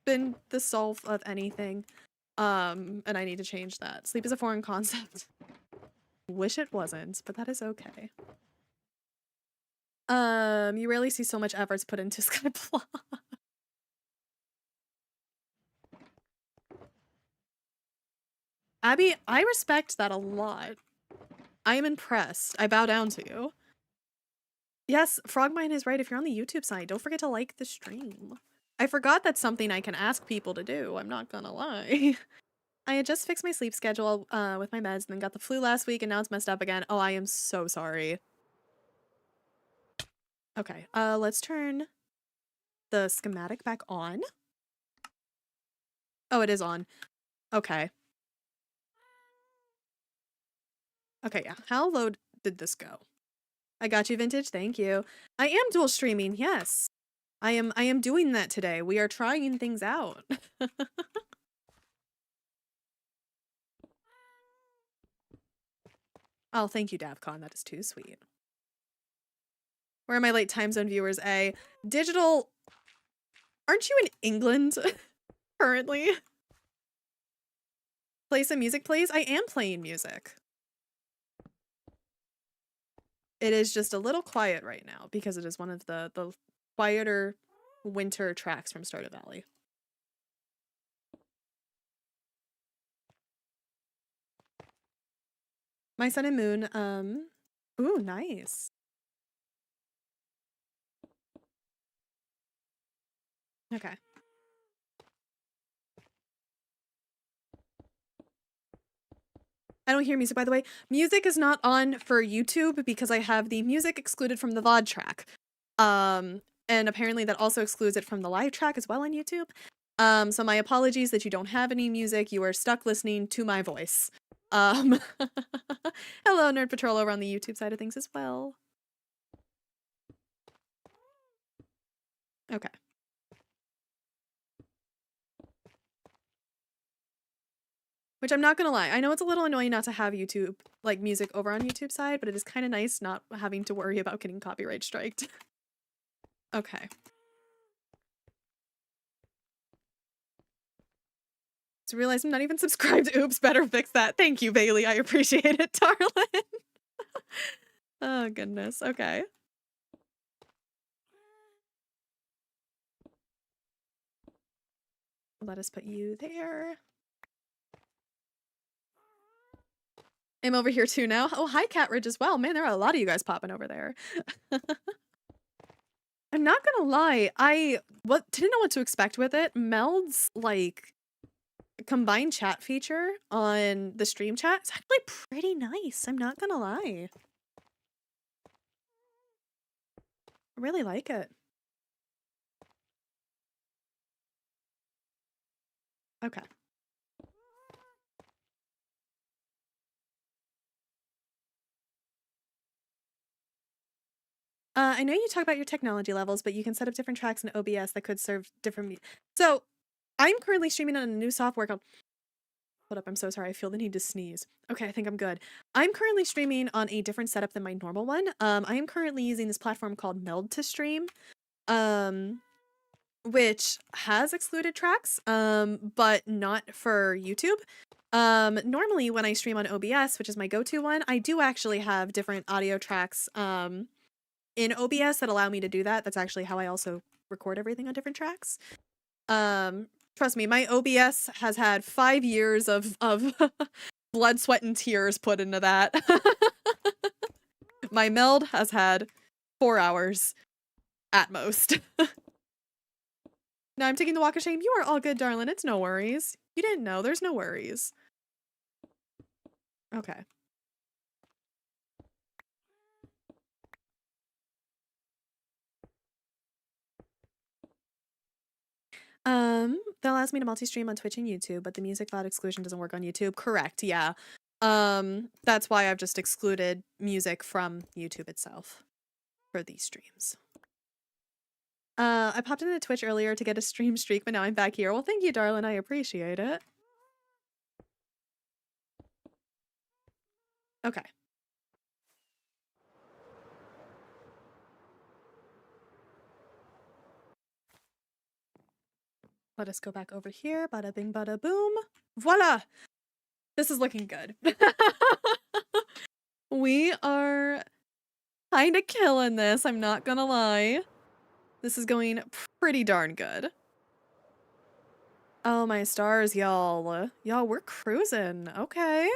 been the solve of anything. And I need to change that. Sleep is a foreign concept. Wish it wasn't, but that is okay. You rarely see so much efforts put into Skyblock. Abby, I respect that a lot. I am impressed. I bow down to you. Yes, Frogmine is right. If you're on the YouTube side, don't forget to like the stream. I forgot that's something I can ask people to do. I'm not gonna lie. I had just fixed my sleep schedule with my meds and then got the flu last week and now it's messed up again. Oh, I am so sorry. Okay, let's turn the schematic back on. Oh, it is on. Okay. Okay, yeah. How low did this go? I got you, Vintage. Thank you. I am dual streaming. Yes. I am doing that today. We are trying things out. Oh, thank you, Davcon. That is too sweet. Where are my late time zone viewers? Digital. Aren't you in England currently? Play some music, please. I am playing music. It is just a little quiet right now because it is one of the quieter winter tracks from Stardew Valley. My Sun and Moon, ooh, nice. Okay. I don't hear music, by the way. Music is not on for YouTube because I have the music excluded from the VOD track. And apparently that also excludes it from the live track as well on YouTube. So my apologies that you don't have any music. You are stuck listening to my voice. Hello, Nerd Patrol over on the YouTube side of things as well. Okay. Which I'm not gonna lie, I know it's a little annoying not to have YouTube, like music over on YouTube side, but it is kind of nice not having to worry about getting copyright striked. Okay. Just realized I'm not even subscribed. Oops, better fix that. Thank you, Bailey. I appreciate it, darling. Oh, goodness. Okay. Let us put you there. I'm over here too now. Oh, hi, Catridge as well. Man, there are a lot of you guys popping over there. I'm not gonna lie, I didn't know what to expect with it. Meld's like combined chat feature on the stream chat is actually pretty nice. I'm not gonna lie. I really like it. Okay. I know you talk about your technology levels, but you can set up different tracks in OBS that could serve different. So I'm currently streaming on a new software called. Hold up, I'm so sorry. I feel the need to sneeze. Okay, I think I'm good. I'm currently streaming on a different setup than my normal one. I am currently using this platform called Meld to stream, which has excluded tracks, but not for YouTube. Normally when I stream on OBS, which is my go-to one, I do actually have different audio tracks, in OBS that allow me to do that. That's actually how I also record everything on different tracks. Trust me, my OBS has had 5 years of blood, sweat, and tears put into that. My Meld has had 4 hours at most. No, I'm taking the walk of shame. You are all good, darling. It's no worries. You didn't know. There's no worries. Okay. That allows me to multi-stream on Twitch and YouTube, but the music VOD exclusion doesn't work on YouTube. Correct, yeah. That's why I've just excluded music from YouTube itself for these streams. I popped into Twitch earlier to get a stream streak, but now I'm back here. Well, thank you, darling. I appreciate it. Okay. Let us go back over here. Bada bing, bada boom. Voila! This is looking good. We are kind of killing this, I'm not gonna lie. This is going pretty darn good. Oh, my stars, y'all. Y'all, we're cruising. Okay.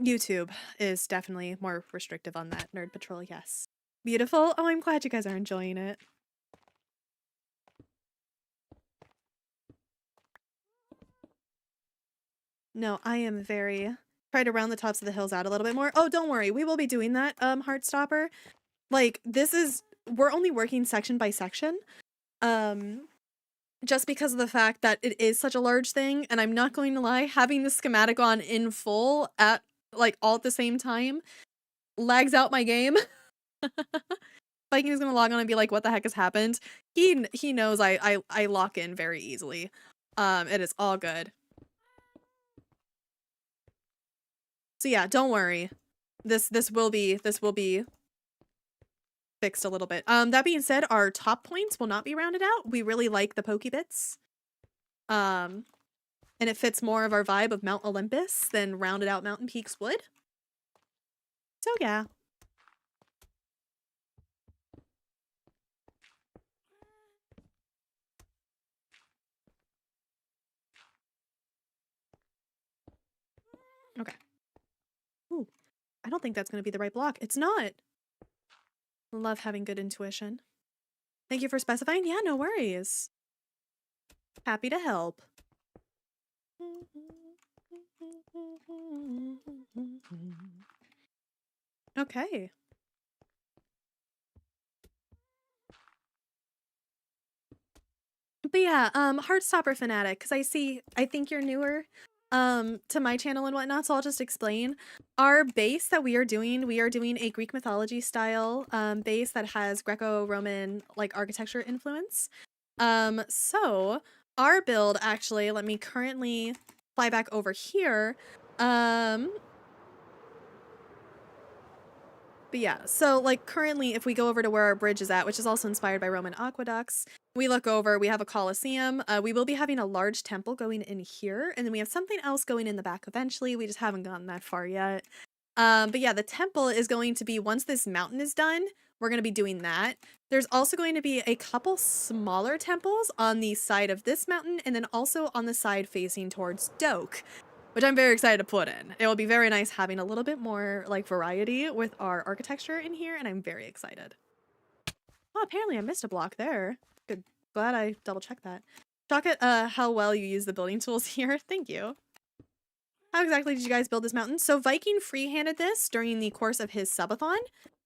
YouTube is definitely more restrictive on that. Nerd Patrol, yes. Beautiful. Oh, I'm glad you guys are enjoying it. No, I am very... Try to round the tops of the hills out a little bit more. Oh, don't worry. We will be doing that, Heartstopper. Like, this is... We're only working section by section. Just because of the fact that it is such a large thing, and I'm not going to lie, having the schematic on in full at, like, all at the same time lags out my game. Viking is gonna log on and be like, what the heck has happened? He knows I lock in very easily. It is all good. So yeah, don't worry. This will be fixed a little bit. That being said, our top points will not be rounded out. We really like the pokey bits. And it fits more of our vibe of Mount Olympus than rounded out mountain peaks would. So yeah. Okay. Ooh, I don't think that's gonna be the right block. It's not. Love having good intuition. Thank you for specifying. Yeah, no worries. Happy to help. Okay. But yeah, Heartstopper fanatic, because I think you're newer. to my channel and whatnot, so I'll just explain. Our base that we are doing a Greek mythology style base that has Greco-Roman like architecture influence. So our build actually, let me currently fly back over here. But yeah, so like currently if we go over to where our bridge is at, which is also inspired by Roman aqueducts, we look over, we have a Colosseum. We will be having a large temple going in here, and then we have something else going in the back eventually. We just haven't gotten that far yet. But yeah, the temple is going to be, once this mountain is done, we're going to be doing that. There's also going to be a couple smaller temples on the side of this mountain, and then also on the side facing towards Doak, which I'm very excited to put in. It will be very nice having a little bit more like variety with our architecture in here, and I'm very excited. Oh, apparently I missed a block there. Good. Glad I double checked that. Talk at how well you use the building tools here. Thank you. How exactly did you guys build this mountain? So Viking freehanded this during the course of his subathon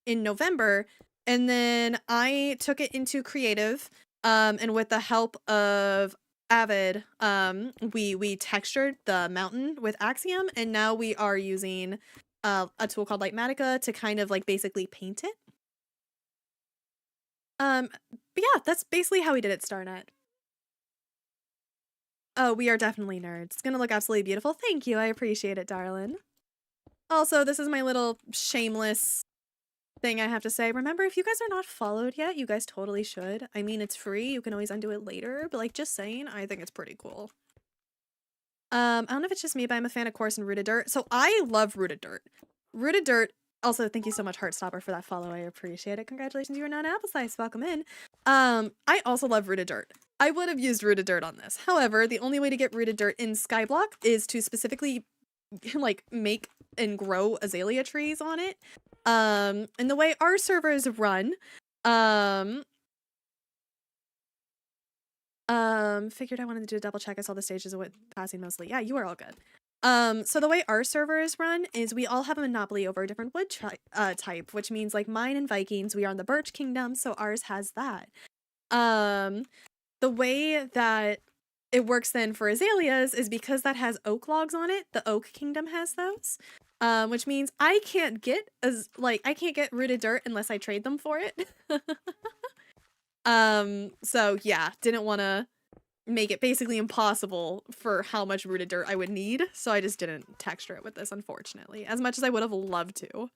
in November, and then I took it into creative, and with the help of Avid, we textured the mountain with Axiom, and now we are using a tool called Lightmatica to kind of like basically paint it. But yeah, that's basically how we did it, Starnet. Oh, we are definitely nerds. It's gonna look absolutely beautiful. Thank you. I appreciate it, darling. Also, this is my little shameless thing I have to say. Remember, if you guys are not followed yet, you guys totally should. I mean, it's free. You can always undo it later, but like just saying, I think it's pretty cool. I don't know if it's just me, but I'm a fan of Course and Rooted Dirt. So I love Rooted Dirt. Rooted Dirt. Also, thank you so much, Heartstopper, for that follow. I appreciate it. Congratulations, you are now an apple slice. Welcome in. I also love Rooted Dirt. I would have used Rooted Dirt on this. However, the only way to get Rooted Dirt in Skyblock is to specifically like make and grow azalea trees on it. And the way our servers run, figured I wanted to do a double check. I saw the stages of what passing mostly. Yeah, you are all good. So the way our servers run is we all have a monopoly over a different wood type, which means like mine and Vikings, we are in the Birch Kingdom, so ours has that. The way that it works then for azaleas is because that has oak logs on it, the Oak Kingdom has those. Which means I can't get Rooted Dirt unless I trade them for it. So yeah, didn't want to make it basically impossible for how much Rooted Dirt I would need, so I just didn't texture it with this, unfortunately, as much as I would have loved to.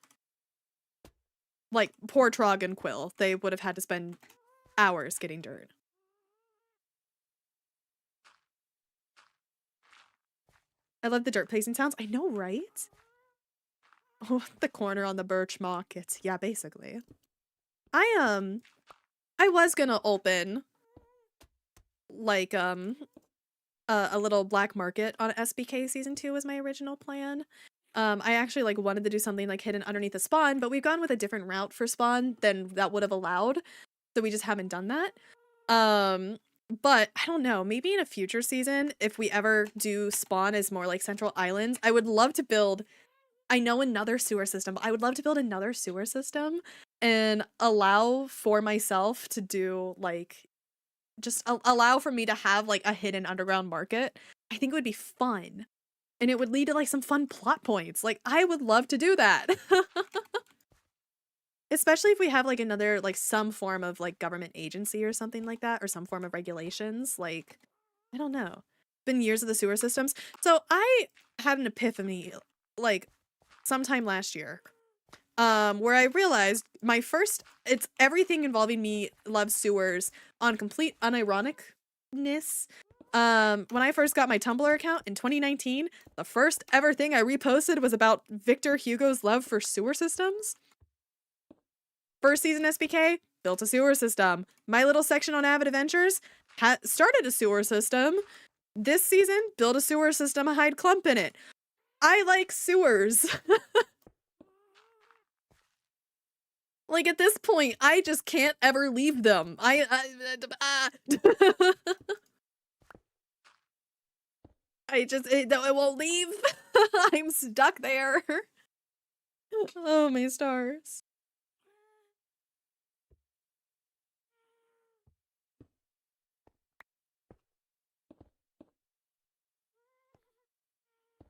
Like, poor Trog and Quill, they would have had to spend hours getting dirt. I love the dirt placing sounds. I know, right? Oh, the corner on the birch market. Yeah, basically. I was gonna open like a little black market on SBK season 2 was my original plan. I actually like wanted to do something like hidden underneath the spawn, but we've gone with a different route for spawn than that would have allowed, so we just haven't done that. But I don't know, maybe in a future season, if we ever do spawn as more like central islands, I would love to build, I know another sewer system, but I would love to build another sewer system and allow for myself to do like, just allow for me to have like a hidden underground market. I think it would be fun. And it would lead to like some fun plot points. Like, I would love to do that. Especially if we have like another, like some form of like government agency or something like that, or some form of regulations. Like, I don't know. Been years of the sewer systems. So I had an epiphany like sometime last year, where I realized it's everything involving me loves sewers on complete unironicness. When I first got my Tumblr account in 2019, the first ever thing I reposted was about Victor Hugo's love for sewer systems. First season SBK, built a sewer system. My little section on Avid Adventures started a sewer system. This season, build a sewer system, hide clump in it. I like sewers. Like, at this point, I just can't ever leave them. I it won't leave. I'm stuck there. Oh, my stars.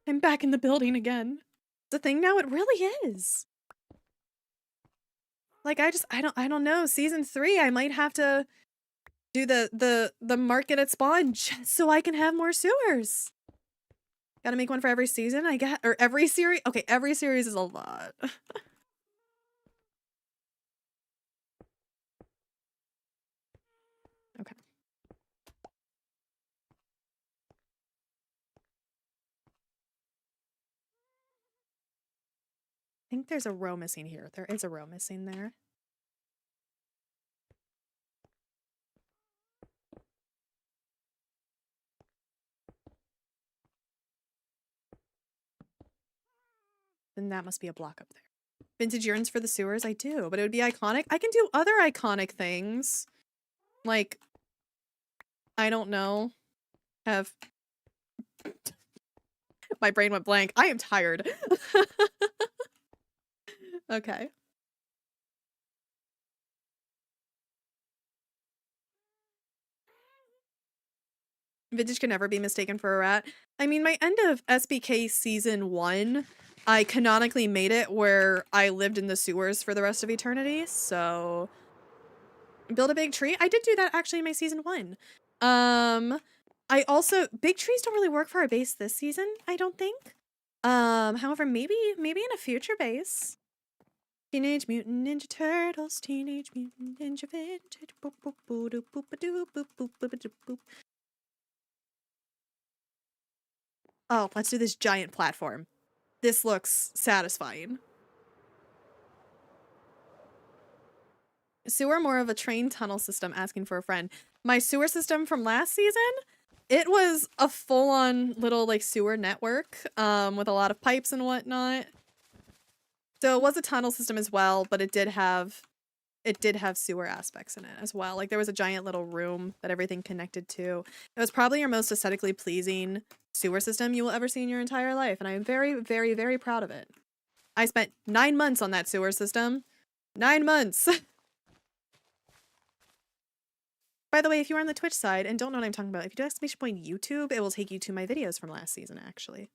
I'm back in the building again. It's a thing now, it really is. Like, I don't know. Season 3, I might have to do the market at spawn just so I can have more sewers. Gotta make one for every season, I guess, or every series. Okay, every series is a lot. Okay. I think there's a row missing here. There is a row missing there. Then that must be a block up there. Vintage urns for the sewers? I do, but it would be iconic. I can do other iconic things. Like, I don't know. Have... My brain went blank. I am tired. Okay. Vintage can never be mistaken for a rat. I mean, my end of SBK season 1, I canonically made it where I lived in the sewers for the rest of eternity, so... Build a big tree? I did do that actually in my season 1. I also... Big trees don't really work for our base this season, I don't think. However, maybe in a future base. Teenage Mutant Ninja Turtles, Teenage Mutant Ninja Vintage, boop boop boop doop boop doop boop boop boop doop boop. Oh, let's do this giant platform. This looks satisfying. Sewer more of a train tunnel system, asking for a friend. My sewer system from last season, it was a full-on little like sewer network with a lot of pipes and whatnot. So it was a tunnel system as well, but it did have sewer aspects in it as well. Like there was a giant little room that everything connected to. It was probably your most aesthetically pleasing sewer system you will ever see in your entire life, and I am very, very, very proud of it. I spent 9 months on that sewer system. 9 months! By the way, if you are on the Twitch side and don't know what I'm talking about, if you do exclamation point YouTube, it will take you to my videos from last season, actually.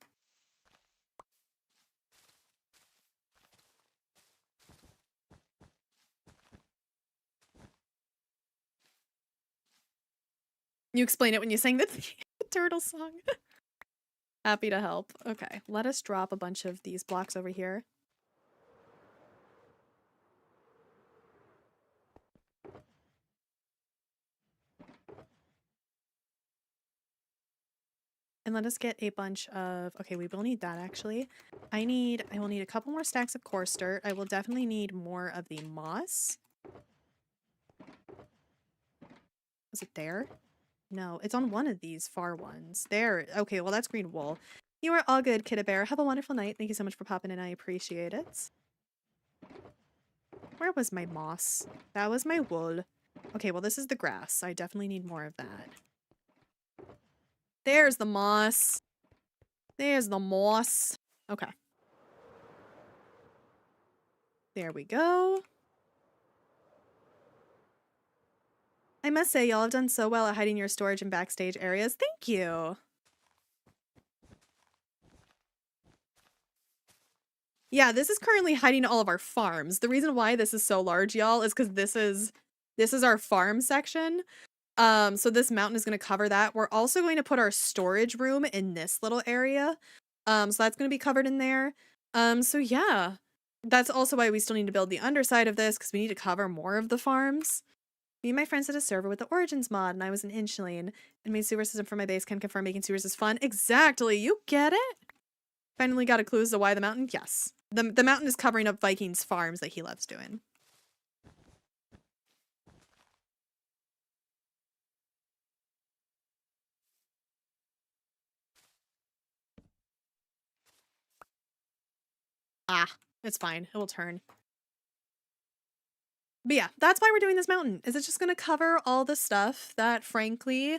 You explain it when you sang the turtle song. Happy to help. Okay, let us drop a bunch of these blocks over here. And let us get a bunch of... Okay, we will need that, actually. I will need a couple more stacks of coarse dirt. I will definitely need more of the moss. Was it there? No, it's on one of these far ones. There. Okay, well, that's green wool. You are all good, Kidda Bear. Have a wonderful night. Thank you so much for popping in. I appreciate it. Where was my moss? That was my wool. Okay, well, this is the grass. I definitely need more of that. There's the moss. There's the moss. Okay. There we go. I must say, y'all have done so well at hiding your storage and backstage areas. Thank you. Yeah, this is currently hiding all of our farms. The reason why this is so large, y'all, is because this is our farm section. So this mountain is going to cover that. We're also going to put our storage room in this little area. So that's going to be covered in there. So yeah, that's also why we still need to build the underside of this, because we need to cover more of the farms. Me and my friends did a server with the Origins mod, and I was an Inchling, and made sewer system for my base. Can confirm making sewers is fun. Exactly, you get it? Finally got a clue as to why the mountain? Yes. The mountain is covering up Viking's farms that he loves doing. Ah, it's fine. It will turn. But yeah, that's why we're doing this mountain. Is it's just going to cover all the stuff that, frankly,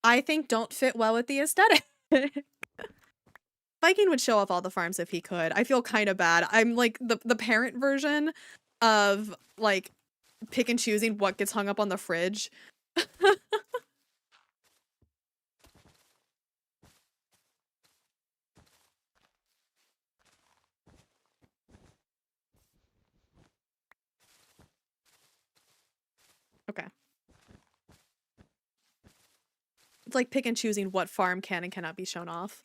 I think don't fit well with the aesthetic. Viking would show off all the farms if he could. I feel kind of bad. I'm like the parent version of like pick and choosing what gets hung up on the fridge. like pick and choosing what farm can and cannot be shown off.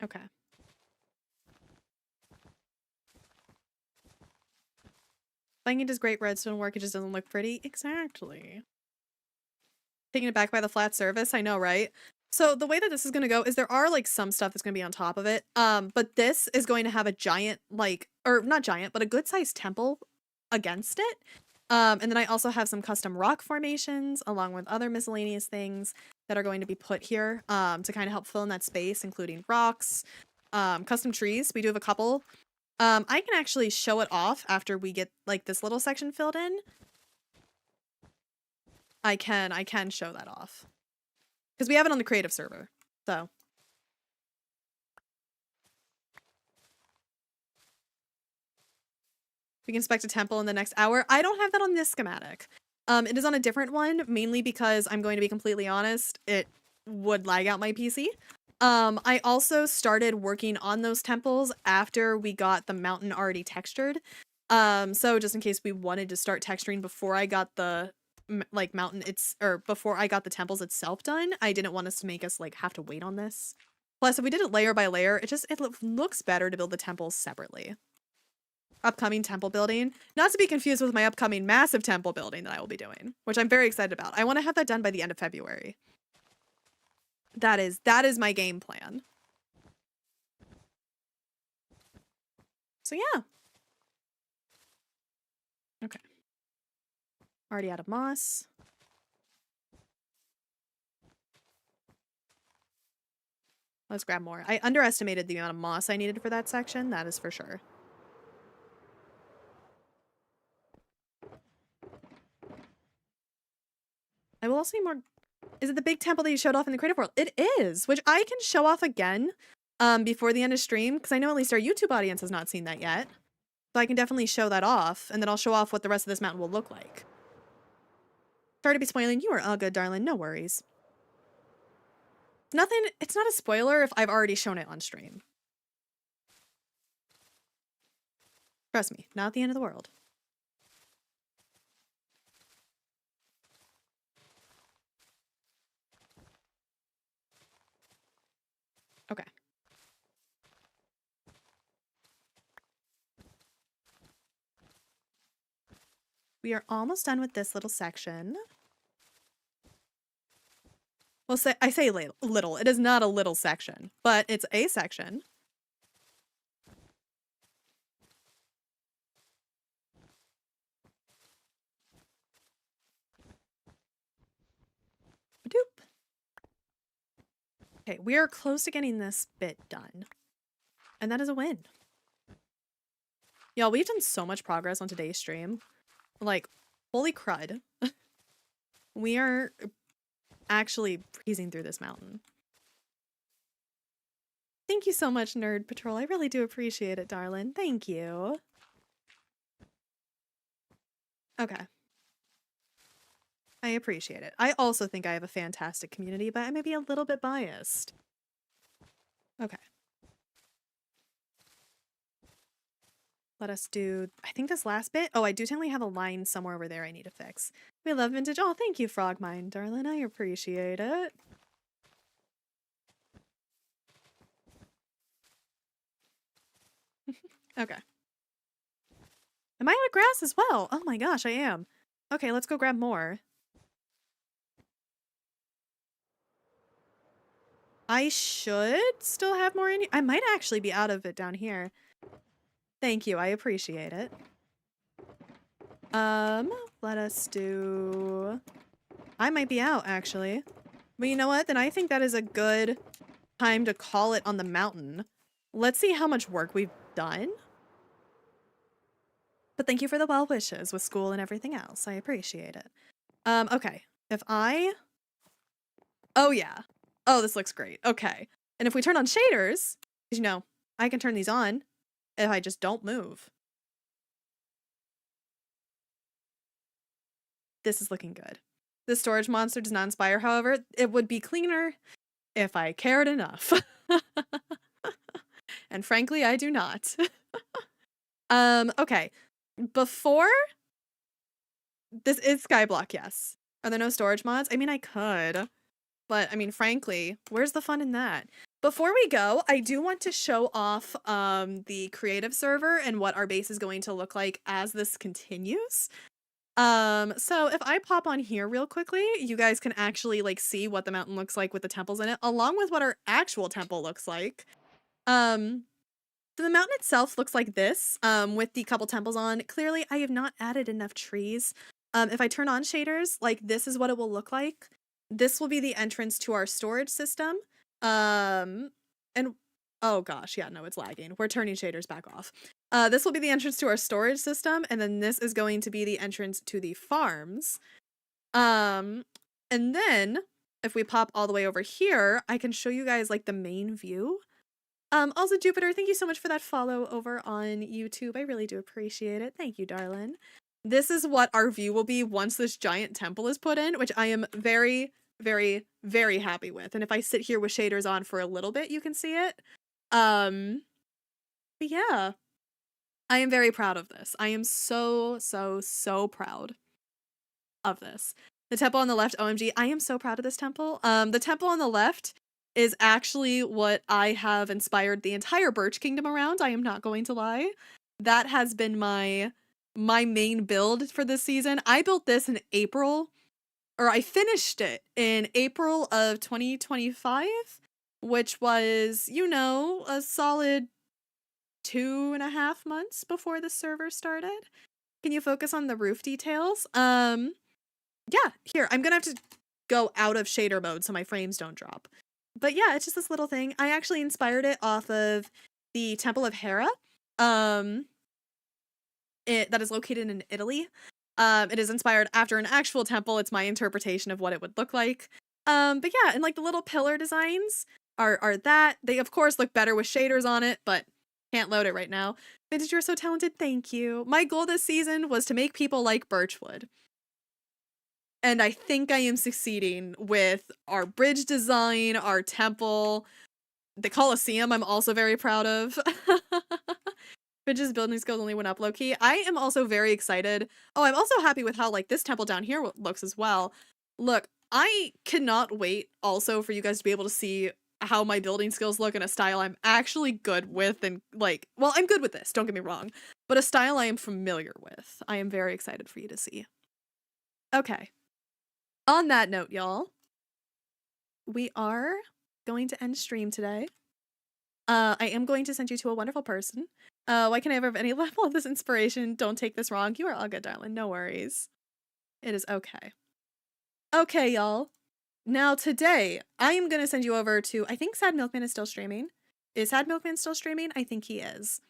Okay. Finding does great redstone work, it just doesn't look pretty. Exactly. Taken aback by the flat surface, I know, right? So the way that this is gonna go is there are like some stuff that's gonna be on top of it. But this is going to have a giant, like, or not giant, but a good sized temple against it. And then I also have some custom rock formations along with other miscellaneous things that are going to be put here to kind of help fill in that space, including rocks, custom trees. We do have a couple. I can actually show it off after we get like this little section filled in. I can show that off. Because we have it on the creative server. So. We can inspect a temple in the next hour. I don't have that on this schematic. It is on a different one, mainly because I'm going to be completely honest, it would lag out my PC. I also started working on those temples after we got the mountain already textured. So just in case we wanted to start texturing before I got the like mountain or before I got the temples itself done, I didn't want us to make us like have to wait on this. Plus, if we did it layer by layer, it looks better to build the temples separately. Upcoming temple building, not to be confused with my upcoming massive temple building that I will be doing, which I'm very excited about. I want to have that done by the end of February. That is my game plan. So yeah. Okay. Already out of moss. Let's grab more. I underestimated the amount of moss I needed for that section, that is for sure. I will also need more. Is it the big temple that you showed off in the creative world? It is, which I can show off again before the end of stream, because I know at least our YouTube audience has not seen that yet. So I can definitely show that off, and then I'll show off what the rest of this mountain will look like. Sorry to be spoiling. You are all good, darling. No worries. Nothing. It's not a spoiler if I've already shown it on stream. Trust me, not the end of the world. Okay. We are almost done with this little section. Well, I say little. It is not a little section, but it's a section. Doop. Okay, we are close to getting this bit done. And that is a win. Y'all, we've done so much progress on today's stream. Like, holy crud. We are actually breezing through this mountain. Thank you so much, Nerd Patrol. I really do appreciate it, darling. Thank you. Okay. I appreciate it. I also think I have a fantastic community, but I may be a little bit biased. Okay. Let us do, I think this last bit. Oh, I do technically have a line somewhere over there I need to fix. We love vintage. Oh, thank you, Frogmine, darling. I appreciate it. Okay. Am I out of grass as well? Oh my gosh, I am. Okay, let's go grab more. I should still have more in here. I might actually be out of it down here. Thank you, I appreciate it. Let us do... I might be out, actually. But you know what? Then I think that is a good time to call it on the mountain. Let's see how much work we've done. But thank you for the well wishes with school and everything else. I appreciate it. Okay. If I... Oh, yeah. Oh, this looks great. Okay. And if we turn on shaders, because, you know, I can turn these on if I just don't move. This is looking good. The storage monster does not inspire, however. It would be cleaner if I cared enough. And frankly, I do not. Okay. Before this is Skyblock, yes. Are there no storage mods? I mean, I could, but I mean, frankly, where's the fun in that? Before we go, I do want to show off the creative server and what our base is going to look like as this continues. So if I pop on here real quickly, you guys can actually like see what the mountain looks like with the temples in it, along with what our actual temple looks like. So the mountain itself looks like this, with the couple temples on. Clearly, I have not added enough trees. If I turn on shaders, like this is what it will look like. This will be the entrance to our storage system. And oh gosh, yeah, no, it's lagging. We're turning shaders back off. This will be the entrance to our storage system, and then this is going to be the entrance to the farms. And then if we pop all the way over here, I can show you guys like the main view. Also, Jupiter, thank you so much for that follow over on YouTube. I really do appreciate it. Thank you, darling. This is what our view will be once this giant temple is put in, which I am very, very, very happy with. And if I sit here with shaders on for a little bit, you can see it. But yeah, I am very proud of this. I am so, so, so proud of this. The temple on the left, OMG, I am so proud of this temple. The temple on the left is actually what I have inspired the entire Birch Kingdom around. I am not going to lie. That has been my main build for this season. I built this in April, or I finished it in April of 2025, which was, you know, a solid 2.5 months before the server started. Can you focus on the roof details? Yeah, here, I'm gonna have to go out of shader mode so my frames don't drop. But yeah, it's just this little thing. I actually inspired it off of the Temple of Hera, that is located in Italy. It is inspired after an actual temple. It's my interpretation of what it would look like. But yeah, and like the little pillar designs are that. They of course look better with shaders on it, but can't load it right now. Vintage, you're so talented. Thank you. My goal this season was to make people like Birchwood. And I think I am succeeding with our bridge design, our temple, the Colosseum I'm also very proud of. Bridges building skills only went up low-key. I am also very excited. Oh, I'm also happy with how like this temple down here looks as well. Look, I cannot wait also for you guys to be able to see how my building skills look in a style I'm actually good with, and like, well, I'm good with this, don't get me wrong, but a style I am familiar with. I am very excited for you to see. Okay. On that note, y'all, we are going to end stream today. I am going to send you to a wonderful person. Why can I ever have any level of this inspiration? Don't take this wrong. You are all good, darling. No worries. It is okay. Okay, y'all. Now today, I am going to send you over to, I think Sad Milkman is still streaming. Is Sad Milkman still streaming? I think he is.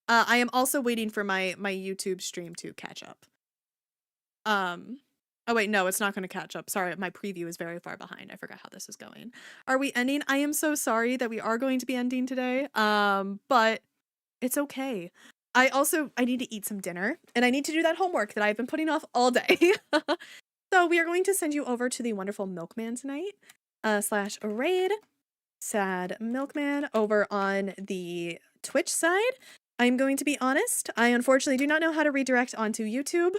I am also waiting for my YouTube stream to catch up. Oh wait, no, it's not going to catch up. Sorry, my preview is very far behind. I forgot how this is going. Are we ending? I am so sorry that we are going to be ending today. But it's okay. I need to eat some dinner, and I need to do that homework that I've been putting off all day. So we are going to send you over to the wonderful Milkman tonight, / raid Sad Milkman over on the Twitch side. I'm going to be honest. I unfortunately do not know how to redirect onto YouTube.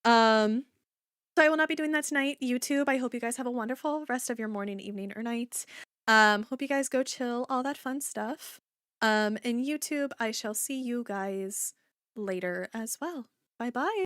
So I will not be doing that tonight. YouTube, I hope you guys have a wonderful rest of your morning, evening, or night. Hope you guys go chill, all that fun stuff. And YouTube, I shall see you guys later as well. Bye-bye.